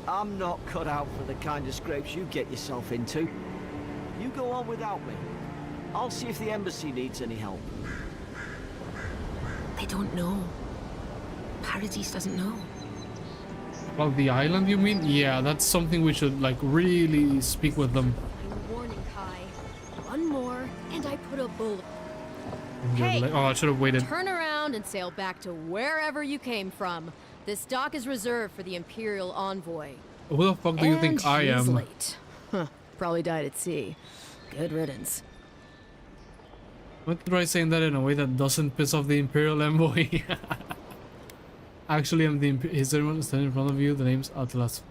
I'm not cut out for the kind of scrapes you get yourself into. You go on without me. I'll see if the embassy needs any help. They don't know. Paradise doesn't know. Well, the island, you mean? Yeah, that's something we should, like, really speak with them. Warning, Kai. One more, and I put a bullet. And you're Hey! like, oh, I should have waited. Turn around and sail back to wherever you came from. This dock is reserved for the Imperial Envoy. Who the fuck do you think I he's am? late. Huh. Probably died at sea. Good riddance. What try saying that in a way that doesn't piss off the Imperial Envoy? Actually, I'm the is anyone standing in front of you? The name's Atlas.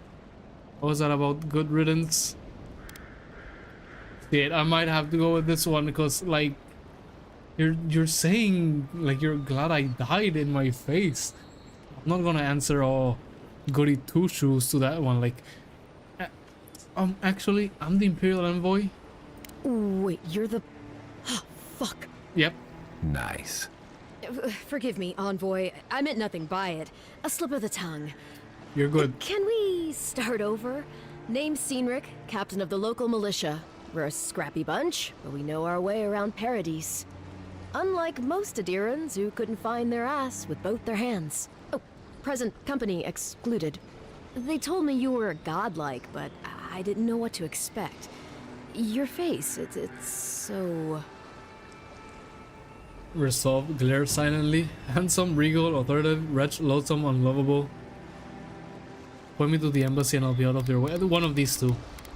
What was that about? Good riddance? Shit, I might have to go with this one because, like, You're saying like you're glad I died in my face. I'm not gonna answer all goody two shoes to that one. Like, uh, actually, I'm the Imperial Envoy. Wait, you're the... Oh, fuck. Yep. Nice. Forgive me, Envoy. I meant nothing by it. A slip of the tongue. You're good. Can we start over? Name's Cynric, captain of the local militia. We're a scrappy bunch, but we know our way around Paradise. Unlike most Adirans who couldn't find their ass with both their hands. Oh, present company excluded. They told me you were godlike, but I didn't know what to expect. Your face, it's so... Resolve, glare silently. Handsome, regal, authoritative, wretch, loathsome, unlovable. Point me to the embassy and I'll be out of your way. One of these two.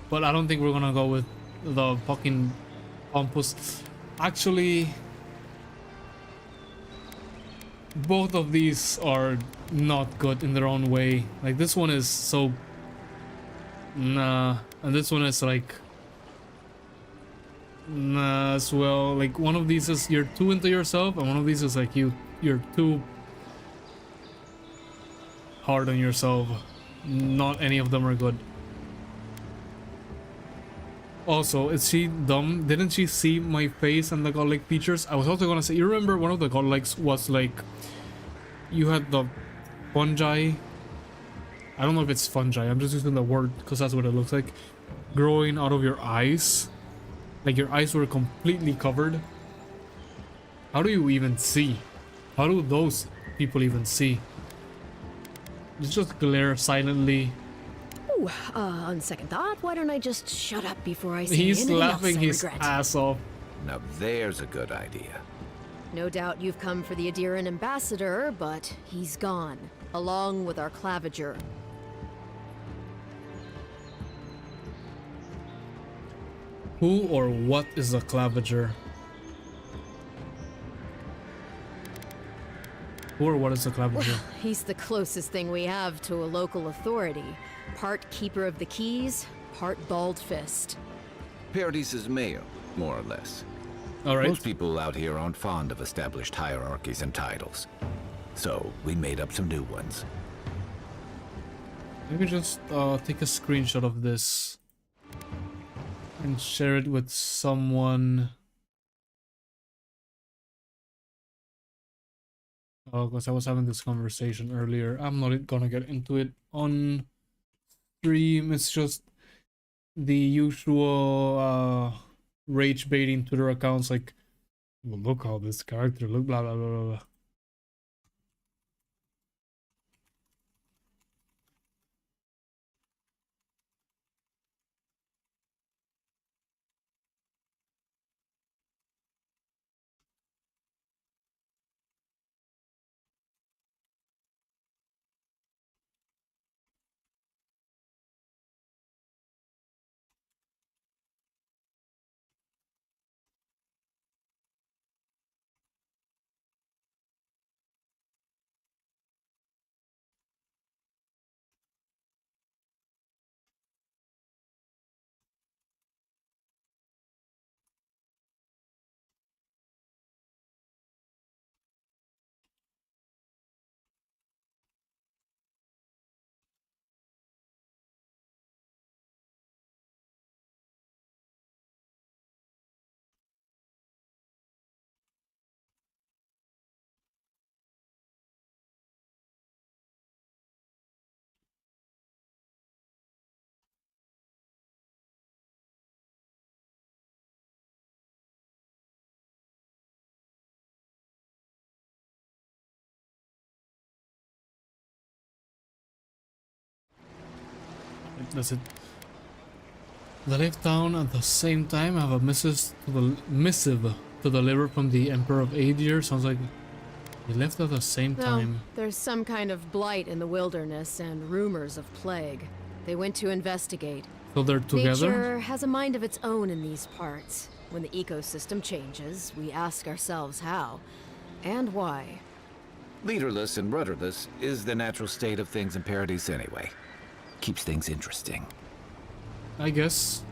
But I don't think we're gonna go with the fucking pompous. Actually, both of these are not good in their own way. Like, this one is so... Nah. And this one is like... Nah as well. Like, one of these is you're too into yourself, and one of these is like you're too hard on yourself. Not any of them are good. Also, is she dumb? Didn't she see my face and the godlike features? I was also gonna say, you remember one of the godlikes was like, you had the fungi. I don't know if it's fungi, I'm just using the word because that's what it looks like. Growing out of your eyes. Like your eyes were completely covered. How do you even see? How do those people even see? You just glare silently. Ooh, on second thought, why don't I just shut up before I say He's anything laughing else I his regret? ass off. Now there's a good idea. No doubt you've come for the Adiran ambassador, but he's gone, along with our claviger. Who or what is a claviger? Who or what is a claviger? He's the closest thing we have to a local authority. Part keeper of the keys, part bald fist. Paradise's mayor, more or less. Alright. Most people out here aren't fond of established hierarchies and titles. So we made up some new ones. Maybe just take a screenshot of this and share it with someone. Oh, because I was having this conversation earlier. I'm not gonna get into it on stream. It's just the usual rage baiting Twitter accounts like, well, look how this character look, blah blah blah blah blah. Does it? They left town at the same time. I have a missive to deliver from the Emperor of Adir. Sounds like they left at the same time. There's some kind of blight in the wilderness and rumors of plague. They went to investigate. So they're together? Nature has a mind of its own in these parts. When the ecosystem changes, we ask ourselves how and why. Leaderless and rudderless is the natural state of things in Paradise anyway. Keeps things interesting. I guess.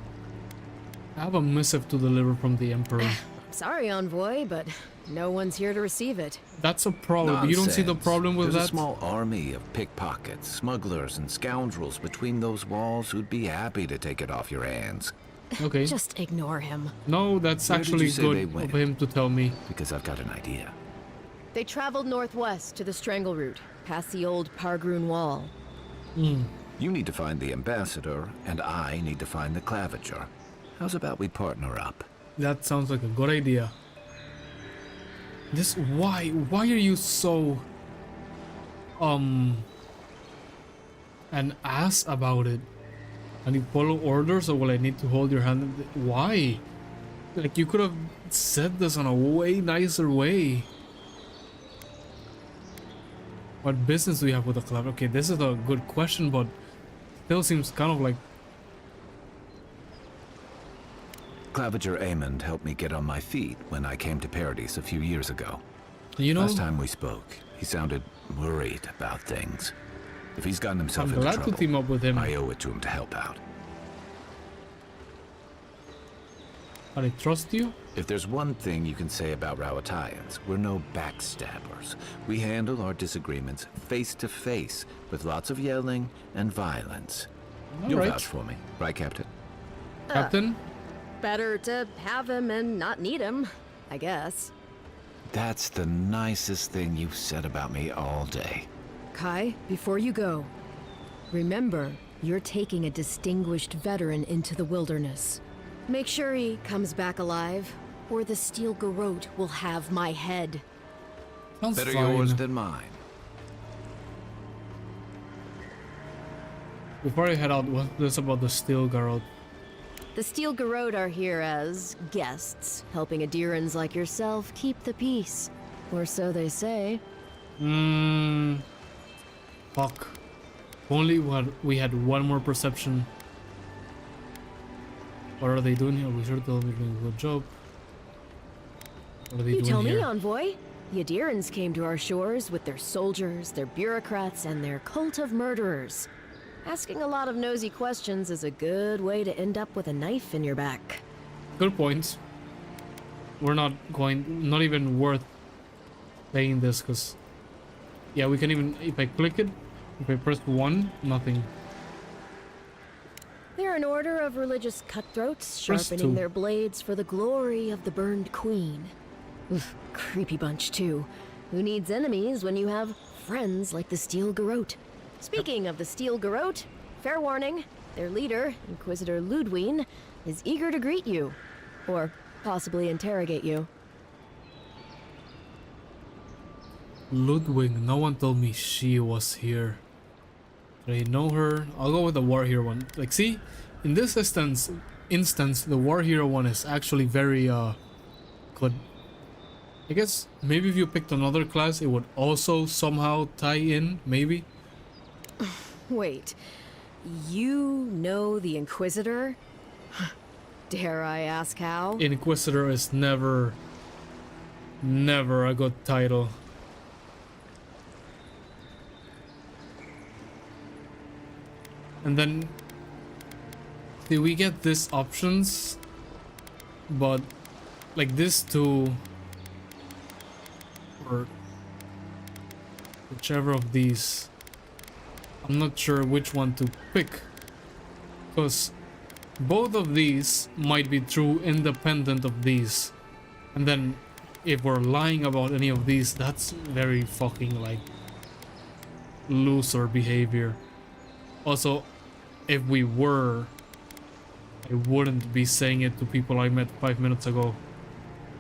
I have a missive to deliver from the Emperor. I'm sorry, Envoy, but No one's here to receive it. That's a problem. You don't see the Nonsense. problem with There's that? a small army of pickpockets, smugglers, and scoundrels between those walls who'd be happy to take it off your hands. Okay. Just ignore him. No, that's Where did actually you say they good went? of him to tell me. Because I've got an idea. They traveled northwest to the Strangle Route, past the old Pargroon Wall. You need to find the ambassador, and I need to find the claviger. How's about we partner up? That sounds like a good idea. Why are you so an ass about it? And you follow orders, or will I need to hold your hand? Why? Like, you could have said this in a way nicer way. What business do you have with the club? Okay, this is a good question, but still seems kind of like... Claviger Amond helped me get on my feet when I came to Paradise a few years ago. You know, Last time we spoke, he sounded worried about things. If he's gotten himself I'm into glad trouble, to team up with him. I owe it to him to help out. But I trust you? If there's one thing you can say about Rowatayans, we're no backstabbers. We handle our disagreements face to face, with lots of yelling and violence. You'll Alright. vouch for me, right, Captain? Captain? Better to have him and not need him, I guess. That's the nicest thing you've said about me all day. Kai, before you go, remember, you're taking a distinguished veteran into the wilderness. Make sure he comes back alive, or the Steel Garrote will have my head. Sounds Better fine. yours than mine. Before I head out, what's this about the Steel Garrote? The Steel Garrote are here as guests, helping Adirans like yourself keep the peace. Or so they say. Fuck. If only we had one more perception. What are they doing here? We sure told me doing a good job. What are they You doing tell here? me, Envoy. The Adirans came to our shores with their soldiers, their bureaucrats, and their cult of murderers. Asking a lot of nosy questions is a good way to end up with a knife in your back. Good point. We're not even worth playing this, because yeah, we can even, if I click it, if I press 1, nothing. They're an order of religious cutthroats, Press sharpening 2. their blades for the glory of the burned queen. Oof, creepy bunch too. Who needs enemies when you have friends like the Steel Garrote? Speaking of the Steel Garrote, fair warning, their leader, Inquisitor Ludwig, is eager to greet you. Or possibly interrogate you. Ludwig, no one told me she was here. Did I know her? I'll go with the War Hero one. Like, see, in this instance, the War Hero one is actually very good. I guess maybe if you picked another class, it would also somehow tie in, maybe. Wait, you know the Inquisitor? Dare I ask how? Inquisitor is never a good title. And then, see, we get these options, but like this two, or whichever of these, I'm not sure which one to pick, because both of these might be true independent of these. And then if we're lying about any of these, that's very fucking like loser behavior. Also, if we were, I wouldn't be saying it to people I met 5 minutes ago.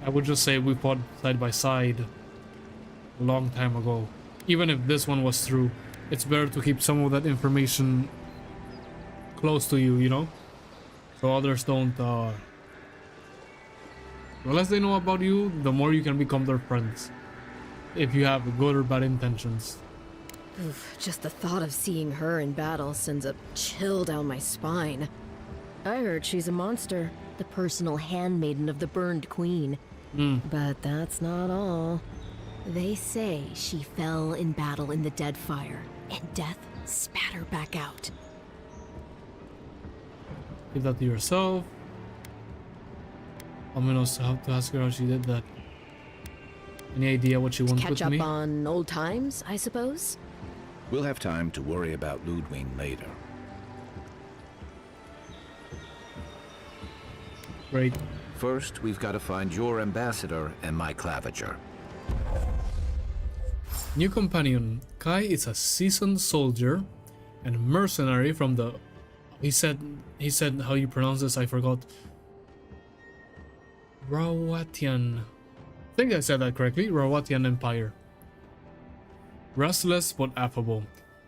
I would just say we fought side by side a long time ago. Even if this one was true, it's better to keep some of that information close to you, you know? So others don't, the less they know about you, the more you can become their friends. If you have good or bad intentions. Oof, just the thought of seeing her in battle sends a chill down my spine. I heard she's a monster, the personal handmaiden of the burned queen. But that's not all. They say she fell in battle in the Deadfire, and death spat her back out. Give that to yourself. I'm gonna have to ask her how she did that. Any idea what you want Catch with up me? on old times, I suppose? We'll have time to worry about Ludwig later. Great. First, we've got to find your ambassador and my claviger. New companion. Kai is a seasoned soldier and mercenary from the... He said how you pronounce this, I forgot. Rawatian. I think I said that correctly. Rawatian Empire. Restless but affable.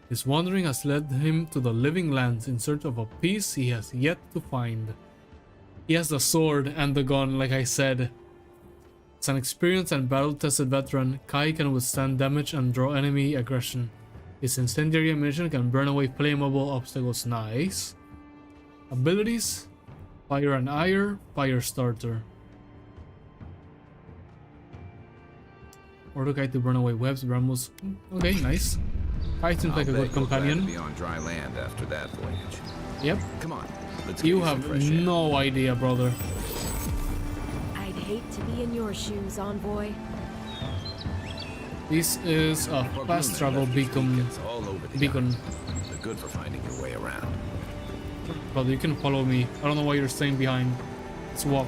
His wandering has led him to the living lands in search of a peace he has yet to find. He has the sword and the gun, like I said. As an experienced and battle-tested veteran, Kai can withstand damage and draw enemy aggression. His incendiary ammunition can burn away flammable obstacles. Nice. Abilities: Fire and Ire, Fire Starter. Order Kai to burn away webs, brambles. Okay, nice. Kai seems like a good companion. Be on dry land after that voyage. Yep. Come on, let's get You some have fresh air. no idea, brother. I'd hate to be in your shoes, envoy. This is a Well, fast Blumen travel left these beacon. beacons all over the Beacon. island. They're good for finding your way around. Brother, you can follow me. I don't know why you're staying behind. Let's walk.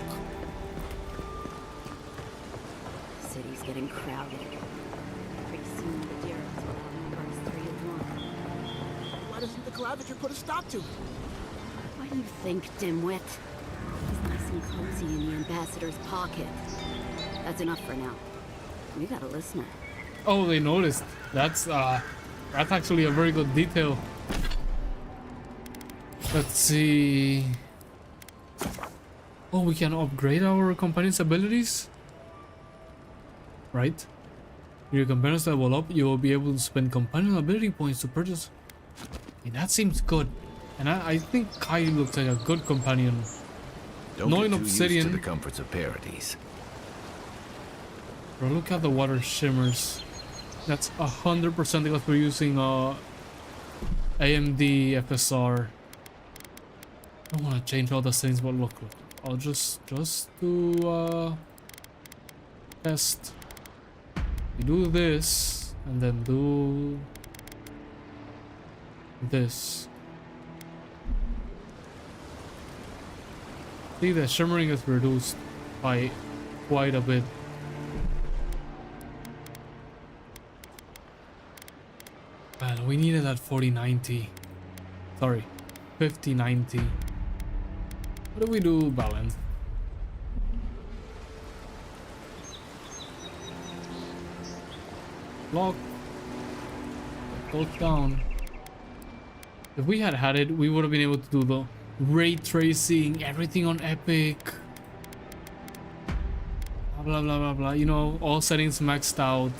City's getting crowded. Pretty soon the Deerings will outnumber us 3 to 1. Why doesn't the claviger put a stop to it? What do you think, dimwit? He's nice and cozy in the ambassador's pocket. That's enough for now. We got a listener. Oh, they noticed. That's actually a very good detail. Let's see. Oh, we can upgrade our companion's abilities? Right? Your companions level up, you will be able to spend companion ability points to purchase. Hey, that seems good. And I think Kai looks like a good companion. Don't Knowing get too Obsidian. used to the comforts of Paradise. Bro, look how the water shimmers. That's 100% because we're using AMD FSR. I don't want to change all the settings, but look. I'll just do test. You do this and then do this. See, the shimmering is reduced by quite a bit. Man, we needed that 4090. Sorry, 5090. What do we do, balance? Lock. Goes down. If we had it, we would have been able to do the ray tracing, everything on Epic. Blah blah blah blah. You know, all settings maxed out.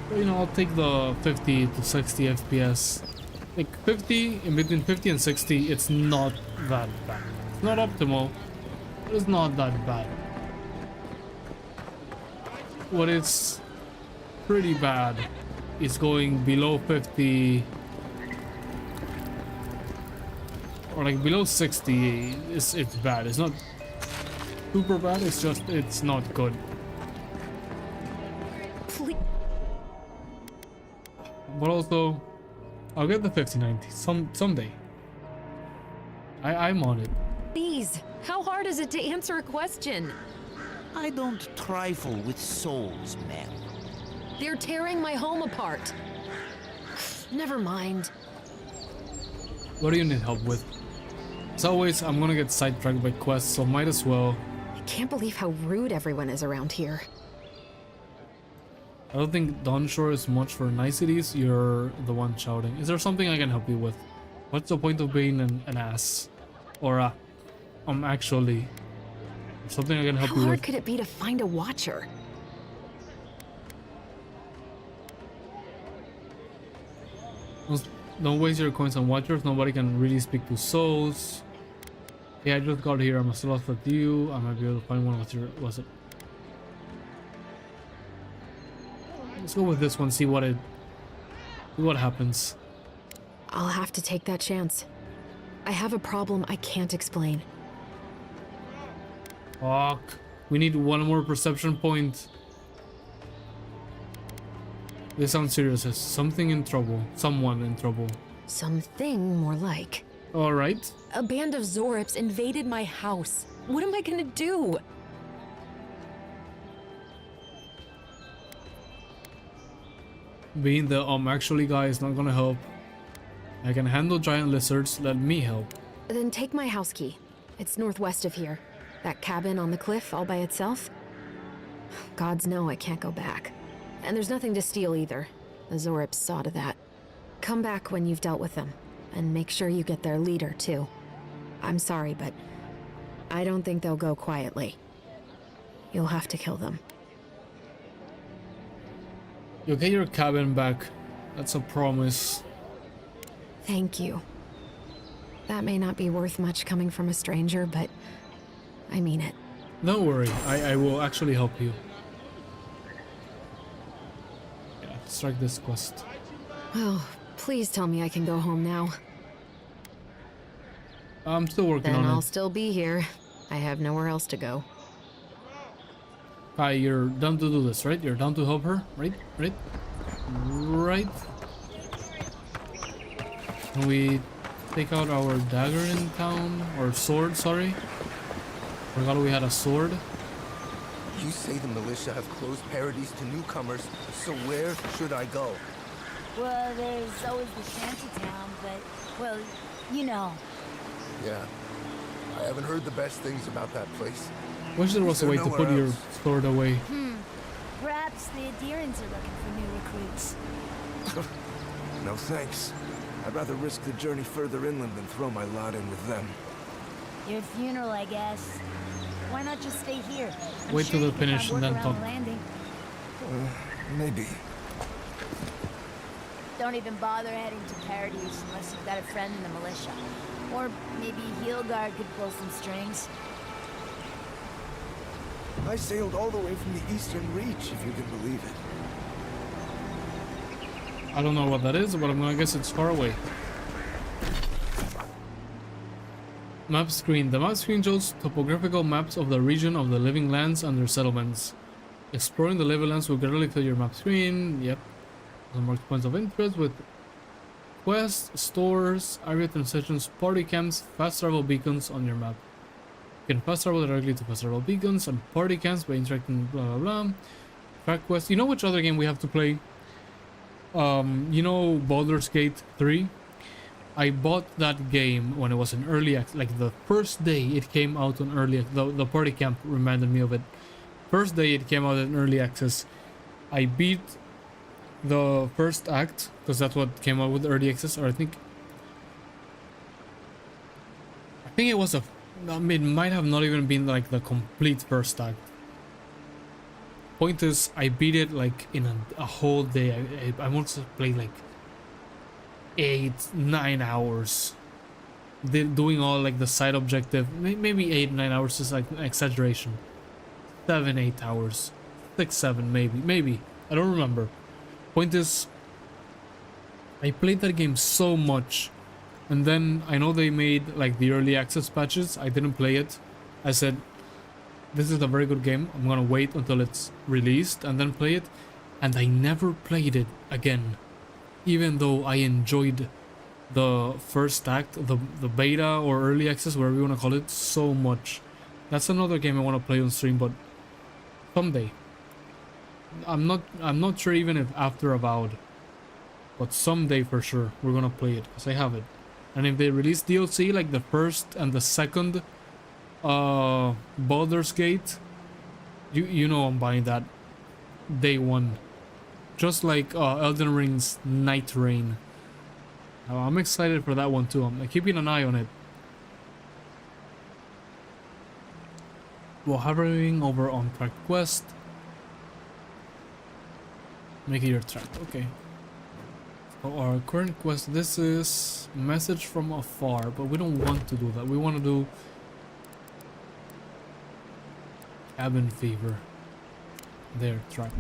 But, you know, I'll take the 50 to 60 FPS. Like 50, in between 50 and 60, it's not that bad. It's not optimal, but it's not that bad. What is pretty bad is going below 50 or like below 60. It's bad. It's not super bad, it's just it's not good. Please. But also, I'll get the 5090 someday. I'm on it. Please, how hard is it to answer a question? I don't trifle with souls, ma'am. They're tearing my home apart. Never mind. What do you need help with? As always, I'm gonna get sidetracked by quests, so might as well. I can't believe how rude everyone is around here. I don't think Dawnshore is much for niceties. You're the one shouting. Is there something I can help you with? What's the point of being an ass? Or actually, something I can help How you hard with. could it be to find a watcher? Don't waste your coins on watchers. Nobody can really speak to souls. Yeah, I just got here. I'm still lost with you. I might be able to find one. Was it? Let's go with this one. See what happens. I'll have to take that chance. I have a problem I can't explain. Fuck. We need one more perception point. This sounds serious. Is something in trouble? Someone in trouble. Something more like. All right. A band of Zorips invaded my house. What am I gonna do? Being the actually guy is not gonna help. I can handle giant lizards. Let me help. Then take my house key. It's northwest of here. That cabin on the cliff all by itself. Gods know I can't go back. And there's nothing to steal either. The Zorips saw to that. Come back when you've dealt with them. And make sure you get their leader, too. I'm sorry, but I don't think they'll go quietly. You'll have to kill them. You'll get your cabin back. That's a promise. Thank you. That may not be worth much coming from a stranger, but I mean it. Don't worry, I will actually help you. Yeah, strike this quest. Well, please tell me I can go home now. I'm still working Then on I'll it. still be here. I have nowhere else to go. Kai, you're down to do this, right? You're down to help her, right? Right? Right? Can we take out our dagger in town? Or sword, sorry. Forgot we had a sword. You say the militia have closed Paradise to newcomers, so where should I go? Well, there's always the shantytown, but, well, you know. Yeah, I haven't heard the best things about that place. Wish there was a way to put your sword away. Perhaps the Adherents are looking for new recruits. No thanks. I'd rather risk the journey further inland than throw my lot in with them. Your funeral, I guess. Why not just stay here? I'm Wait sure till you we can finish find and work then around talk. the landing. Maybe. Don't even bother heading to Paradise unless you've got a friend in the militia. Or maybe Heelguard could pull some strings. I sailed all the way from the Eastern Reach, if you can believe it. I don't know what that is, but I'm gonna guess it's far away. Map screen. The map screen shows topographical maps of the region of the living lands and their settlements. Exploring the living lands will gradually fill your map screen. Yep. Unmarked points of interest with quests, stores, area transitions, party camps, fast travel beacons on your map. You can fast travel directly to fast travel beacons and party camps by interacting blah blah blah. Track quests. You know which other game we have to play? You know Baldur's Gate 3? I bought that game when it was in early access, like the first day it came out on early access. The party camp reminded me of it. First day it came out in early access. I beat the first act, because that's what came out with early access, or I think it was it might have not even been like the complete first act. Point is, I beat it like in a whole day. I must have played like 8-9 hours, doing all like the side objective. Maybe 8-9 hours is like an exaggeration. 7-8 hours, 6-7 maybe. I don't remember. Point is, I played that game so much, and then I know they made like the early access patches. I didn't play it. I said, this is a very good game. I'm gonna wait until it's released and then play it. And I never played it again, even though I enjoyed the first act, the beta or early access, whatever you want to call it, so much. That's another game I want to play on stream, but someday. I'm not sure even if after Avowed, but someday for sure we're gonna play it, because I have it. And if they release DLC like the first and the second Baldur's Gate, you know I'm buying that day one. Just like Elden Ring's Night Rain. I'm excited for that one too. I'm keeping an eye on it. While hovering over on track quest, make it your track. Okay. So our current quest, this is message from afar, but we don't want to do that. We want to do cabin fever. There, track.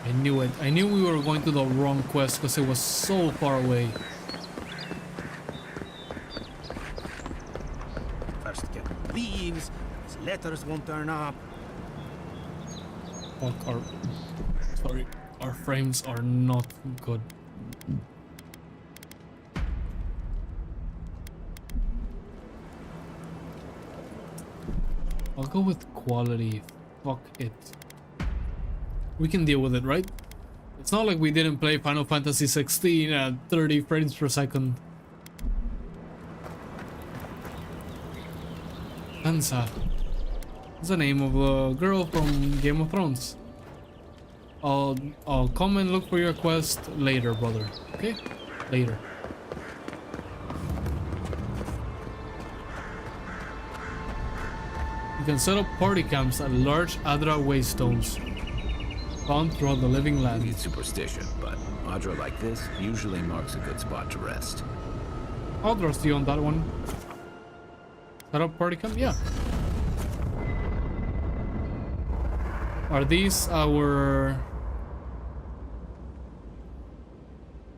I knew it. I knew we were going to the wrong quest because it was so far away. First get leaves, Letters won't turn up. Fuck, sorry, our frames are not good. I'll go with quality. Fuck it. We can deal with it, right? It's not like we didn't play Final Fantasy 16 at 30 frames per second. Sansa. That's the name of a girl from Game of Thrones. I'll come and look for your quest later, brother. Okay? Later. You can set up party camps at large Adra waystones found throughout the living land. It's superstition, but Adra like this usually marks a good spot to rest. I'll trust you on that one. Set up party camp? Yeah. Are these our...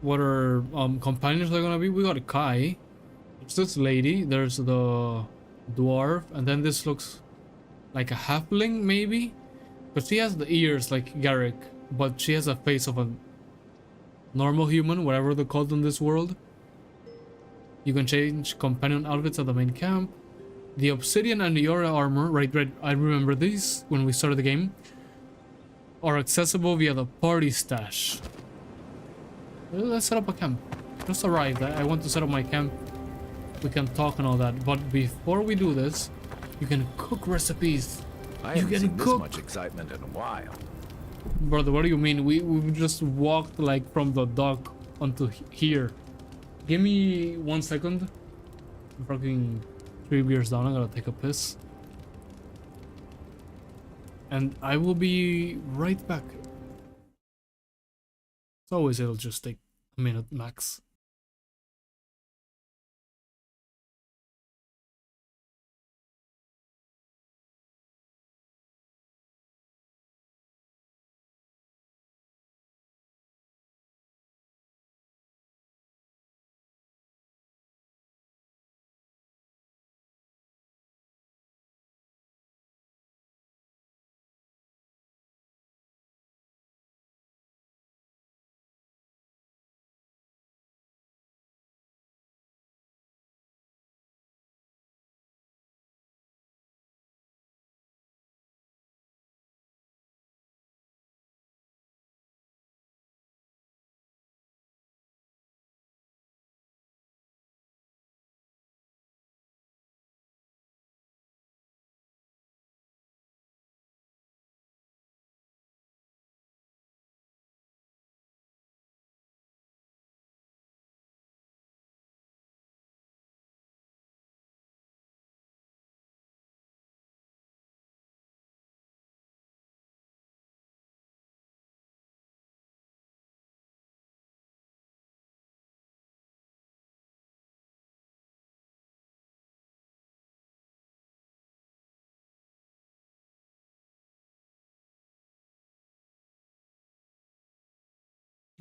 What our companions are gonna be? We got a Kai. There's this lady. There's the dwarf. And then this looks like a halfling, maybe? Because she has the ears like Garrick. But she has a face of a normal human, whatever they're called in this world. You can change companion outfits at the main camp. The obsidian and the aura armor, right, I remember these when we started the game, are accessible via the party stash. Let's set up a camp. Just arrived. I want to set up my camp. We can talk and all that. But before we do this, you can cook recipes. I haven't seen this much excitement in a while. Brother, what do you mean? We just walked like from the dock onto here. Give me 1 second. I'm fucking 3 beers down. I gotta take a piss. And I will be right back. As always, it'll just take a minute max.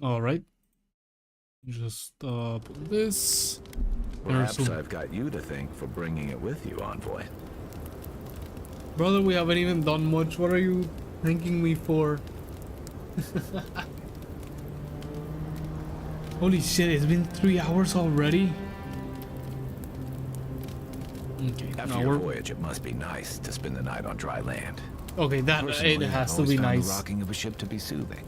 All right. Just put this. Perhaps I've got you to thank for bringing it with you, Envoy. Brother, we haven't even done much. What are you thanking me for? Holy shit, it's been 3 hours already? Okay, After your voyage, it must be nice to spend the night on dry land. Okay, that it has to be nice. The rocking of a ship to be soothing.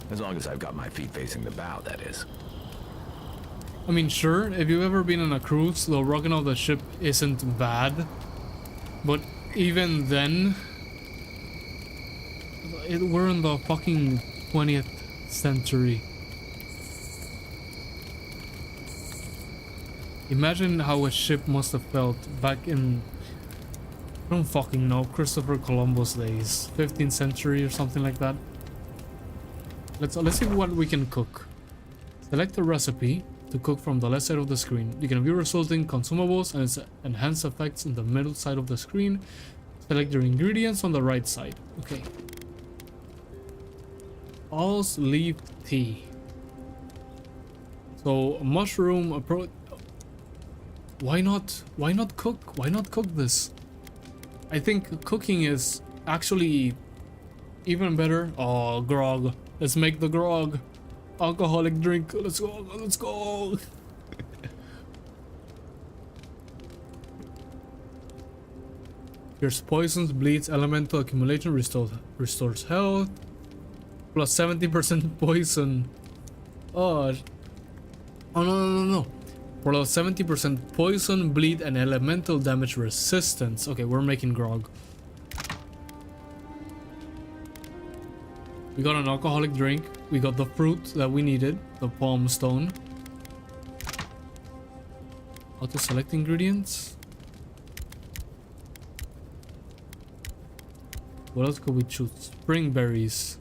As long as I've got my feet facing the bow, that is. I mean, sure, if you've ever been on a cruise, the rocking of the ship isn't bad. But even then, we're in the fucking 20th century. Imagine how a ship must have felt back in, I don't fucking know, Christopher Columbus days, 15th century or something like that. Let's see what we can cook. Select a recipe to cook from the left side of the screen. You can view resulting consumables and its enhanced effects in the middle side of the screen. Select your ingredients on the right side. Okay. All's leaf tea. So mushroom approach. Why not cook? Why not cook this? I think cooking is actually even better. Oh, grog. Let's make the grog. Alcoholic drink. Let's go. Let's go. Here's poisons, bleeds, elemental accumulation, restores health. Plus 70% poison. Oh. Oh, no. Plus 70% poison, bleed, and elemental damage resistance. Okay, we're making grog. We got an alcoholic drink. We got the fruit that we needed, the palm stone. How to select ingredients? What else could we choose? Spring berries.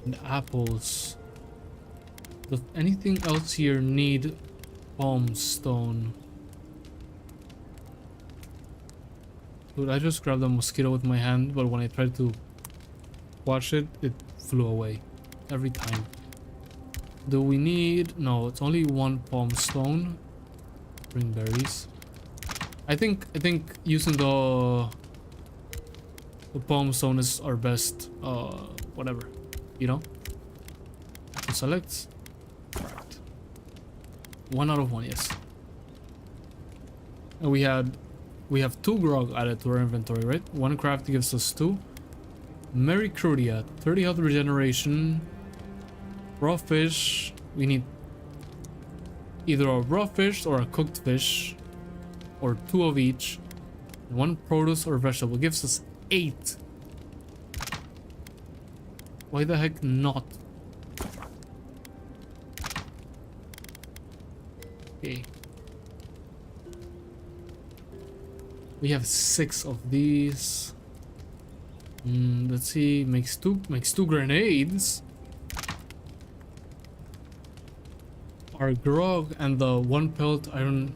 And apples. Does anything else here need palm stone? Dude, I just grabbed a mosquito with my hand, but when I tried to watch it, it flew away. Every time. Do we need... No, it's only one palm stone. Spring berries. I think using the palm stone is our best whatever, you know? Select. Right. 1 out of 1, yes. And we have 2 grog added to our inventory, right? 1 craft gives us 2. Merry Crudia, 30 health regeneration. Raw fish. We need either a raw fish or a cooked fish, or 2 of each. 1 produce or vegetable gives us 8. Why the heck not? Okay. We have 6 of these. Let's see. Makes two grenades. Our grog and the 1 pelt iron.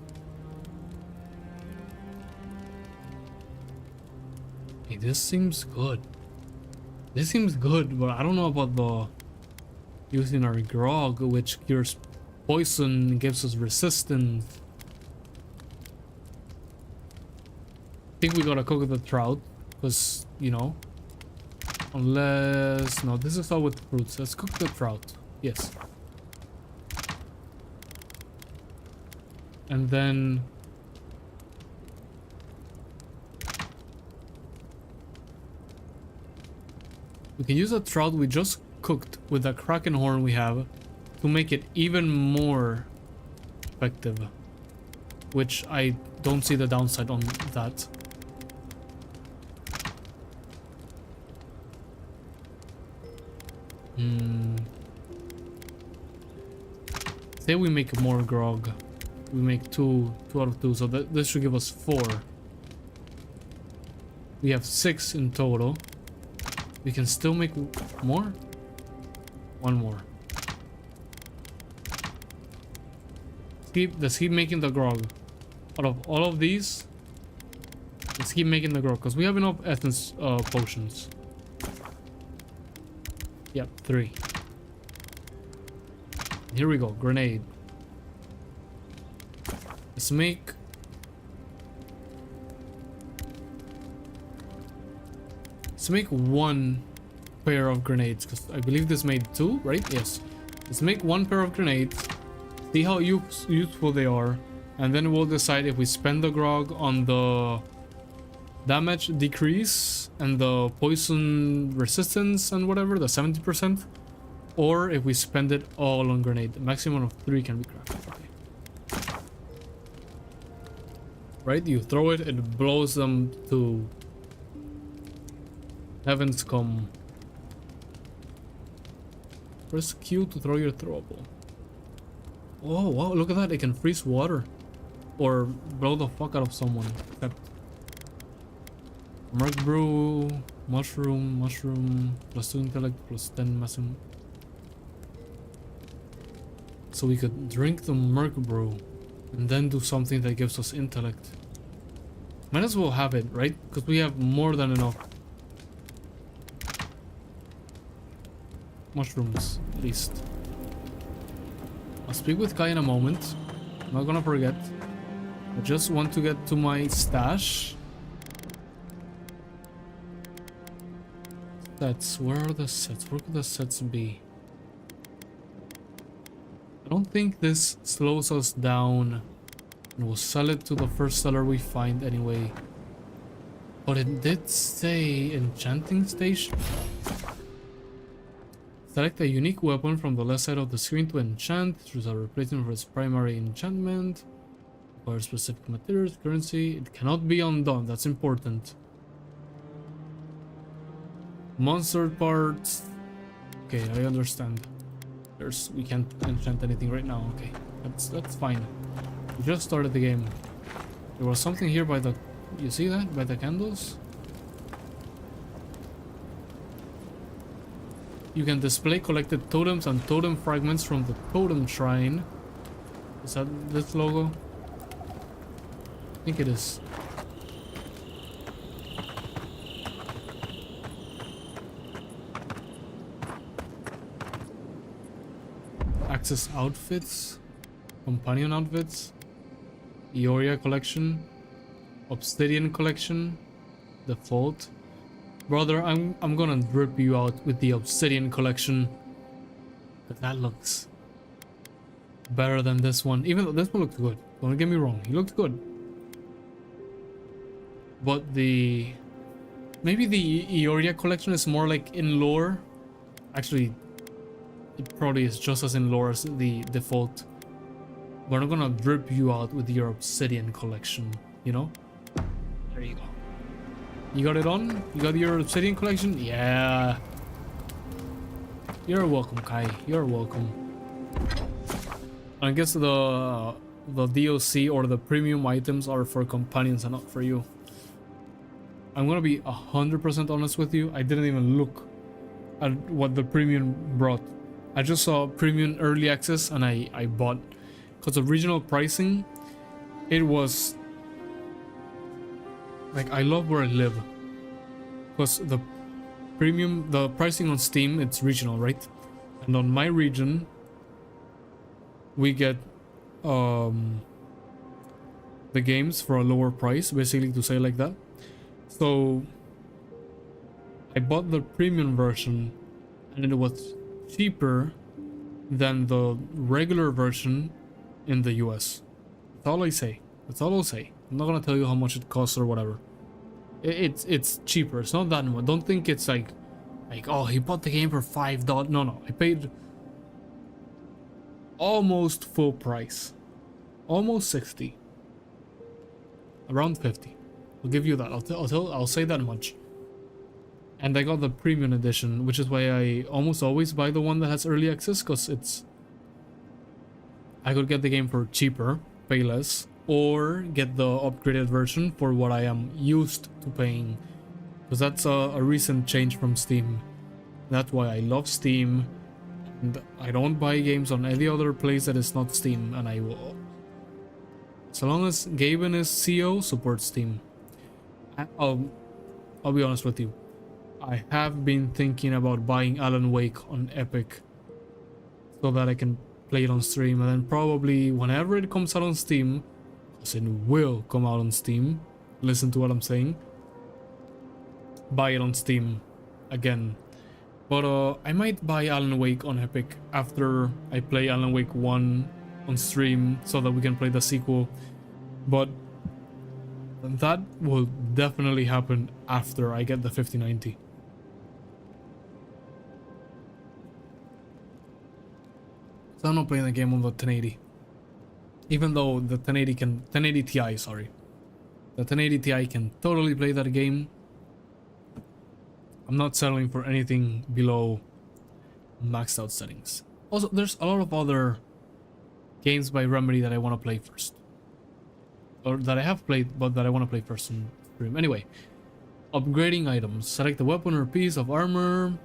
Hey, this seems good. This seems good, but I don't know about the using our grog, which cures poison, gives us resistance. I think we gotta cook the trout, because, you know, unless... No, this is all with fruits. Let's cook the trout. Yes. And then... we can use the trout we just cooked with the kraken horn we have to make it even more effective. Which I don't see the downside on that. Say we make more grog. We make 2 out of 2, so this should give us 4. We have 6 in total. We can still make more? 1 more. Let's keep making the grog. Out of all of these, let's keep making the grog, because we have enough essence potions. Yep, 3. Here we go, grenade. Let's make... let's make 1 pair of grenades, because I believe this made 2, right? Yes. Let's make 1 pair of grenades, see how useful they are, and then we'll decide if we spend the grog on the damage decrease and the poison resistance and whatever, the 70%, or if we spend it all on grenade. The maximum of 3 can be crafted. Okay. Right? You throw it, it blows them to heavens come. Press Q to throw your throwable. Oh wow, look at that, it can freeze water or blow the fuck out of someone. Except Merc brew, mushroom, plus 2 intellect, plus 10 maximum. So we could drink the Merc brew and then do something that gives us intellect. Might as well have it, right? Because we have more than enough mushrooms, at least. I'll speak with Kai in a moment. I'm not gonna forget. I just want to get to my stash. Sets, where are the sets? Where could the sets be? I don't think this slows us down. And we'll sell it to the first seller we find anyway. But it did say enchanting station. Select a unique weapon from the left side of the screen to enchant. Choose a replacement for its primary enchantment. Require specific materials, currency. It cannot be undone. That's important. Monster parts. Okay, I understand. We can't enchant anything right now. Okay, that's fine. We just started the game. There was something here by the. You see that by the candles? You can display collected totems and totem fragments from the totem shrine. Is that this logo? I think it is. Access outfits, companion outfits, Ioria collection, Obsidian collection, default. Brother, I'm gonna drip you out with the Obsidian collection. But that looks better than this one. Even though this one looked good. Don't get me wrong, he looked good. But maybe the Ioria collection is more like in lore. Actually, it probably is just as in lore as the default. But I'm gonna drip you out with your Obsidian collection, you know? There you go. You got it on? You got your Obsidian collection? Yeah. You're welcome, Kai. You're welcome. I guess the DLC or the premium items are for companions and not for you. I'm gonna be 100% honest with you. I didn't even look at what the premium brought. I just saw premium early access and I bought. Because original pricing, it was like, I love where I live. Because the pricing on Steam, it's regional, right? And on my region, we get the games for a lower price, basically, to say like that. So I bought the premium version and it was cheaper than the regular version in the US. That's all I say. That's all I'll say. I'm not gonna tell you how much it costs or whatever. It's cheaper. It's not that much. Don't think it's like oh, he bought the game for $5. No, I paid almost full price, almost 60, around 50. I'll give you that. I'll say that much. And I got the premium edition, which is why I almost always buy the one that has early access, because I could get the game for cheaper, pay less, or get the upgraded version for what I am used to paying. Because that's a recent change from Steam. That's why I love Steam. And I don't buy games on any other place that is not Steam. And I will... So long as Gaben is CEO, support Steam. I'll be honest with you. I have been thinking about buying Alan Wake on Epic. So that I can play it on stream. And then probably whenever it comes out on Steam... Because it will come out on Steam. Listen to what I'm saying. Buy it on Steam again. But I might buy Alan Wake on Epic after I play Alan Wake 1 on stream so that we can play the sequel. But that will definitely happen after I get the 5090. So I'm not playing the game on the 1080. Even though the 1080 Ti, sorry. The 1080 Ti can totally play that game. I'm not settling for anything below maxed out settings. Also, there's a lot of other games by Remedy that I want to play first. Or that I have played, but that I want to play first in stream. Anyway, upgrading items. Select the weapon or piece of armor.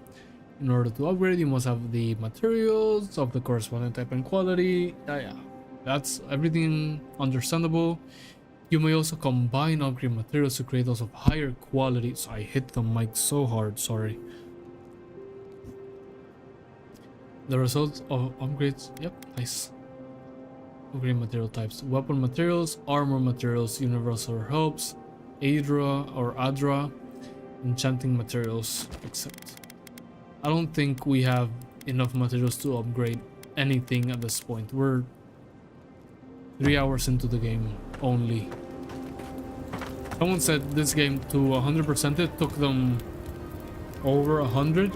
In order to upgrade, you must have the materials of the corresponding type and quality. Yeah. That's everything understandable. You may also combine upgrade materials to create those of higher quality. So I hit the mic so hard, sorry. The results of upgrades, yep, nice. Upgrade material types. Weapon materials, armor materials, universal herbs, Adra, enchanting materials, except. I don't think we have enough materials to upgrade anything at this point. We're 3 hours into the game only. Someone said this game to 100% it took them over 100,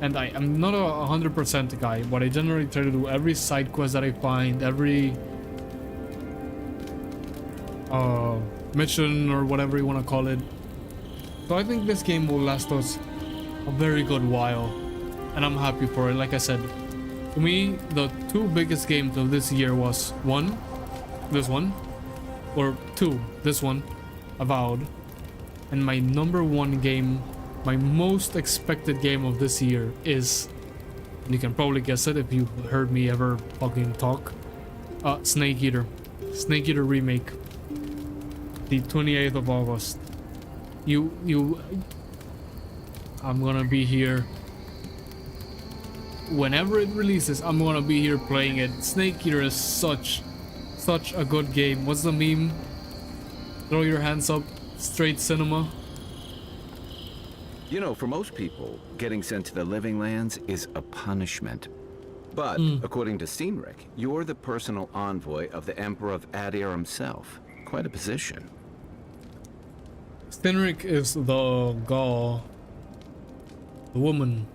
and I am not a 100% guy, but I generally try to do every side quest that I find, every mission or whatever you want to call it. So I think this game will last us a very good while, and I'm happy for it. Like I said, to me, the two biggest games of this year was this one, Avowed, and my number one game, my most expected game of this year is, and you can probably guess it if you've heard me ever fucking talk, Snake Eater remake, the 28th of August. I'm gonna be here whenever it releases. I'm gonna be here playing it. Snake Eater is such a good game. What's the meme? Throw your hands up, straight cinema. You know, for most people, getting sent to the Living Lands is a punishment. But, according to Cynric, you're the personal envoy of the Emperor of Adir himself. Quite a position. Cynric is the woman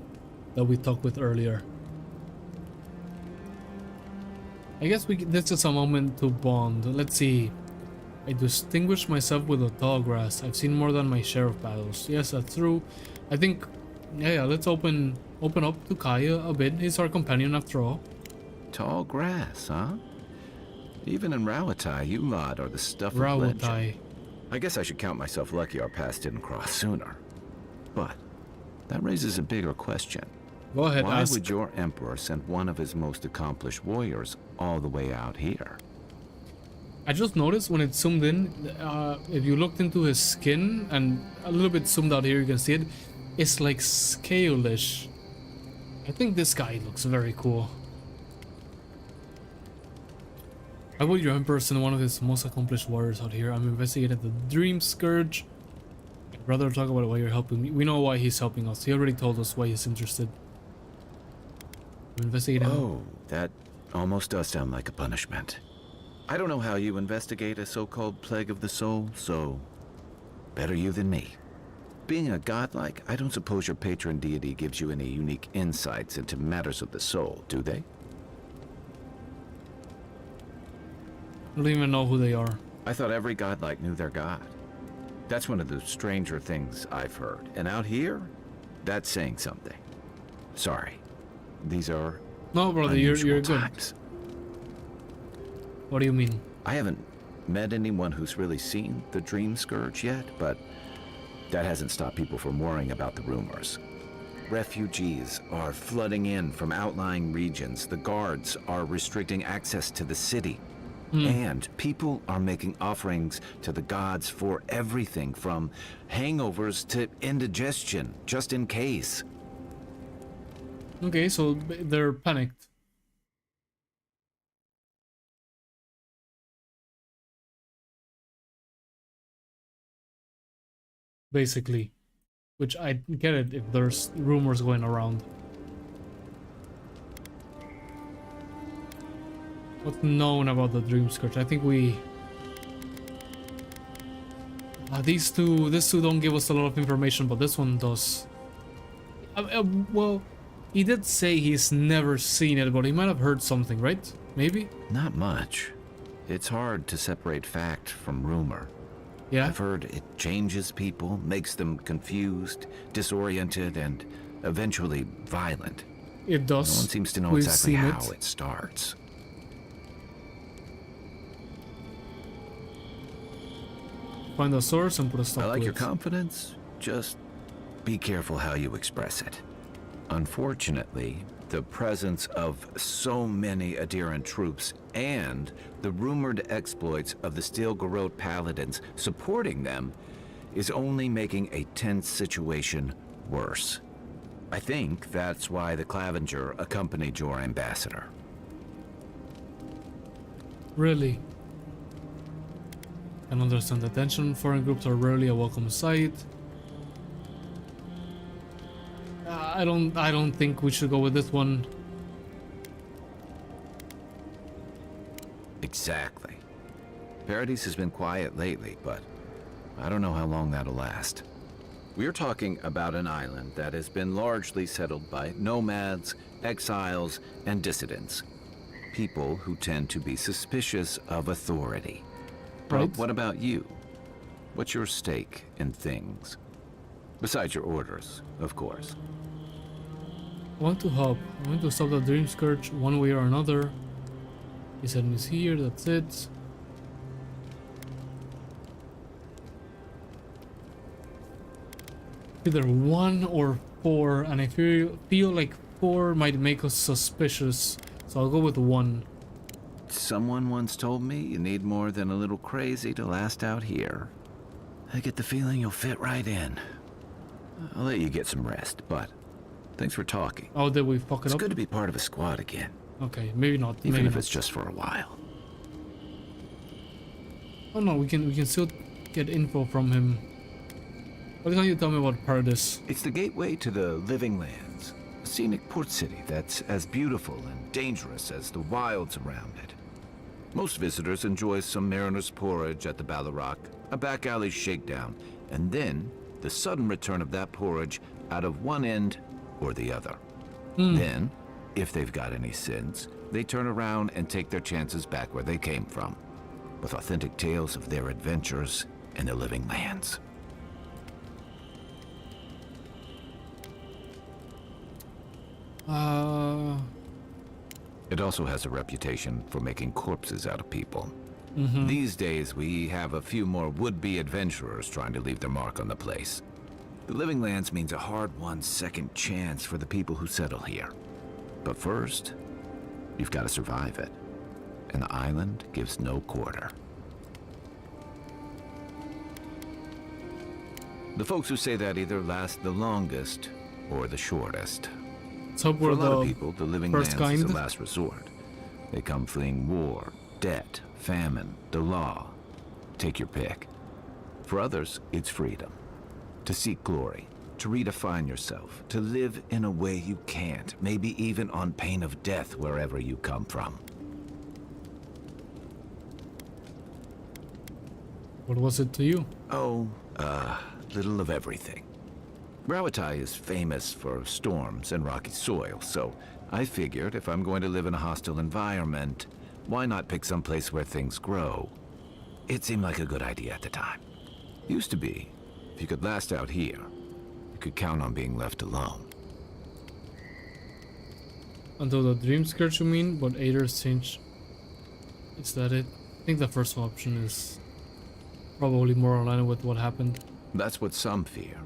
that we talked with earlier. I guess this is a moment to bond. Let's see. I distinguish myself with the tall grass. I've seen more than my share of battles. Yes, that's true. I think, yeah, let's open up to Kaya a bit. He's our companion after all. Tall grass, huh? Even in Rawatai, you lot are the stuff of legend. Rawatai. I guess I should count myself lucky our paths didn't cross sooner. But that raises a bigger question. Go ahead, Why ask. would your emperor send one of his most accomplished warriors all the way out here? I just noticed when it zoomed in, if you looked into his skin and a little bit zoomed out here, you can see it. It's like scale-ish. I think this guy looks very cool. I would your emperor send one of his most accomplished warriors out here. I'm investigating the Dream Scourge. I'd rather talk about why you're helping me. We know why he's helping us. He already told us why he's interested. I'm investigating. Oh, that almost does sound like a punishment. I don't know how you investigate a so-called plague of the soul, so better you than me. Being a godlike, I don't suppose your patron deity gives you any unique insights into matters of the soul, do they? I don't even know who they are. I thought every godlike knew their god. That's one of the stranger things I've heard. And out here, that's saying something. Sorry. These are no, brother, you're good. Times. What do you mean? I haven't met anyone who's really seen the Dream Scourge yet, but that hasn't stopped people from worrying about the rumors. Refugees are flooding in from outlying regions. The guards are restricting access to the city. And people are making offerings to the gods for everything from hangovers to indigestion, just in case. Okay, so they're panicked. Basically. Which I get it if there's rumors going around. What's known about the Dream Scourge? I think we... these two don't give us a lot of information, but this one does. Well, he did say he's never seen it, but he might have heard something, right? Maybe? Not much. It's hard to separate fact from rumor. Yeah? I've heard it changes people, makes them confused, disoriented, and eventually violent. It does. No one seems to know We've exactly seen how it. it starts. Find the source and put a stop I like to your it. confidence. Just be careful how you express it. Unfortunately, the presence of so many Adiran troops and the rumored exploits of the Steel Garrote Paladins supporting them is only making a tense situation worse. I think that's why the Clavenger accompanied your ambassador. Really? Can understand attention. Foreign groups are rarely a welcome sight. I don't think we should go with this one. Exactly. Paradise has been quiet lately, but I don't know how long that'll last. We're talking about an island that has been largely settled by nomads, exiles, and dissidents. People who tend to be suspicious of authority. Right. But what about you? What's your stake in things? Besides your orders, of course. I want to help. I want to stop the Dream Scourge one way or another. He said he's here, that's it. Either 1 or 4, and I feel like 4 might make us suspicious, so I'll go with 1. Someone once told me you need more than a little crazy to last out here. I get the feeling you'll fit right in. I'll let you get some rest, but thanks for talking. Oh, did we fuck it It's up? good to be part of a squad again. Okay, maybe not. Even maybe if not. it's just for a while. Oh no, we can still get info from him. What can you tell me about Paradise? It's the gateway to the Living Lands, a scenic port city that's as beautiful and dangerous as the wilds around it. Most visitors enjoy some mariner's porridge at the Ballarock, a back alley shakedown, and then the sudden return of that porridge out of one end or the other. Then, if they've got any sense, they turn around and take their chances back where they came from, with authentic tales of their adventures in the Living Lands. It also has a reputation for making corpses out of people. These days, we have a few more would-be adventurers trying to leave their mark on the place. The Living Lands means a hard-won second chance for the people who settle here. But first, you've got to survive it. And the island gives no quarter. The folks who say that either last the longest or the shortest. So For we're a lot of the people, the Living first Lands is kind. the last resort. They come fleeing war, debt, famine, the law. Take your pick. For others, it's freedom. To seek glory, to redefine yourself, to live in a way you can't, maybe even on pain of death wherever you come from. What was it to you? Oh, little of everything. Rawatai is famous for storms and rocky soil, so I figured if I'm going to live in a hostile environment, why not pick some place where things grow? It seemed like a good idea at the time. Used to be. If you could last out here, you could count on being left alone. Until the Dream Scourge, you mean? But Ader's change. Is that it? I think the first option is probably more aligned with what happened. That's what some fear.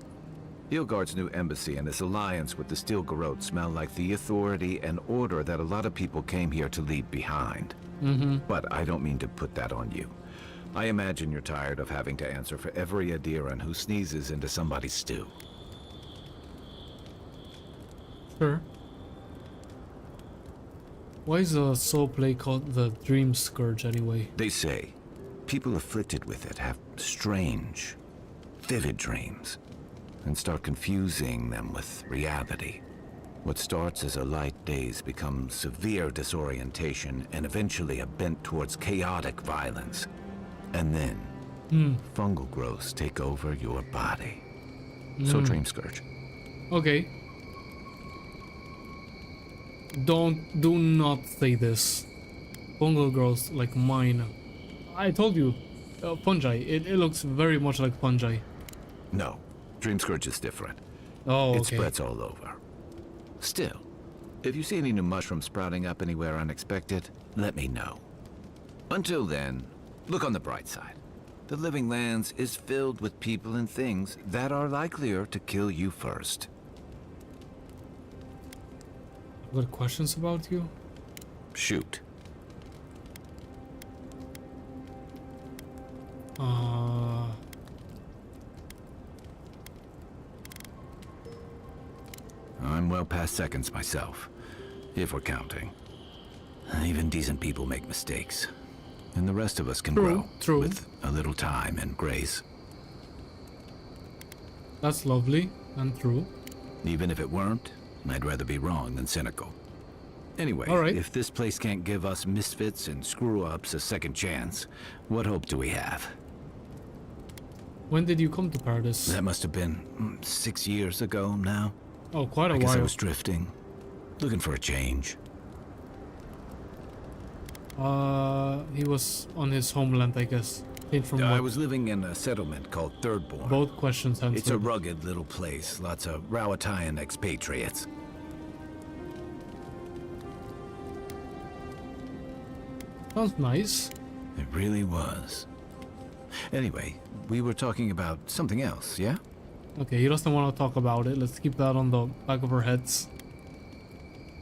Hilgard's new embassy and his alliance with the Steel Garrote smell like the authority and order that a lot of people came here to leave behind. But I don't mean to put that on you. I imagine you're tired of having to answer for every Adiran who sneezes into somebody's stew. Sure. Why is the soul play called the Dream Scourge anyway? They say people afflicted with it have strange, vivid dreams and start confusing them with reality. What starts as a light daze becomes severe disorientation and eventually a bent towards chaotic violence. And then, fungal growths take over your body. So Dream Scourge. Okay. Do not say this. Fungal growth like mine. I told you, fungi. It looks very much like fungi. No, Dream Scourge is different. Oh, okay. It spreads all over. Still, if you see any new mushrooms sprouting up anywhere unexpected, let me know. Until then, look on the bright side. The Living Lands is filled with people and things that are likelier to kill you first. Got questions about you? Shoot. I'm well past seconds myself, if we're counting. Even decent people make mistakes. and the rest of us can True, grow true. with a little time and grace. That's lovely and true. Even if it weren't, I'd rather be wrong than cynical. Anyway, All right. if this place can't give us misfits and screw-ups a second chance, what hope do we have? When did you come to Paradise? That must have been 6 years ago now. Oh, quite a I guess I while. was drifting, looking for a change. He was on his homeland, I guess. Changed from I what? was living in a settlement called Thirdborn. Both questions answered. It's a rugged little place, lots of Rawatayan expatriates. Sounds nice. It really was. Anyway, we were talking about something else, yeah? Okay, he doesn't want to talk about it. Let's keep that on the back of our heads.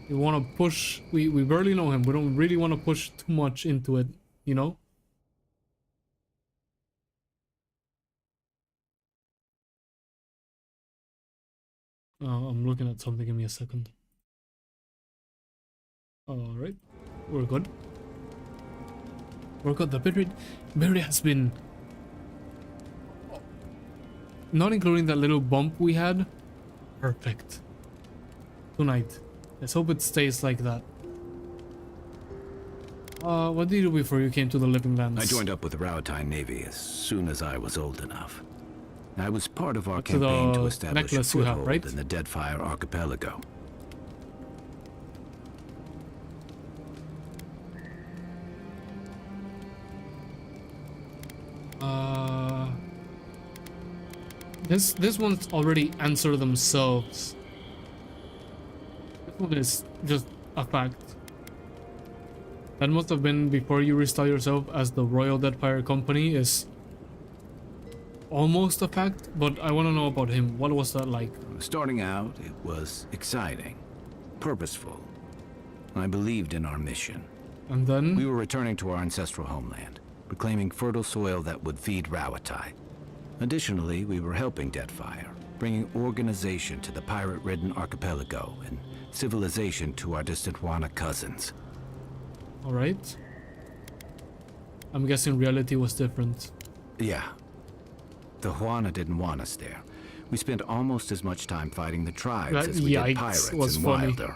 We want to push... We barely know him. We don't really want to push too much into it, you know? I'm looking at something. Give me a second. Alright. We're good. We're good. The bitrate has been... Not including that little bump we had. Perfect. Tonight. Let's hope it stays like that. What did you do before you came to the Living Lands? I joined up with the Rawatayan Navy as soon as I was old enough. I was part of our That's campaign the to establish a necklace you have, foothold right? in the Deadfire Archipelago. This one's already answered themselves. This one is just a fact. That must have been before you restyle yourself as the Royal Deadfire Company is almost a fact, but I want to know about him. What was that like? Starting out, it was exciting, purposeful. I believed in our mission. And then? We were returning to our ancestral homeland, reclaiming fertile soil that would feed Rawatai. Additionally, we were helping Deadfire, bringing organization to the pirate-ridden archipelago and civilization to our distant Wana cousins. Alright. I'm guessing reality was different. Yeah. The Huana didn't want us there. We spent almost as much time fighting the tribes That as we did yikes pirates was and funny. Wilder.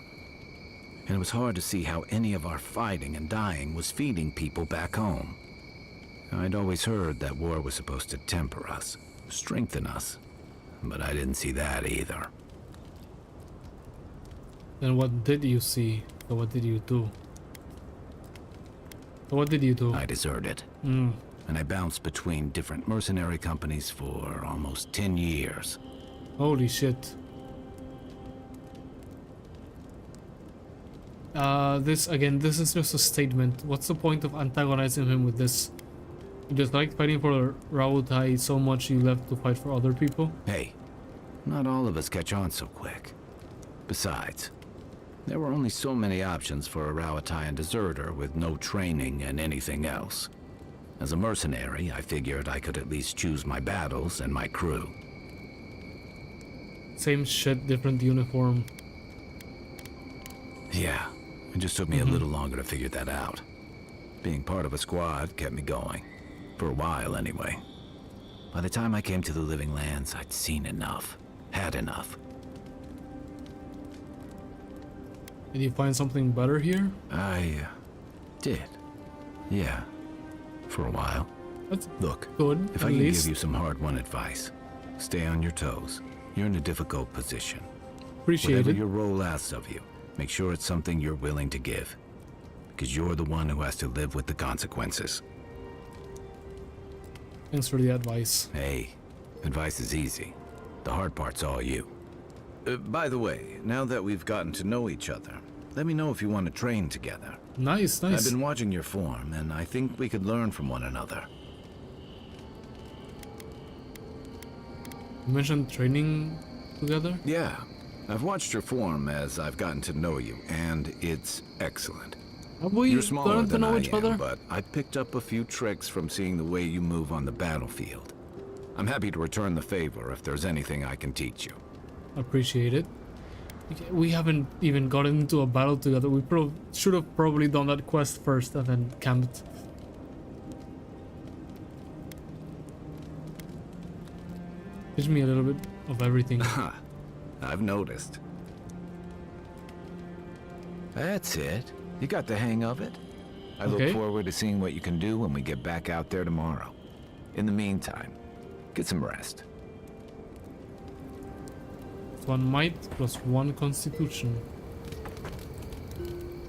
And it was hard to see how any of our fighting and dying was feeding people back home. I'd always heard that war was supposed to temper us, strengthen us, but I didn't see that either. Then what did you see? So what did you do? So what did you do? I deserted. Mm. And I bounced between different mercenary companies for almost 10 years. Holy shit. This is just a statement. What's the point of antagonizing him with this? You just like fighting for Rautai so much you left to fight for other people? Hey, not all of us catch on so quick. Besides, there were only so many options for a Rawatayan deserter with no training and anything else. As a mercenary, I figured I could at least choose my battles and my crew. Same shit, different uniform. Yeah, it just took me a little longer to figure that out. Being part of a squad kept me going. For a while, anyway. By the time I came to the Living Lands, I'd seen enough. Had enough. Did you find something better here? I did. Yeah. For a while. That's Look, good, if at I can least. give you some hard-won advice, stay on your toes. You're in a difficult position. Appreciate Whatever it. your role asks of you, make sure it's something you're willing to give. Because you're the one who has to live with the consequences. Thanks for the advice. Hey, advice is easy. The hard part's all you. By the way, now that we've gotten to know each other, let me know if you want to train together. Nice, nice. I've been watching your form, and I think we could learn from one another. You mentioned training together? Yeah, I've watched your form as I've gotten to know you, and it's excellent. Have we You're smaller learned to than know I each am, other? but I picked up a few tricks from seeing the way you move on the battlefield. I'm happy to return the favor if there's anything I can teach you. Appreciate it. We haven't even gotten into a battle together. We should have probably done that quest first and then camped. Teach me a little bit of everything. I've noticed. That's it. You got the hang of it. I Okay. look forward to seeing what you can do when we get back out there tomorrow. In the meantime, get some rest. It's 1 might plus 1 constitution.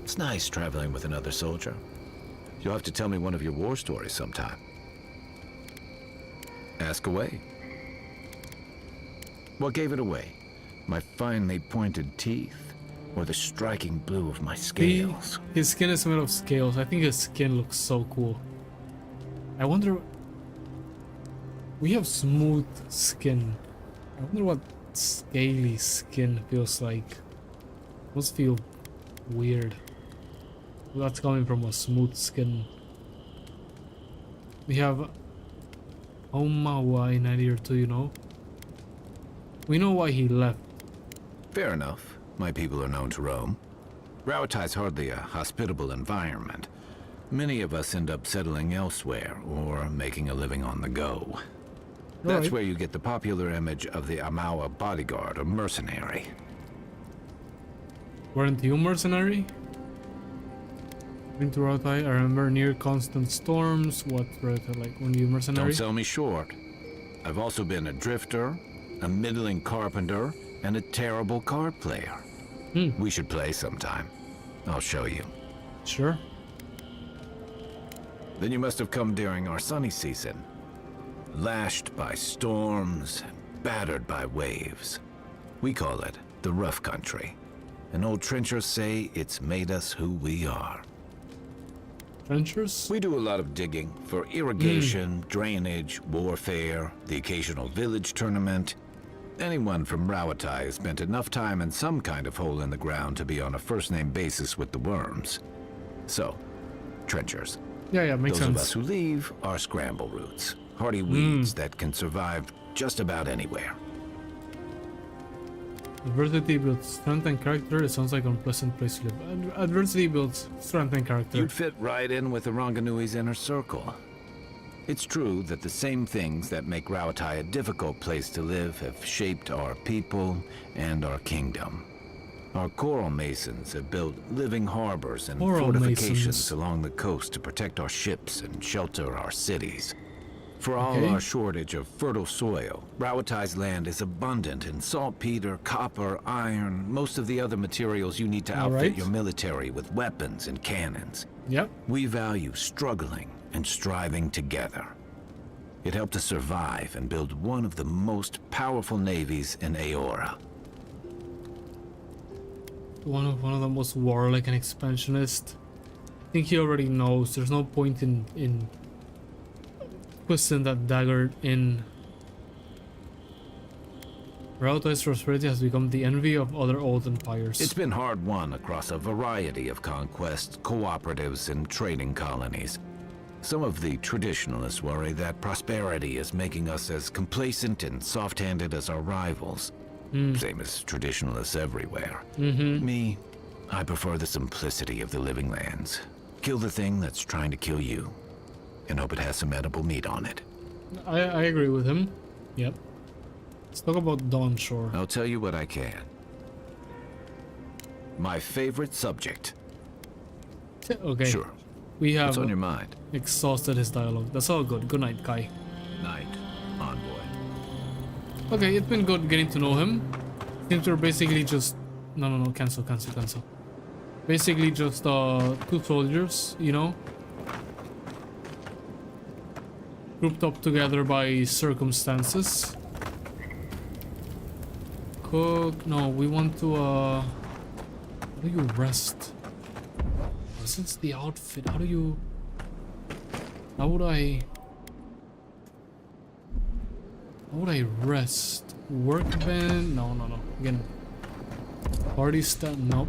It's nice traveling with another soldier. You'll have to tell me one of your war stories sometime. Ask away. What gave it away? My finely pointed teeth? Or the striking blue of my scales? His skin is made of scales. I think his skin looks so cool. I wonder... We have smooth skin. I wonder what scaly skin feels like. Must feel weird. Well, that's coming from a smooth skin. We have Omawa in Idea 2, you know? We know why he left. Fair enough. My people are known to roam. Rauatai's hardly a hospitable environment. Many of us end up settling elsewhere or making a living on the go. That's Right. where you get the popular image of the Amawa bodyguard or mercenary. Weren't you mercenary? Been to Rauatai, I remember near constant storms. What Rauatai like when you mercenary? Don't sell me short. I've also been a drifter, a middling carpenter, and a terrible card player. We should play sometime. I'll show you. Sure. Then you must have come during our sunny season. Lashed by storms and battered by waves. We call it the rough country. And old trenchers say it's made us who we are. Trenchers? We do a lot of digging for irrigation, drainage, warfare, the occasional village tournament. Anyone from Rauatai has spent enough time in some kind of hole in the ground to be on a first-name basis with the worms. So, trenchers. Yeah, makes Those sense. of us who leave are scramble roots. Hardy weeds that can survive just about anywhere. Adversity builds strength and character. It sounds like an unpleasant place to live. Adversity builds strength and character. You'd fit right in with the Ranganui's inner circle. It's true that the same things that make Rauatai a difficult place to live have shaped our people and our kingdom. Our coral masons have built living harbors and Coral fortifications masons. along the coast to protect our ships and shelter our cities. For all Okay. our shortage of fertile soil, Rauatai's land is abundant in saltpeter, copper, iron, most of the other materials you need to All outfit right. your military with weapons and cannons. Yep. We value struggling and striving together. It helped us survive and build one of the most powerful navies in Aora. One of the most warlike and expansionist. I think he already knows. There's no point in twisting that dagger in. Rauatai's prosperity has become the envy of other old empires. It's been hard won across a variety of conquests, cooperatives, and trading colonies. Some of the traditionalists worry that prosperity is making us as complacent and soft-handed as our rivals. Same as traditionalists everywhere. Me, I prefer the simplicity of the living lands. Kill the thing that's trying to kill you, and hope it has some edible meat on it. I agree with him. Yep. Let's talk about Dawnshore. I'll tell you what I can. My favorite subject. Okay. Sure. We have What's on your mind? exhausted his dialogue. That's all good. Good night, Kai. Night, envoy. Okay, it's been good getting to know him. Since we're basically just... No, cancel. Basically just 2 soldiers, you know? Grouped up together by circumstances. Cook... No, we want to how do you rest? Since the outfit, how would I rest? Workbench? No. Again, party stand? Nope.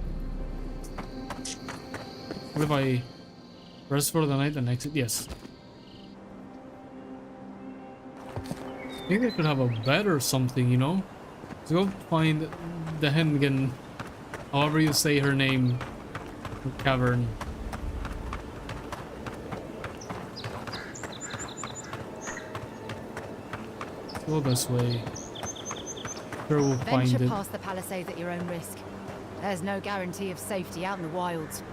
What if I rest for the night and exit? Yes. I think they could have a bed or something, you know? Let's go find the Hengen, however you say her name, cavern. Go this way. Sure, we'll find Venture it. past the palisades at your own risk. There's no guarantee of safety out in the wilds.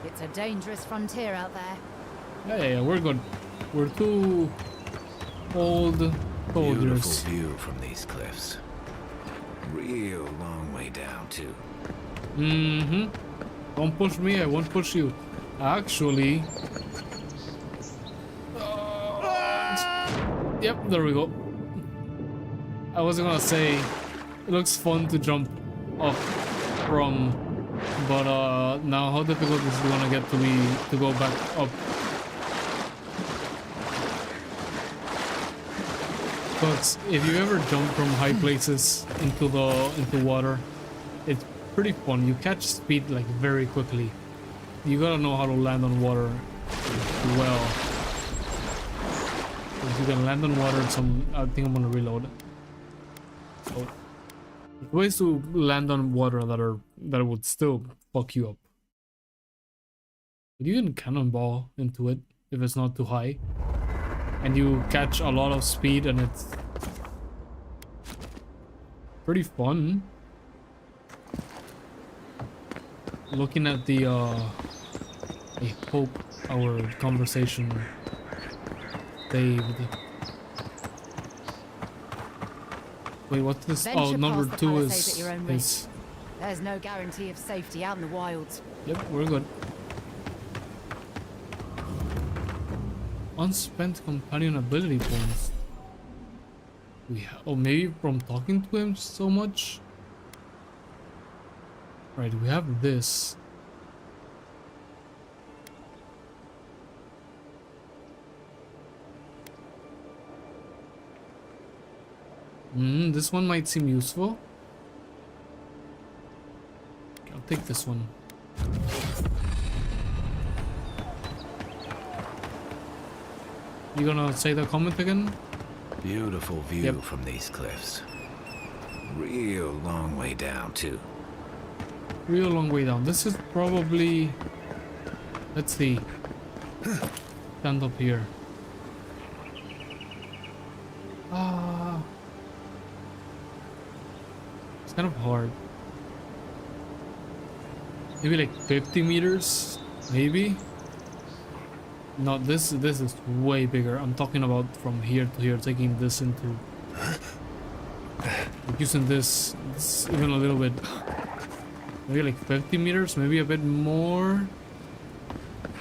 It's a dangerous frontier out there. Yeah, we're good. We're two old soldiers. Beautiful view from these cliffs. Real long way down, too. Mm-hmm. Don't push me, I won't push you. Actually... Yep, there we go. I was gonna say, it looks fun to jump up from, but now how difficult is it gonna get to go back up? But if you ever jump from high places into water, it's pretty fun. You catch speed like very quickly. You gotta know how to land on water well. If you can land on water, I think I'm gonna reload. Oh. There's ways to land on water that would still fuck you up. But you can cannonball into it if it's not too high. And you catch a lot of speed and it's pretty fun. Looking at the I hope our conversation saved. Wait, what's this? Oh, number 2 is There's no guarantee of safety out in the wilds. Yep, we're good. Unspent companion ability points. Oh, maybe from talking to him so much? Right, we have this. This one might seem useful. Okay, I'll take this one. You gonna say the comment again? Beautiful view from these cliffs. Real long way down, too. Real long way down. This is probably... Let's see. Stand up here. It's kind of hard. Maybe like 50 meters? Maybe? No, this is way bigger. I'm talking about from here to here, taking this into... using this even a little bit. Maybe like 50 meters, maybe a bit more.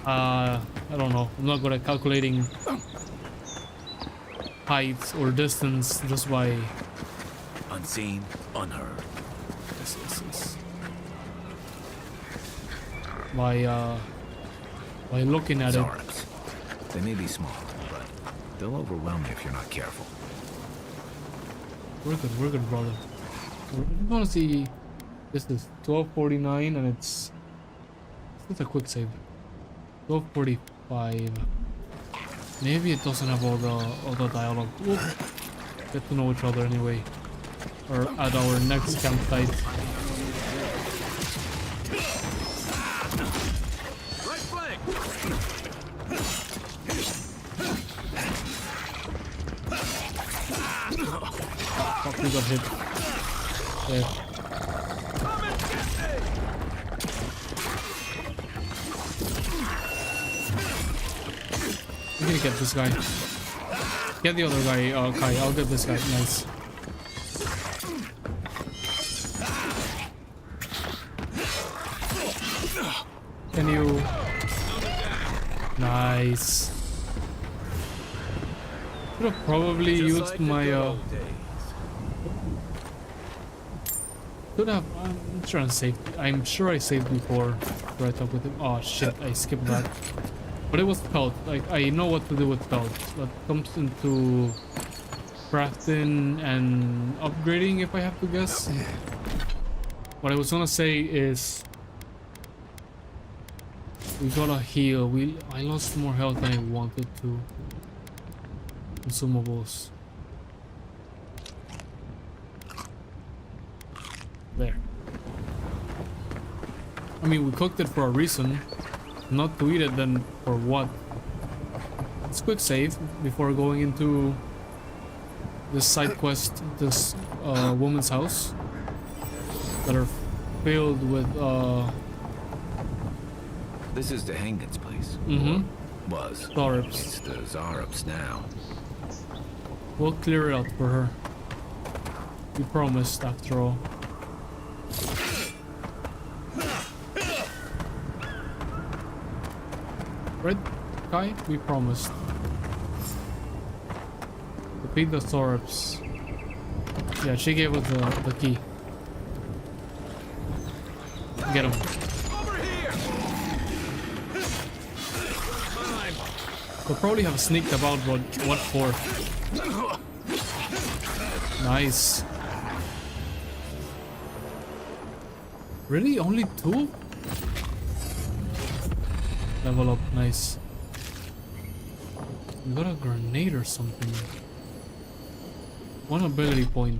I don't know. I'm not good at calculating height or distance just by... Unseen, unheard. Yes. By looking at it. They may be small, but they'll overwhelm you if you're not careful. We're good, brother. I just want to see. This is 12:49, and it's a quick save. 12:45. Maybe it doesn't have all the dialogue. We'll get to know each other anyway, or at our next campsite. Fuck, we got hit. There. I'm gonna get this guy. Get the other guy, Kai. I'll get this guy. Nice. Can you... Nice. Should have probably used my could have. I'm sure I saved before I talked with him. Oh shit, I skipped that. But it was pelt. Like, I know what to do with pelt. That comes into crafting and upgrading, if I have to guess. What I was gonna say is we gotta heal. I lost more health than I wanted to. Consumables. There. I mean, we cooked it for a reason. Not to eat it, then for what? Let's quick save before going into this side quest, this woman's house that are filled with This is the Hangin's place. mm-hmm. Was. Zarups. It's the Zarups now. We'll clear it out for her. We promised, after all. Right, Kai? We promised. Defeat the Zarups. Yeah, she gave us the key. Get him. They'll probably have sneaked about what for. Nice. Really? Only 2? Level up, nice. We got a grenade or something. 1 ability point.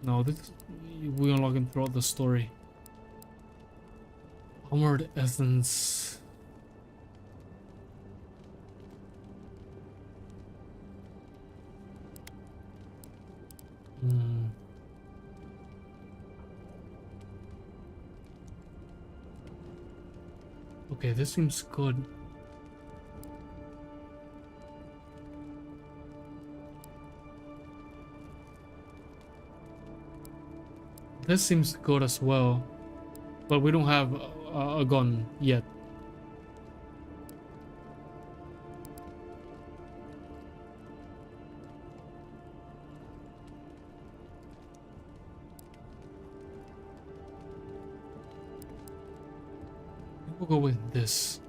No, this we unlock him throughout the story. Armored essence. Okay, this seems good. This seems good as well, but we don't have a gun yet. We'll go with this.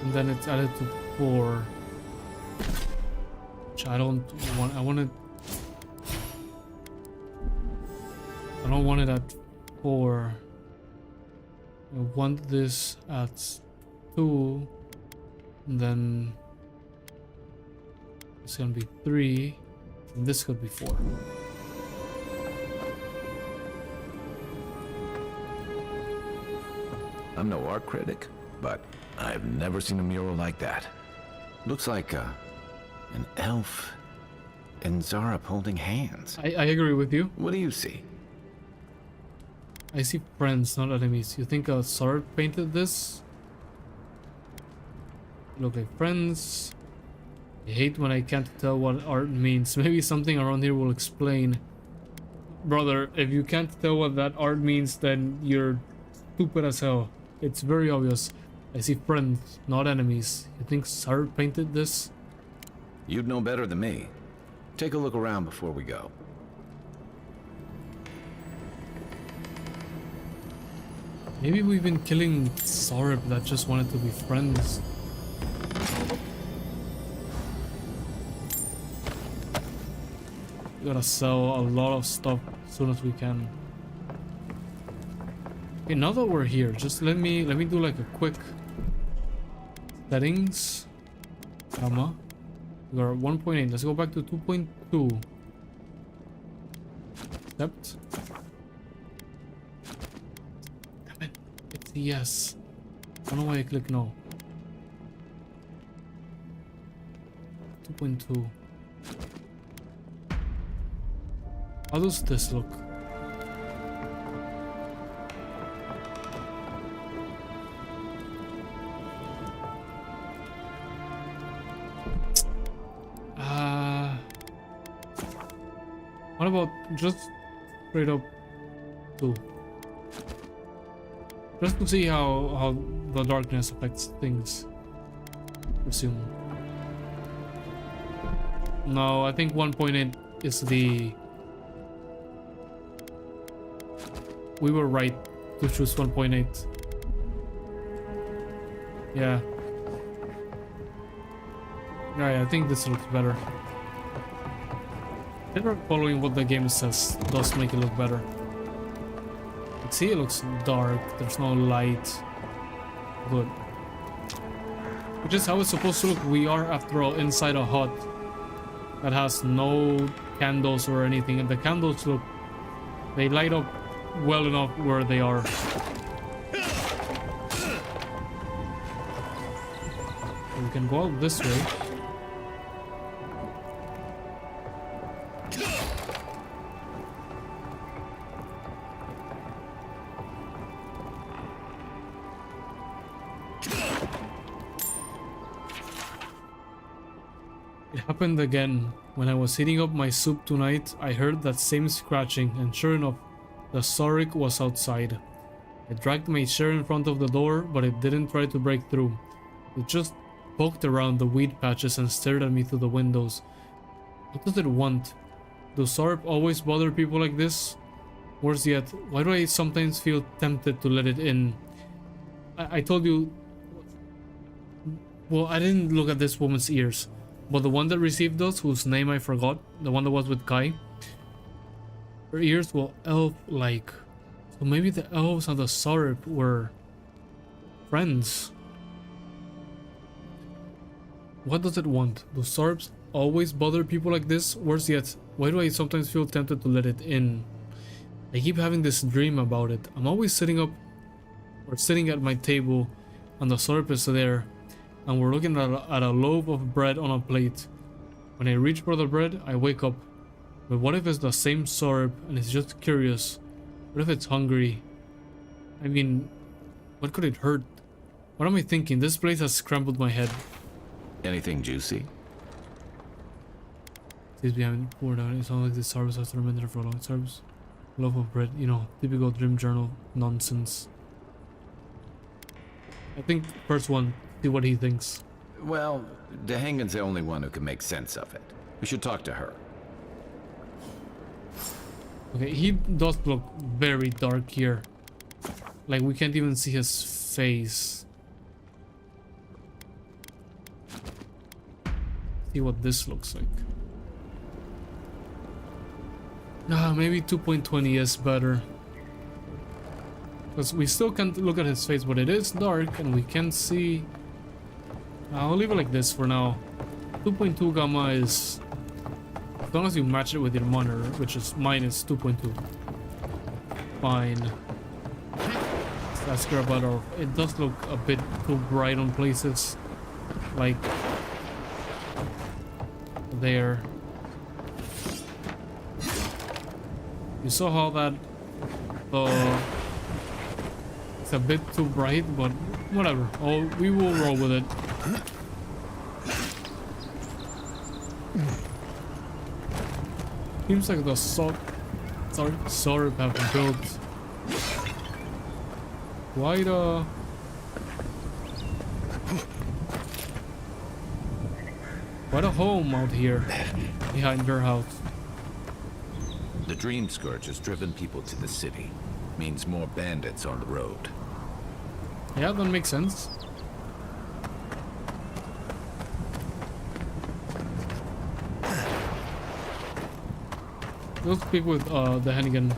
And then it's added to 4. Which I don't want. I don't want it at 4. I want this at 2. And then it's gonna be 3. And this could be 4. I'm no art critic, but I've never seen a mural like that. Looks like an elf and Zarup holding hands. I agree with you. What do you see? I see friends, not enemies. You think a Zarup painted this? Look like friends. I hate when I can't tell what art means. Maybe something around here will explain. Brother, if you can't tell what that art means, then you're stupid as hell. It's very obvious. I see friends, not enemies. You think Zarup painted this? You'd know better than me. Take a look around before we go. Maybe we've been killing Zarup that just wanted to be friends. We gotta sell a lot of stuff as soon as we can. Okay, now that we're here, just let me do like a quick settings. Gamma. We are at 1.8. Let's go back to 2.2. Accept. Damn it. It's a yes. I don't know why I click no. 2.2. How does this look? What about just straight up 2? Just to see how the darkness affects things. Resume. No, I think 1.8 is the... We were right to choose 1.8. Yeah. Right, I think this looks better. Following what the game says does make it look better. See, it looks dark. There's no light. Good. Which is how it's supposed to look. We are, after all, inside a hut that has no candles or anything. And the candles look... They light up well enough where they are. can go out this way. It happened again. When I was heating up my soup tonight, I heard that same scratching, and sure enough, the Saurik was outside. I dragged my chair in front of the door, but it didn't try to break through. It just poked around the weed patches and stared at me through the windows. What does it want? Do Saurik always bother people like this? Worse yet, why do I sometimes feel tempted to let it in? I told you... Well, I didn't look at this woman's ears. But the one that received us, whose name I forgot, the one that was with Kai, her ears were elf-like. So maybe the elves and the Saurik were friends. What does it want? Do Saurik always bother people like this? Worse yet, why do I sometimes feel tempted to let it in? I keep having this dream about it. I'm always sitting at my table, and the Saurik is there. And we're looking at a loaf of bread on a plate. When I reach for the bread, I wake up. But what if it's the same Saurik and it's just curious? What if it's hungry? I mean, what could it hurt? What am I thinking? This place has scrambled my head. Anything juicy? Stays behind, poured out. It sounds like this service has remained there for a long service. Loaf of bread, you know, typical dream journal nonsense. I think first one. See what he thinks. Well, Dehangan's the only one who can make sense of it. We should talk to her. Okay, he does look very dark here. Like, we can't even see his face. See what this looks like. Maybe 2.20 is better. Because we still can't look at his face, but it is dark and we can see... I'll leave it like this for now. 2.2 gamma is... As long as you match it with your monitor, which is mine is 2.2. Fine. Let's grab that off. It does look a bit too bright on places. Like... there. You saw how that... it's a bit too bright, but whatever. We will roll with it. Seems like the Saurik have built quite a home out here behind your house. The Dream Scourge has driven people to the city. Means more bandits on the road. Yeah, that makes sense. Those people with the handgun.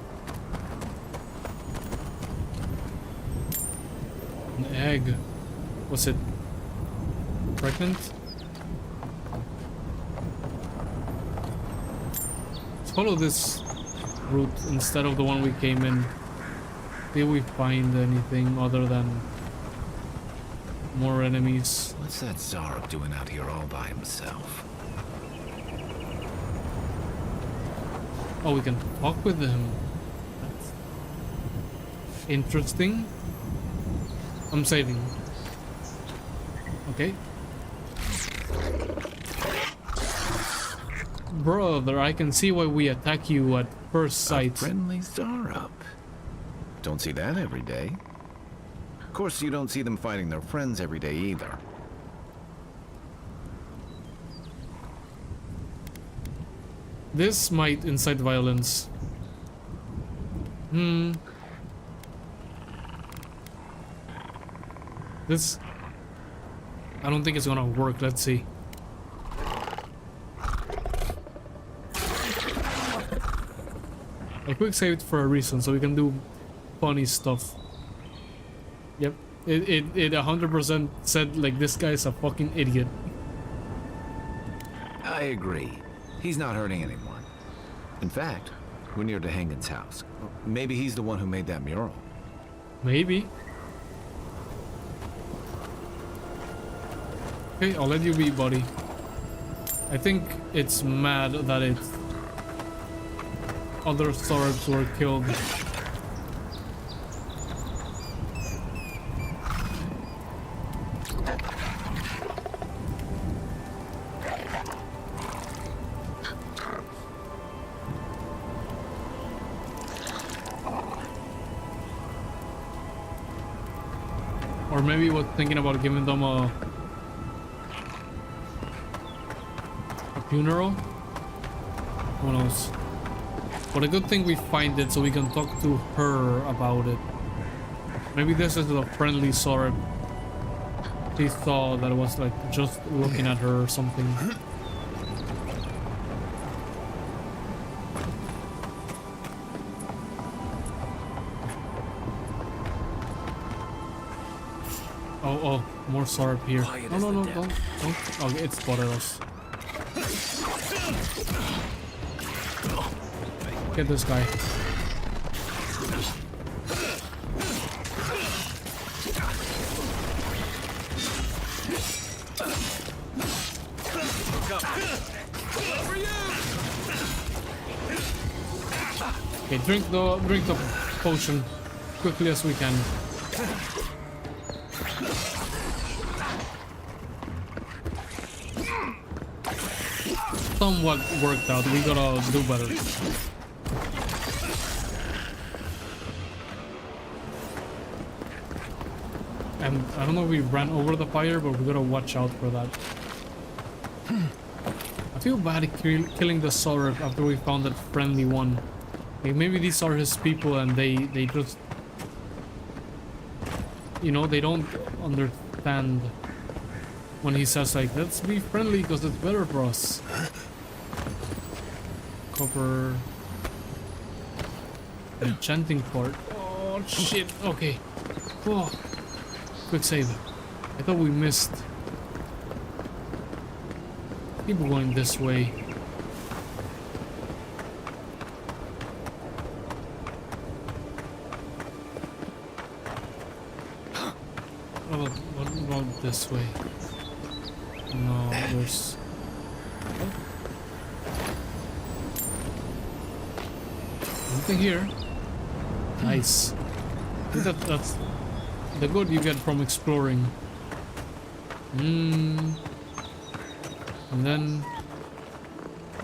An egg. Was it pregnant? Let's follow this route instead of the one we came in. Did we find anything other than more enemies? What's that Saurik doing out here all by himself? Oh, we can talk with him. That's interesting. I'm saving. Okay. Brother, I can see why we attack you at first sight. A friendly Saurik. Don't see that every day. Of course, you don't see them fighting their friends every day either. This might incite violence. This... I don't think it's gonna work. Let's see. I quick saved for a reason, so we can do funny stuff. Yep. It 100% said, like, this guy's a fucking idiot. I agree. He's not hurting anyone. In fact, we're near Dehangan's house. Maybe he's the one who made that mural. Maybe. Okay, I'll let you be, buddy. I think it's mad that it's other Sorbs were killed. Or maybe was thinking about giving them a funeral? Who knows? But a good thing we find it so we can talk to her about it. Maybe this is a friendly Sorb. She thought that it was like just looking at her or something. Oh, more Sorb here. No, don't. Oh, it spotted us. Get this guy. Okay, drink the potion quickly as we can. Somewhat worked out. We gotta do better. And I don't know if we ran over the fire, but we gotta watch out for that. I feel bad killing the Sorb after we found that friendly one. Like maybe these are his people and they just, you know, they don't understand when he says like, let's be friendly because it's better for us. Copper. Enchanting port. Oh shit, okay. Oh. Quick save. I thought we missed. People going this way. What about this way? No, there's... Nothing here. Nice. I think that's the good you get from exploring. And then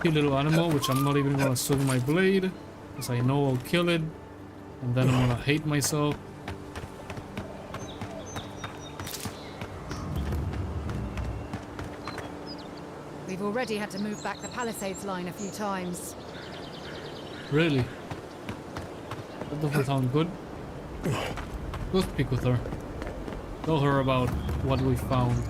a little animal, which I'm not even gonna swing my blade, because I know I'll kill it, and then I'm gonna hate myself. We've already had to move back the Palisades line a few times. Really? That doesn't sound good. Go speak with her. Tell her about what we found.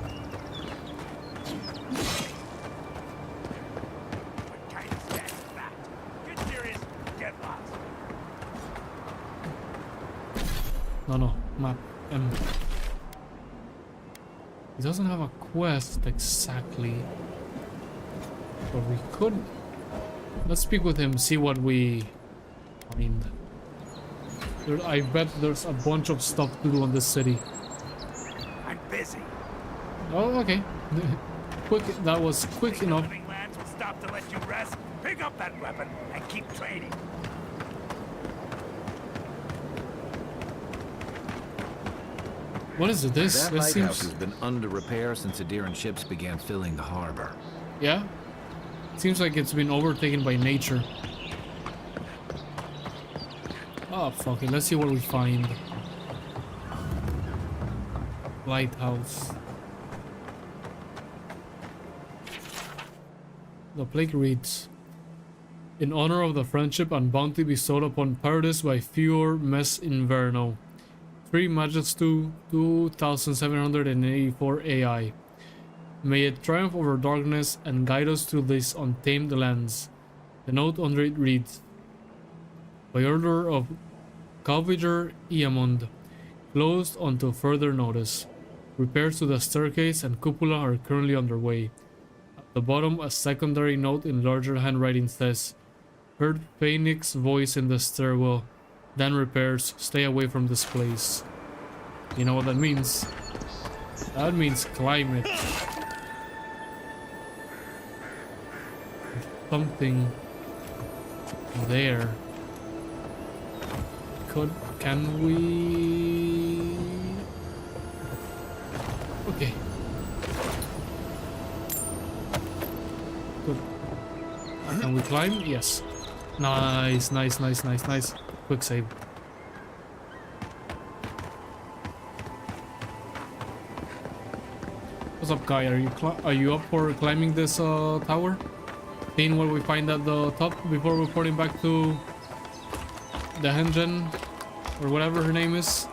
No, map. He doesn't have a quest exactly. But we could... Let's speak with him, see what we find. I bet there's a bunch of stuff to do in this city. I'm busy. Oh, okay. Quick, that was quick enough. Lands will stop to let you rest. Pick up that weapon and keep training. What is it? This lighthouse seems... has been under repair since Adiran ships began filling the harbor. Yeah? Seems like it's been overtaken by nature. Oh, fuck it. Let's see what we find. Lighthouse. The plague reads, in honor of the friendship and bounty bestowed upon Paradis by Fior Mess Inverno. 3 Majestu 2784 AI. May it triumph over darkness and guide us to these untamed lands. The note under it reads, by order of Calviger Iamond, closed until further notice. Repairs to the staircase and cupola are currently underway. At the bottom, a secondary note in larger handwriting says, heard Phoenix's voice in the stairwell. Then repairs, stay away from this place. You know what that means? That means climate. something there. Can we? Okay. Good. Can we climb? Yes. Nice, nice, nice, nice, nice. Quick save. What's up, guy? Are you up for climbing this tower? Seeing what we find at the top before reporting back to the engine or whatever her name is.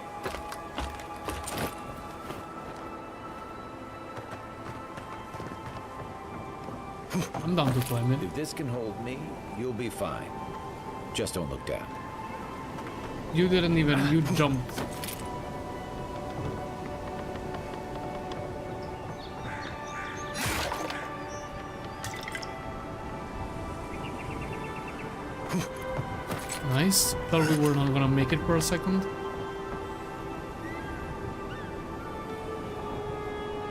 I'm down to climb it. If this can hold me, you'll be fine. Just don't look down. You didn't even, you jumped. Nice. Thought we were not gonna make it for a second.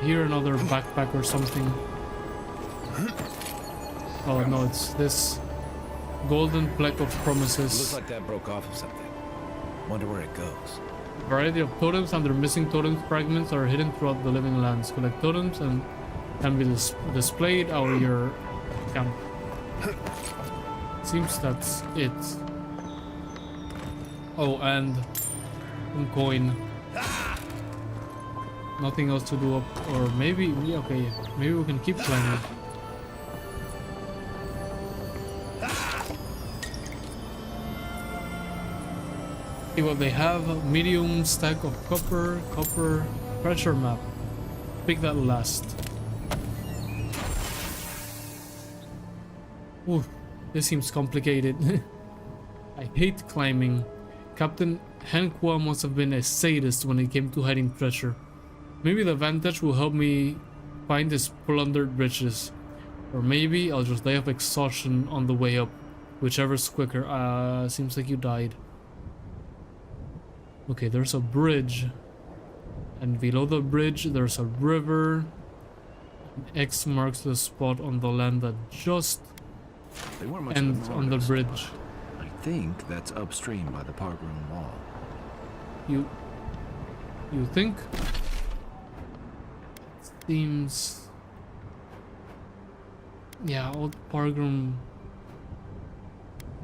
Here another backpack or something. Oh no, it's this golden plaque of promises. Looks like that broke off of something. Wonder where it goes. A variety of totems and their missing totem fragments are hidden throughout the living lands. Collect totems and can be displayed out of your camp. Seems that's it. Oh, and some coin. Nothing else to do up, or maybe, yeah, okay, maybe we can keep climbing. See what they have. Medium stack of copper pressure map. Pick that last. Ooh, this seems complicated. I hate climbing. Captain Hanqua must have been a sadist when it came to hiding treasure. Maybe the vantage will help me find his plundered riches. Or maybe I'll just die of exhaustion on the way up. Whichever's quicker. Seems like you died. Okay, there's a bridge. And below the bridge there's a river. X marks the spot on the land that just ends on the bridge. I think that's upstream by the park room wall. You think? Seems, yeah, old park room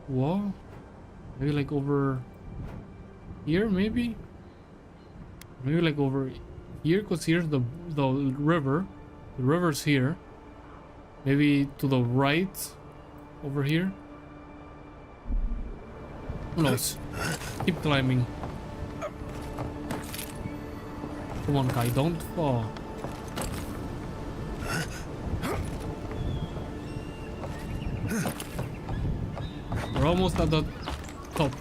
wall. Maybe like over here, maybe like over here, because here's the river. The river's here. Maybe to the right over here. Who knows? Keep climbing. Come on, guy, don't fall. We're almost at the top.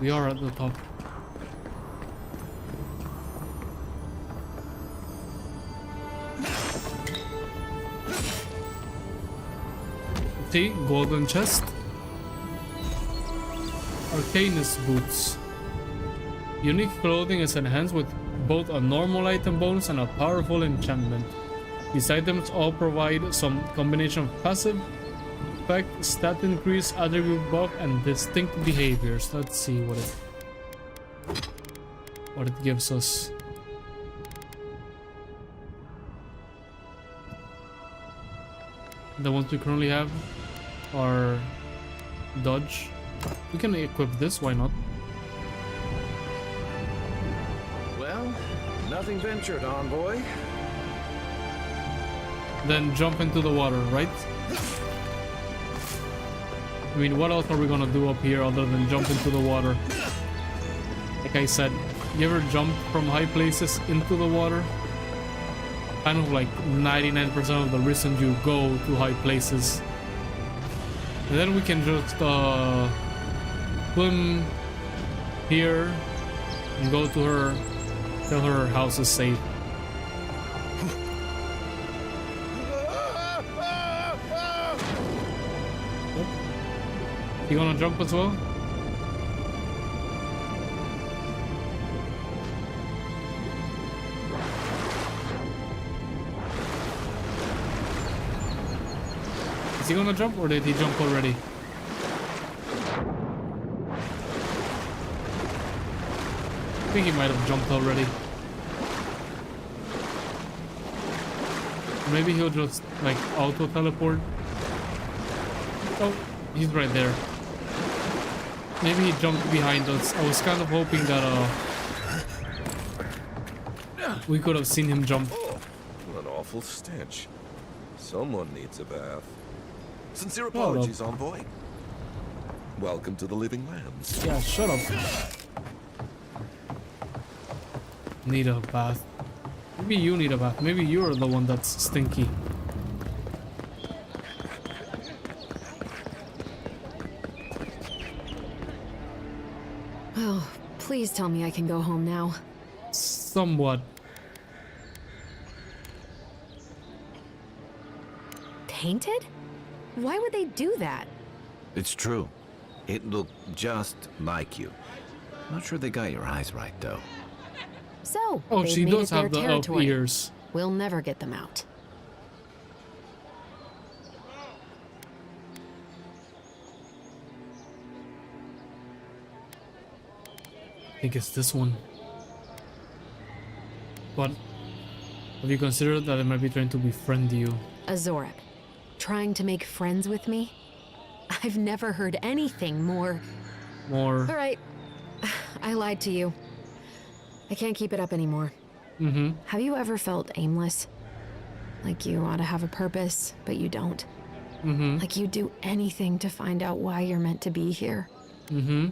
We are at the top. See, golden chest. Arcanist boots. Unique clothing is enhanced with both a normal item bonus and a powerful enchantment. These items all provide some combination of passive effect, stat increase, attribute buff, and distinct behaviors. Let's see what it gives us. The ones we currently have are dodge. We can equip this, why not? Well, nothing ventured, envoy. Then jump into the water, right? I mean, what else are we gonna do up here other than jump into the water? Like I said, you ever jump from high places into the water? Kind of like 99% of the reason you go to high places. And then we can just swim here and go to her, tell her house is safe. You wanna jump as well? he gonna jump or did he jump already? I think he might have jumped already. Maybe he'll just like auto teleport. Oh, he's right there. Maybe he jumped behind us. I was kind of hoping that we could have seen him jump. Oh, an awful stench. Someone needs a bath. Sincere apologies, envoy. Welcome to the living lands. Yeah, shut up. Need a bath. Maybe you need a bath. Maybe you're the one that's stinky. Oh, please tell me I can go home now. Somewhat. Tainted? Why would they do that? It's true. It looked just like you. Not sure they got your eyes right, though. So, Oh, they've she made does it their have the elf territory. ears. We'll never get them out. I think it's this one. But have you considered that they might be trying to befriend you? Azorep, trying to make friends with me? I've never heard anything more... More... Alright, I lied to you. I can't keep it up anymore. Mm-hmm. Have you ever felt aimless? Like you ought to have a purpose, but you don't? Mm-hmm. Like you'd do anything to find out why you're meant to be here? Mm-hmm.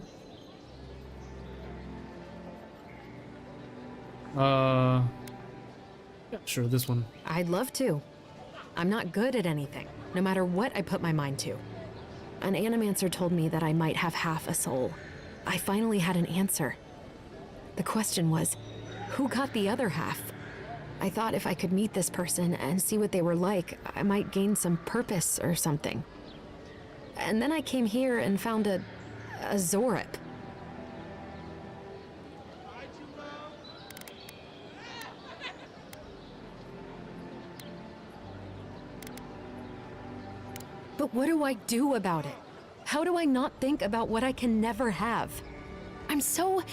Yeah, sure, this one. I'd love to. I'm not good at anything, no matter what I put my mind to. An animancer told me that I might have half a soul. I finally had an answer. The question was, who got the other half? I thought if I could meet this person and see what they were like, I might gain some purpose or something. And then I came here and found a Zorip. But what do I do about it? How do I not think about what I can never have? I'm so...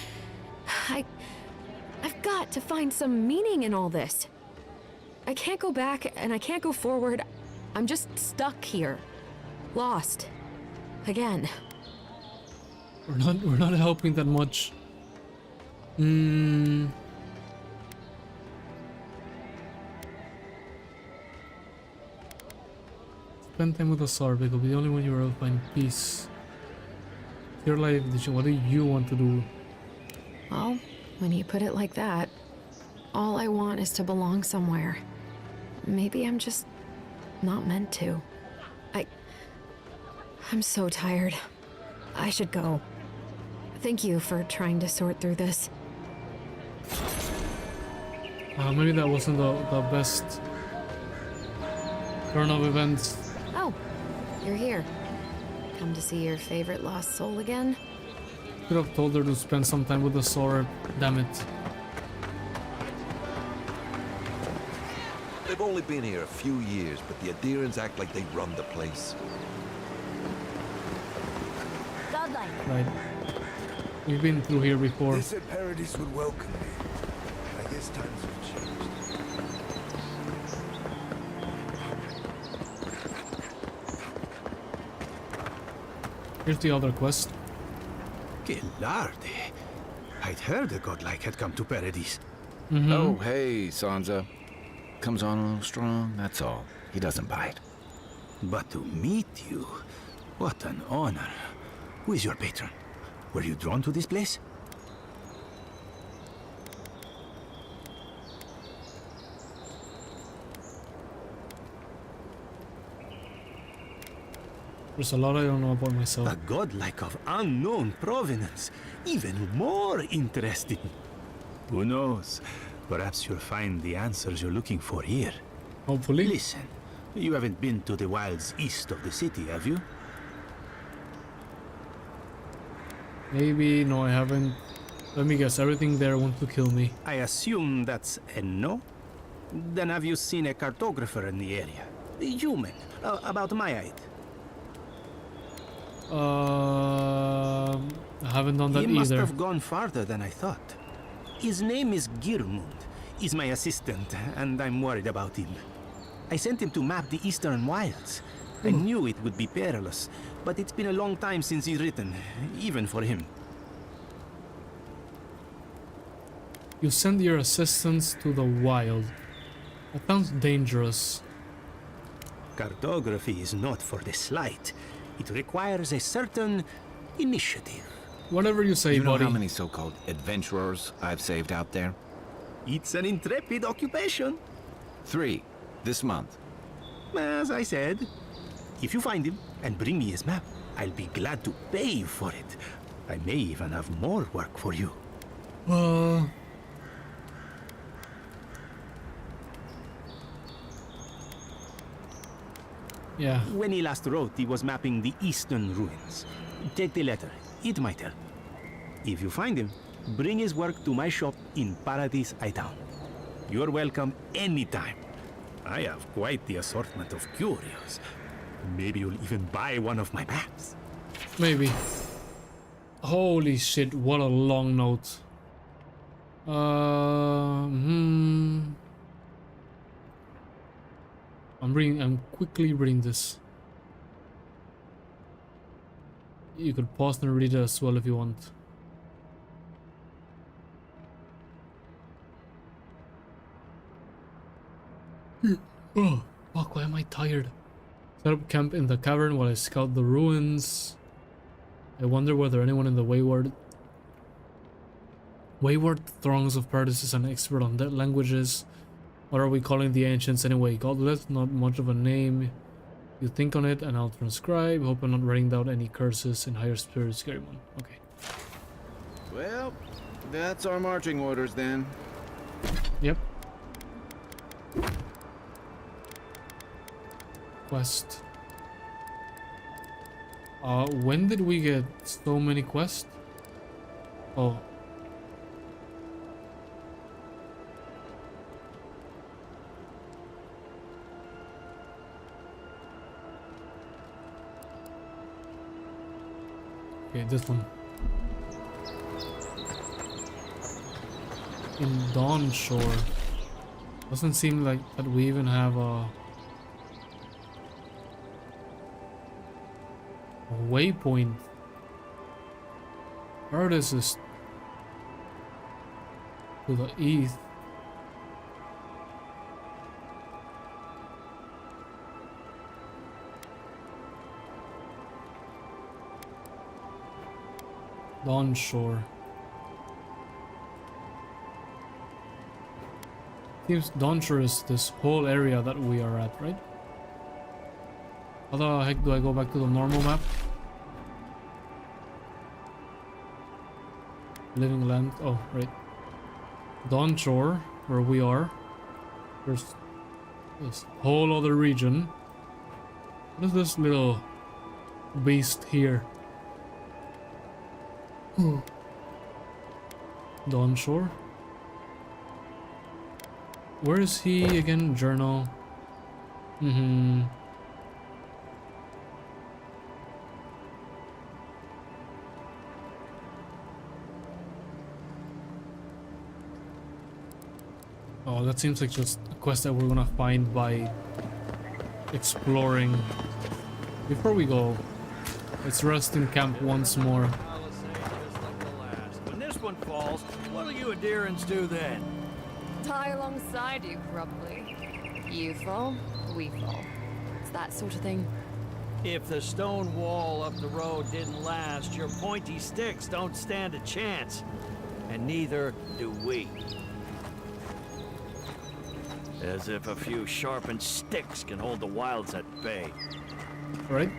I've got to find some meaning in all this. I can't go back and I can't go forward. I'm just stuck here. Lost. Again. We're not helping that much. Spend time with the Sarvik will be the only one you will find peace. Your life decision, what do you want to do? Well, when you put it like that, all I want is to belong somewhere. Maybe I'm just not meant to. I'm so tired. I should go. Thank you for trying to sort through this. Maybe that wasn't the best turn of events. Oh, you're here. Come to see your favorite lost soul again? Could have told her to spend some time with the Sora. Damn it. They've only been here a few years, but the adherents act like they run the place. Right. We've been through here before. They said Paradise would welcome me. I guess times have changed. Here's the other quest. Gelarde. I'd heard a godlike had come to Paradise. Oh, hey, Sansa. Comes on a little strong, that's all. He doesn't bite. But to meet you, what an honor. Who is your patron? Were you drawn to this place? There's a lot I don't know about myself. A godlike of unknown provenance. Even more interesting. Who knows? Perhaps you'll find the answers you're looking for here. Hopefully. Listen, you haven't been to the wilds east of the city, have you? Maybe, no, I haven't. Let me guess, everything there wants to kill me. I assume that's a no? Then have you seen a cartographer in the area? A human, about my height. I haven't done that He must either. have gone farther than I thought. His name is Girmund. He's my assistant, and I'm worried about him. I sent him to map the Eastern Wilds. I knew it would be perilous, but it's been a long time since he's written, even for him. You send your assistants to the wild. That sounds dangerous. Cartography is not for the slight. It requires a certain initiative. Whatever you say, you know buddy. how many so-called adventurers I've saved out there? It's an intrepid occupation. 3 this month. As I said, if you find him and bring me his map, I'll be glad to pay you for it. I may even have more work for you. Yeah. When he last wrote, he was mapping the eastern ruins. Take the letter. It might help. If you find him, bring his work to my shop in Paradise Town. You're welcome anytime. I have quite the assortment of curios. Maybe you'll even buy one of my maps. Maybe. Holy shit, what a long note. I'm quickly reading this. You could pause and read it as well if you want. Oh, fuck, why am I tired? Set up camp in the cavern while I scout the ruins. I wonder whether anyone in the wayward throngs of Paradise is an expert on dead languages. What are we calling the ancients anyway? Godless, not much of a name. You think on it and I'll transcribe. Hope I'm not writing down any curses in higher spirits. Scary one. Okay. Well, that's our marching orders then. Yep. Quest. When did we get so many quests? Oh. Okay, this one. In Dawn Shore. Doesn't seem like that we even have a waypoint. Paradise is to the east. Dawn Shore. Seems Dawn Shore is this whole area that we are at, right? How the heck do I go back to the normal map? Living land. Oh, right. Dawn Shore, where we are. There's this whole other region. What is this little beast here? Dawn Shore. Where is he again? Journal. Oh, that seems like just a quest that we're gonna find by exploring. Before we go, let's rest in camp once more. When this one falls, what'll you adherents do then? Die alongside you, probably. You fall, we fall. It's that sort of thing. If the stone wall up the road didn't last, your pointy sticks don't stand a chance. And neither do we. As if a few sharpened sticks can hold the wilds at bay. Right?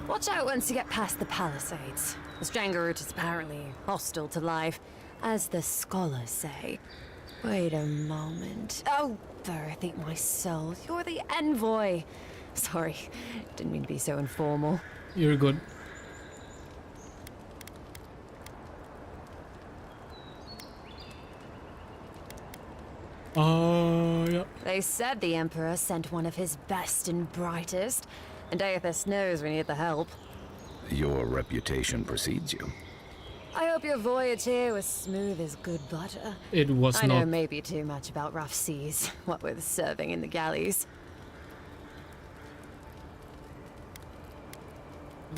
Watch out once you get past the palisades. The Stranger route is apparently hostile to life, as the scholars say. Wait a moment. Oh, Berth, eat my soul. You're the envoy. Sorry, didn't mean to be so informal. You're good. Yeah. They said the Emperor sent one of his best and brightest. And Aethys knows we need the help. Your reputation precedes you. I hope your voyage here was smooth as good butter. It was I know not. maybe too much about rough seas, what with serving in the galleys.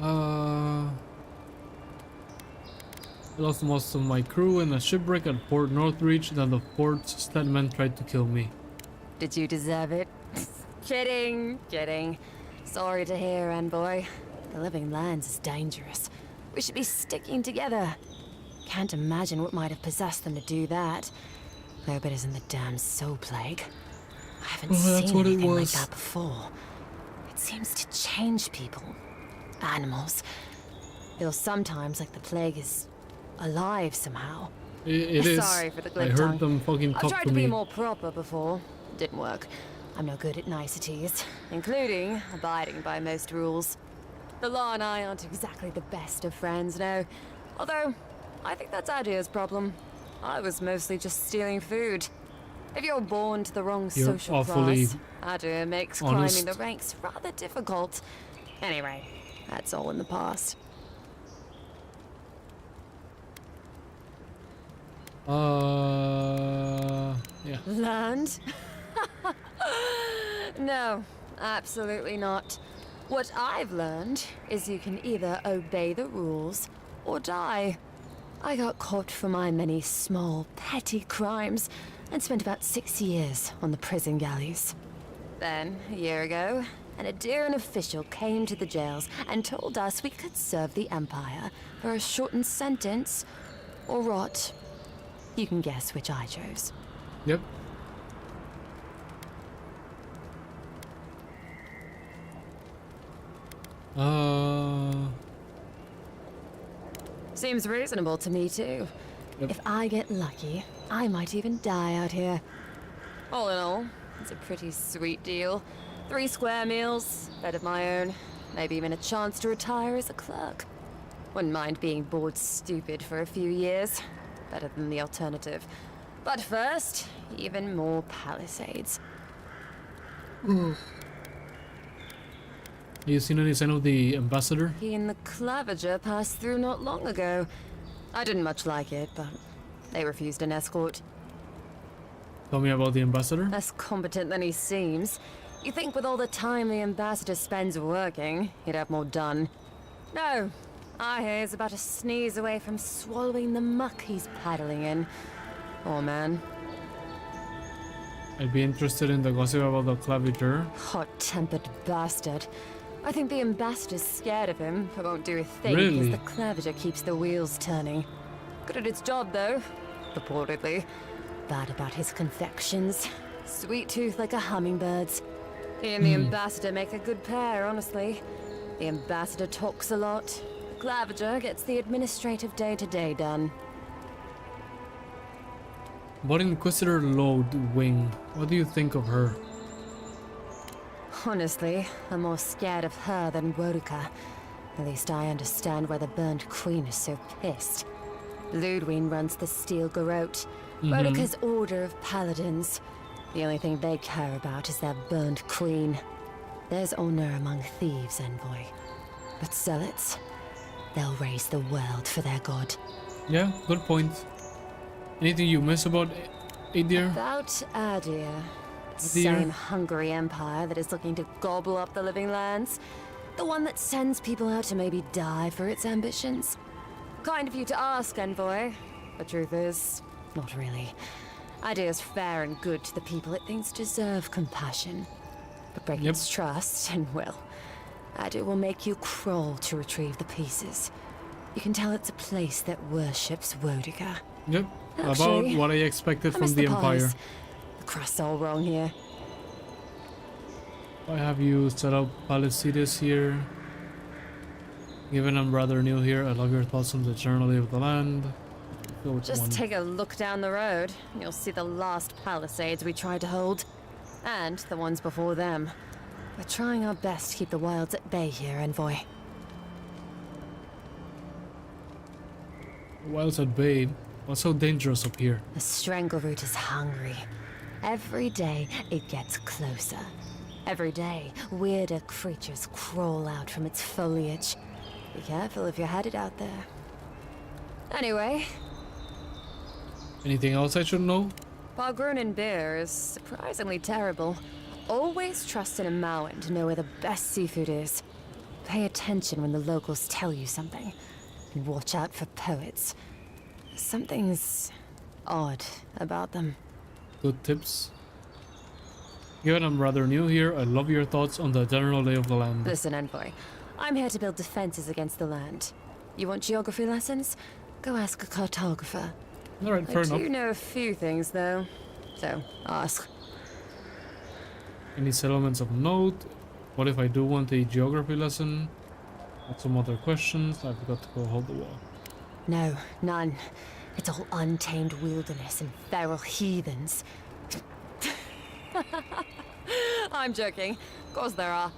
I lost most of my crew in a shipwreck at Port Northreach, then the fort's steadmen tried to kill me. Did you deserve it? Kidding, kidding. Sorry to hear, envoy. The living lands is dangerous. We should be sticking together. Can't imagine what might have possessed them to do that. Hope it isn't the damn soul plague. I haven't seen anything like that before. It seems to change people. Animals. Feels sometimes like the plague is alive somehow. It is. Sorry for the I glib heard tongue. them fucking I've talk tried to to be me. more proper before. Didn't work. I'm no good at niceties, including abiding by most rules. The law and I aren't exactly the best of friends, no. Although, I think that's Adia's problem. I was mostly just stealing food. If you're born to the wrong You're social awfully class, Adia makes honest. climbing the ranks rather difficult. Anyway, that's all in the past. Yeah. Learned? No, absolutely not. What I've learned is you can either obey the rules or die. I got caught for my many small, petty crimes and spent about 6 years on the prison galleys. Then, a year ago, an Adiran official came to the jails and told us we could serve the Empire for a shortened sentence or rot. You can guess which I chose. Yep. Seems reasonable to me, too. Yep. If I get lucky, I might even die out here. All in all, it's a pretty sweet deal. 3 square meals, bed of my own, maybe even a chance to retire as a clerk. Wouldn't mind being bored stupid for a few years. Better than the alternative. But first, even more palisades. You seen any sign of the ambassador? He and the Clavager passed through not long ago. I didn't much like it, but they refused an escort. Tell me about the ambassador. Less competent than he seems. You think with all the time the ambassador spends working, he'd have more done. No, I hear he's about a sneeze away from swallowing the muck he's paddling in. Poor man. I'd be interested in the gossip about the Clavager. Hot-tempered bastard. I think the ambassador's scared of him, but won't do a thing Really? because the Clavager keeps the wheels turning. Good at its job, though. Purportedly. Bad about his confections. Sweet tooth like a hummingbird's. He and the ambassador make a good pair, honestly. The ambassador talks a lot. The Clavager gets the administrative day-to-day done. But Inquisitor Lode Wing, what do you think of her? Honestly, I'm more scared of her than Wodica. At least I understand why the Burnt Queen is so pissed. Ludwig runs the Steel Garrote, Wodica's order of paladins. The only thing they care about is their Burnt Queen. There's honor among thieves, envoy. But zealots, they'll raise the world for their god. Yeah, good point. Anything you miss about Adir? About Adir. Adir? Same hungry empire that is looking to gobble up the living lands. The one that sends people out to maybe die for its ambitions. Kind of you to ask, envoy. The truth is, not really. Adir's fair and good to the people it thinks deserve compassion. But break its trust, and well, Adir will make you crawl to retrieve the pieces. You can tell it's a place that worships Wodica. Yep, Actually, about what I expected I from miss the Empire. pies. The crust's all wrong here. Why have you set up Palisades here? Given I'm rather new here, I'd love your thoughts on the generality of the land. Go with Just one. take a look down the road, and you'll see the last palisades we tried to hold. And the ones before them. We're trying our best to keep the wilds at bay here, envoy. Wilds at bay. What's so dangerous up here? The Strangleroot is hungry. Every day, it gets closer. Every day, weirder creatures crawl out from its foliage. Be careful if you're headed out there. Anyway. Anything else I should know? Palgrunin beer is surprisingly terrible. Always trust in a Mauen to know where the best seafood is. Pay attention when the locals tell you something. And watch out for poets. Something's odd about them. Good tips. Given I'm rather new here, I'd love your thoughts on the general lay of the land. Listen, Envoy. I'm here to build defenses against the land. You want geography lessons? Go ask a cartographer. Alright, fair enough. I do know a few things, though. So, ask. Any settlements of note? What if I do want a geography lesson? Got some other questions. I've got to go hold the wall. No, none. It's all untamed wilderness and feral heathens. I'm joking. Of course there are.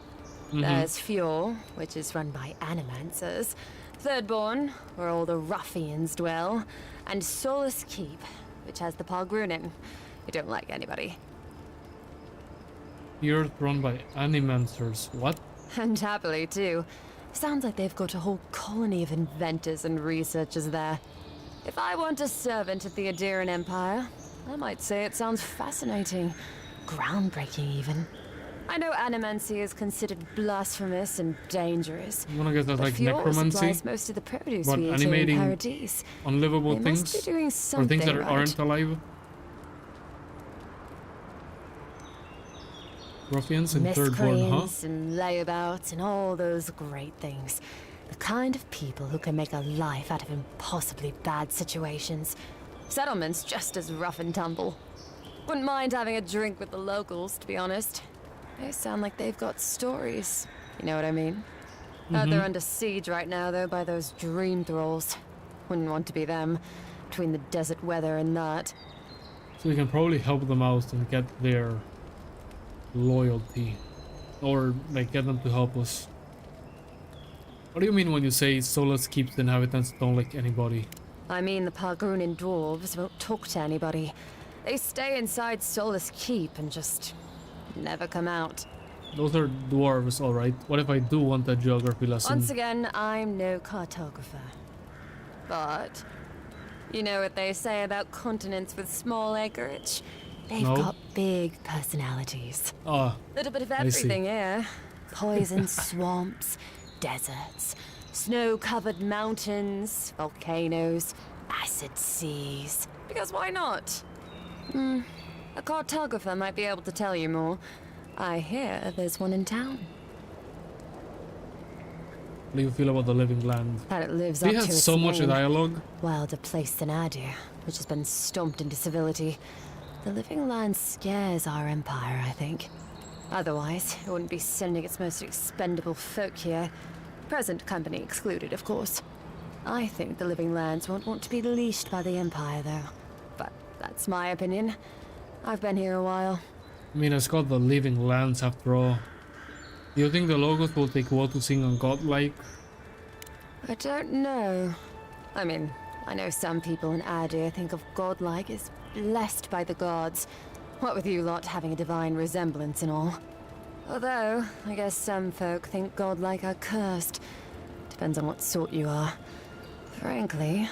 There's Fjord, which is run by animancers. Thirdborn, where all the ruffians dwell. And Solus Keep, which has the Palgrunin, who don't like anybody. The earth run by animancers. What? And happily, too. Sounds like they've got a whole colony of inventors and researchers there. If I want a servant of the Adiran Empire, I might say it sounds fascinating. Groundbreaking, even. I know animancy is considered blasphemous and dangerous. You wanna get that like Fjord necromancy? supplies most of the produce But we eat animating in Paradise. unlivable They things? must be doing Or something things that right. aren't alive? Ruffians in Thirdborn, huh? Miscreants and layabouts and all those great things. The kind of people who can make a life out of impossibly bad situations. Settlements just as rough and tumble. Wouldn't mind having a drink with the locals, to be honest. They sound like they've got stories. You know what I mean? They're under siege right now, though, by those dream thralls. Wouldn't want to be them, between the desert weather and that. So we can probably help them out and get their loyalty. Or, like, get them to help us. What do you mean when you say Solus keeps the inhabitants don't like anybody? I mean the Palgrunin dwarves won't talk to anybody. They stay inside Solus Keep and just never come out. Those are dwarves, alright. What if I do want a geography lesson? Once again, I'm no cartographer. But you know what they say about continents with small acreage? They've got big personalities. Ah, Little bit of I see. everything here. Poison swamps, deserts, snow-covered mountains, volcanoes, acid seas. Because why not? A cartographer might be able to tell you more. I hear there's one in town. How do you feel about the living land? That it lives We up have to its so much name. dialogue. Wilder place than Adir, which has been stomped into civility. The living land scares our empire, I think. Otherwise, it wouldn't be sending its most expendable folk here. Present company excluded, of course. I think the living lands won't want to be leashed by the empire, though. But that's my opinion. I've been here a while. I mean, it's called the living lands after all. Do you think the locals will take a while to sing on godlike? I don't know. I mean, I know some people in Adir think of godlike as blessed by the gods. What with you lot having a divine resemblance and all. Although, I guess some folk think godlike are cursed. Depends on what sort you are. Frankly,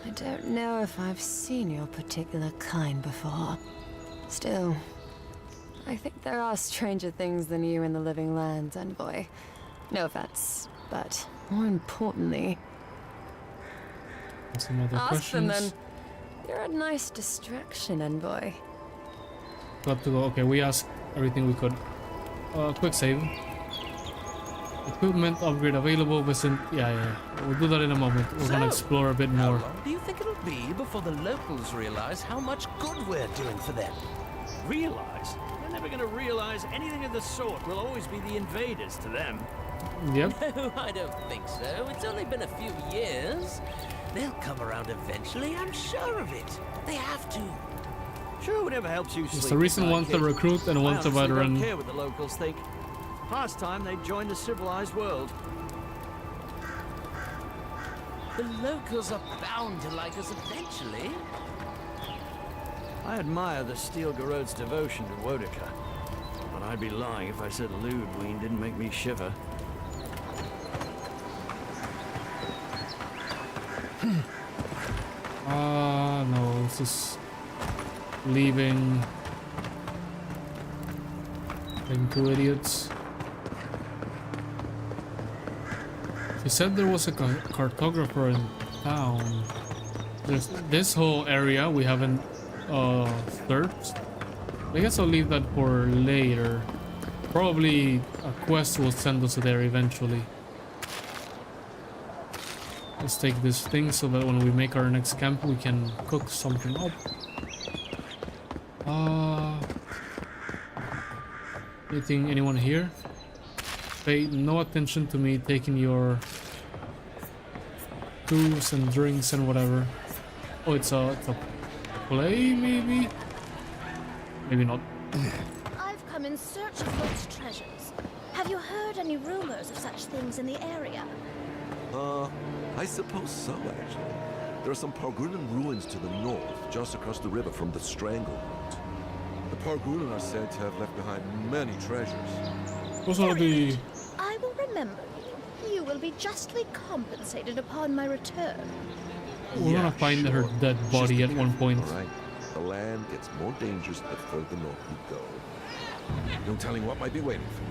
I don't know if I've seen your particular kind before. Still, I think there are stranger things than you in the living lands, Envoy. No offense, but more importantly... Some other Ask them questions? then. You're a nice distraction, Envoy. Got to go. Okay, we asked everything we could. Quick save. Equipment upgrade available. Visit. Yeah. We'll do that in a moment. We're gonna explore a bit more. How long do you think it'll be before the locals realize how much good we're doing for them? Realize? They're never gonna realize anything of the sort. We'll always be the invaders to them. Yep. No, I don't think so. It's only been a few years. They'll come around eventually, I'm sure of it. They have to. Sure, whatever helps you It's sleep. the reason at night, one's a kid. recruit and one's a I honestly veteran. don't care what the locals think. Past time they joined the civilized world. The locals are bound to like us eventually. I admire the Steel Garrode's devotion to Wodaka. but I'd be lying if I said Ludwig didn't make me shiver. No, this is leaving. Being two idiots. He said there was a cartographer in town. There's this whole area we haven't searched. I guess I'll leave that for later. Probably a quest will send us there eventually. Let's take this thing so that when we make our next camp we can cook something up. Anyone here? Pay no attention to me taking your foods and drinks and whatever. Oh, it's a play, maybe? Maybe not. I've come in search of lost treasures. Have you heard any rumors of such things in the area? I suppose so, actually. There are some Pargulan ruins to the north, just across the river from the Stranglehold. The Pargulan are said to have left behind many treasures. Those are the... I will remember you. You will be justly compensated upon my return. We're gonna find her dead body at one point. All right. The land gets more dangerous the further north you go. No telling what might be waiting for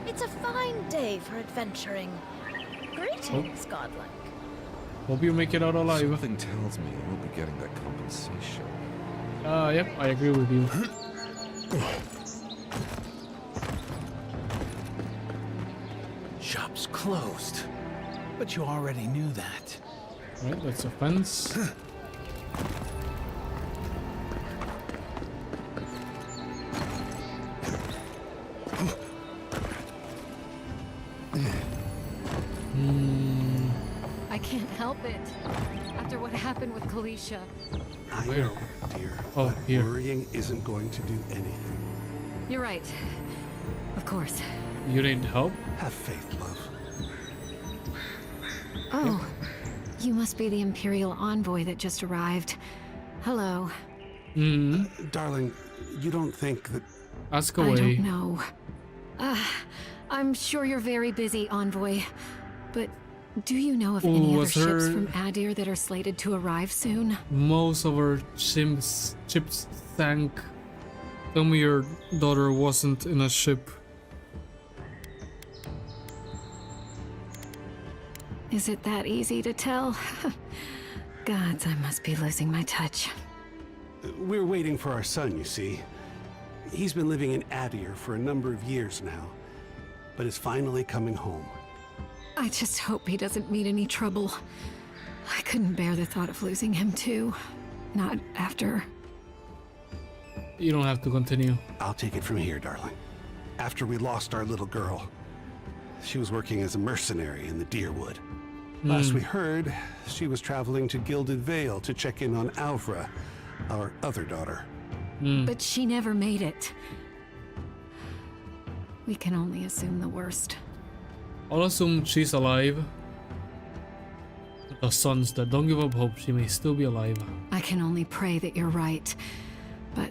you. It's a fine day for adventuring. Greetings, godlike. Hope you make it out alive. Something tells me I won't be getting that compensation. Yep, I agree with you. Shop's closed. But you already knew that. Right, that's a fence. I can't help it. After what happened with Kalisha. I know, dear. Oh, but here. Worrying isn't going to do anything. You're right. Of course. You need help? Have faith, love. Oh, you must be the Imperial envoy that just arrived. Hello. Darling, you don't think that... Ask away. I don't know. I'm sure you're very busy, envoy. But do you know of any other ships from Adir that are slated to arrive soon? Most of our ships sank. Tell me your daughter wasn't in a ship. Is it that easy to tell? Gods, I must be losing my touch. We're waiting for our son, you see. He's been living in Adir for a number of years now, but is finally coming home. I just hope he doesn't meet any trouble. I couldn't bear the thought of losing him too. Not after... You don't have to continue. I'll take it from here, darling. After we lost our little girl, she was working as a mercenary in the Deerwood. Last we heard, she was traveling to Gilded Vale to check in on Alvra, our other daughter. But she never made it. We can only assume the worst. I'll assume she's alive. The son's dead. Don't give up hope. She may still be alive. I can only pray that you're right. But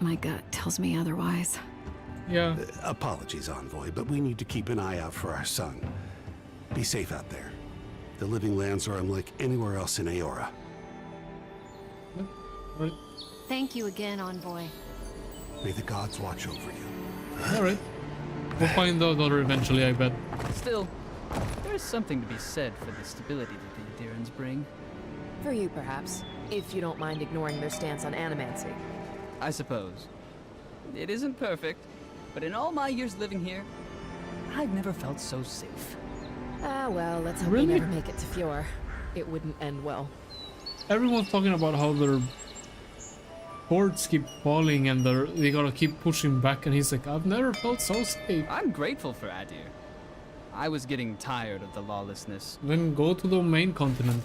my gut tells me otherwise. Yeah. Apologies, envoy, but we need to keep an eye out for our son. Be safe out there. The living lands are unlike anywhere else in Aora. Right. Thank you again, envoy. May the gods watch over you. Alright. We'll find the daughter eventually, I bet. Still, there is something to be said for the stability that the Adirans bring. For you, perhaps, if you don't mind ignoring their stance on animancy. I suppose. It isn't perfect, but in all my years living here, I've never felt so safe. Ah, well, let's hope Really? we never make it to Fjord. It wouldn't end well. Everyone's talking about how their boards keep falling and they gotta keep pushing back, and he's like, I've never felt so safe. I'm grateful for Adir. I was getting tired of the lawlessness. Then go to the main continent.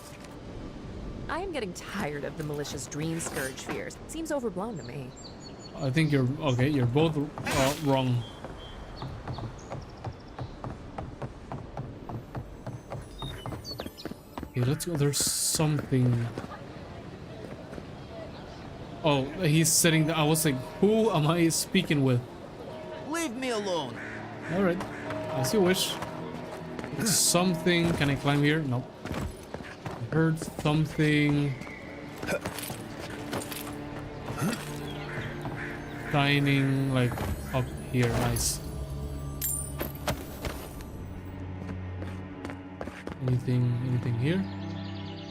I am getting tired of the malicious dream scourge fears. Seems overblown to me. I think you're okay. You're both wrong. Okay, let's go. There's something. Oh, he's sitting there. I was like, who am I speaking with? Leave me alone. Alright, as you wish. It's something. Can I climb here? Nope. I heard something. Shining like up here. Nice. Anything here?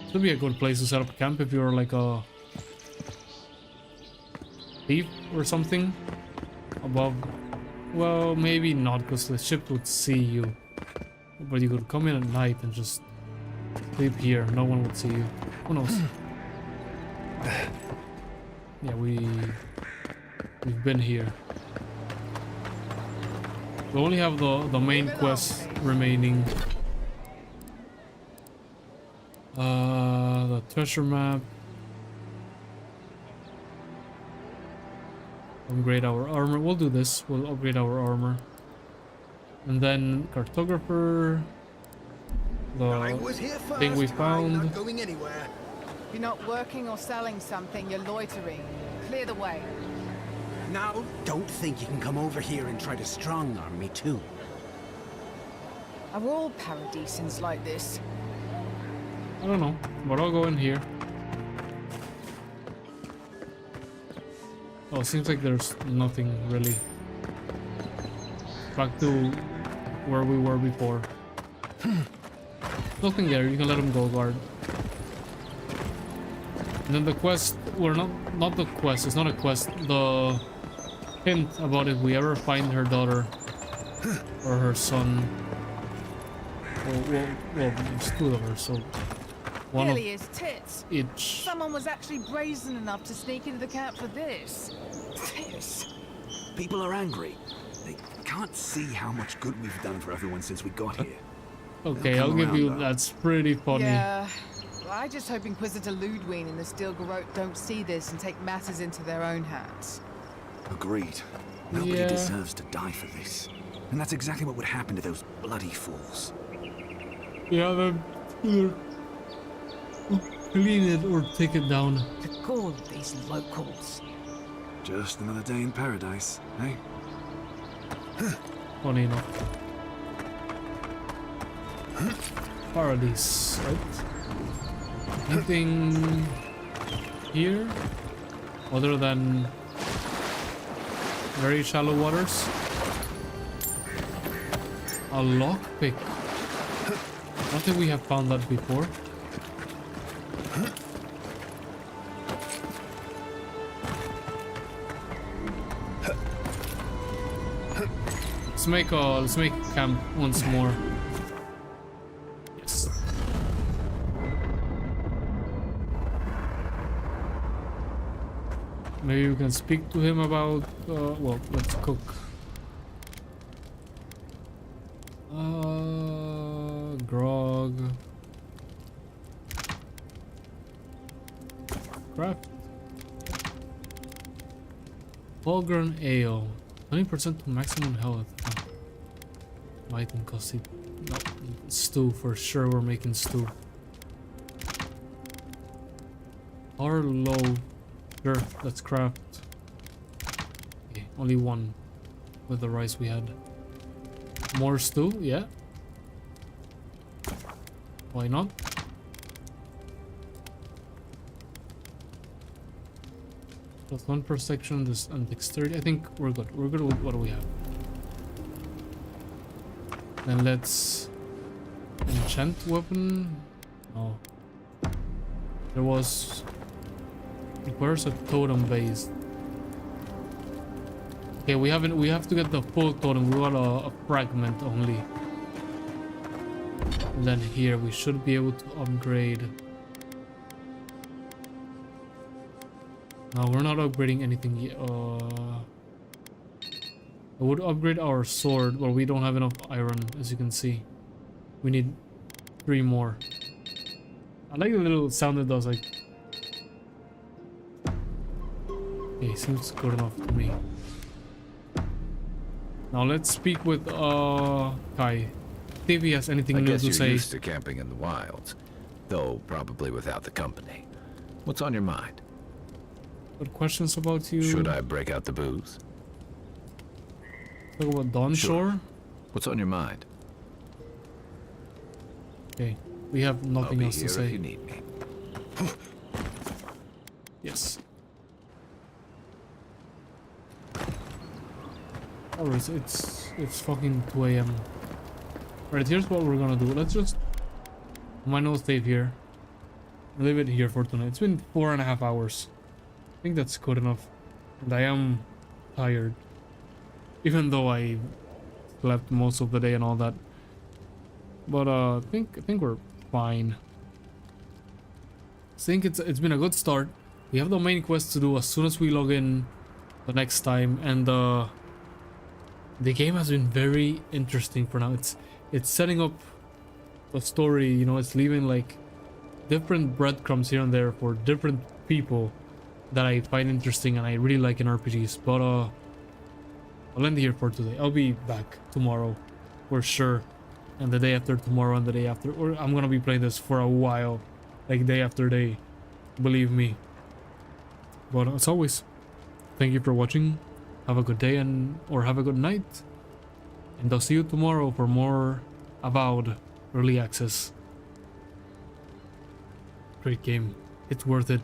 This would be a good place to set up camp if you're like a thief or something above. Well, maybe not, because the ship would see you. But you could come in at night and just sleep here. No one would see you. Who knows? Yeah, we've been here. We only have the main quest remaining. The treasure map. Upgrade our armor. We'll do this. We'll upgrade our armor. And then cartographer. The thing we found. Not going anywhere. If you're not working or selling something, you're loitering. Clear the way. Now, don't think you can come over here and try to strong-arm me too. Are all paradisans like this? I don't know, but I'll go in here. Oh, seems like there's nothing really. Back to where we were before. Nothing there, you can let him go, guard. And then the quest, well, not the quest, it's not a quest, the hint about if we ever find her daughter or her son. Well, there's two of her, so one Really is tits. each. Someone was actually brazen enough to sneak into the camp for this. Tits. People are angry. They can't see how much good we've done for everyone since we got here. Okay, I'll give you, that's pretty funny. Yeah. Well, I just hope Inquisitor Ludwig and the Steel Garrote don't see this and take matters into their own hands. Agreed. Nobody Yeah. deserves to die for this. And that's exactly what would happen to those bloody fools. Yeah, then either clean it or take it down. To call these locals. Just another day in paradise, eh? Funny enough. Paradise, right? Anything here other than very shallow waters? A lockpick. I don't think we have found that before. Let's make camp once more. Yes. Maybe we can speak to him about well, let's cook. Grog. Craft. Fulgurn ale. 20% to maximum health. Oh. Item cost it. No, stew for sure. We're making stew. Our low. Sure, let's craft. Okay, only one with the rice we had. More stew, yeah. Why not? Plus 1 per section, this and dexterity. I think we're good. We're good with what do we have. Then let's enchant weapon. Oh, there was. Where's a totem base? Okay, we haven't. We have to get the full totem. We got a fragment only. And then here we should be able to upgrade. No, we're not upgrading anything yet. I would upgrade our sword, but we don't have enough iron, as you can see. We need 3 more. I like the little sound it does, like. Okay, seems good enough to me. Now let's speak with Kai. See if he has anything new to say. I guess you're used to camping in the wilds, though probably without the company. What's on your mind? Got questions about you? Should I break out the booze? Talk about Dawn Shore? What's on your mind? Okay, we have nothing else to say. If you need me. Yes. Alright, it's fucking 2 a.m. Alright, here's what we're gonna do. Let's just no save here. Leave it here for tonight. It's been 4.5 hours. I think that's good enough. And I am tired. Even though I slept most of the day and all that. But I think we're fine. I think it's been a good start. We have the main quest to do as soon as we log in the next time, and the game has been very interesting for now. It's setting up the story, you know, it's leaving like different breadcrumbs here and there for different people that I find interesting and I really like in RPGs. But I'll end here for today. I'll be back tomorrow for sure, and the day after tomorrow and the day after, or I'm gonna be playing this for a while, like day after day, believe me. But as always, thank you for watching. Have a good day or have a good night, and I'll see you tomorrow for more Avowed early access. Great game. It's worth it.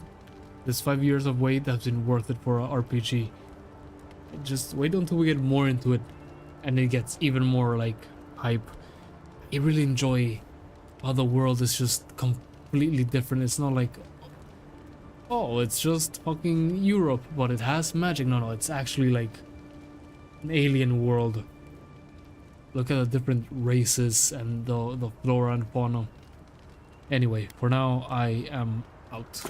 This 5 years of wait has been worth it for a RPG. Just wait until we get more into it and it gets even more like hype. I really enjoy how the world is just completely different. It's not like, oh, it's just fucking Europe, but it has magic. No, it's actually like an alien world. Look at the different races and the flora and fauna. Anyway, for now, I am out.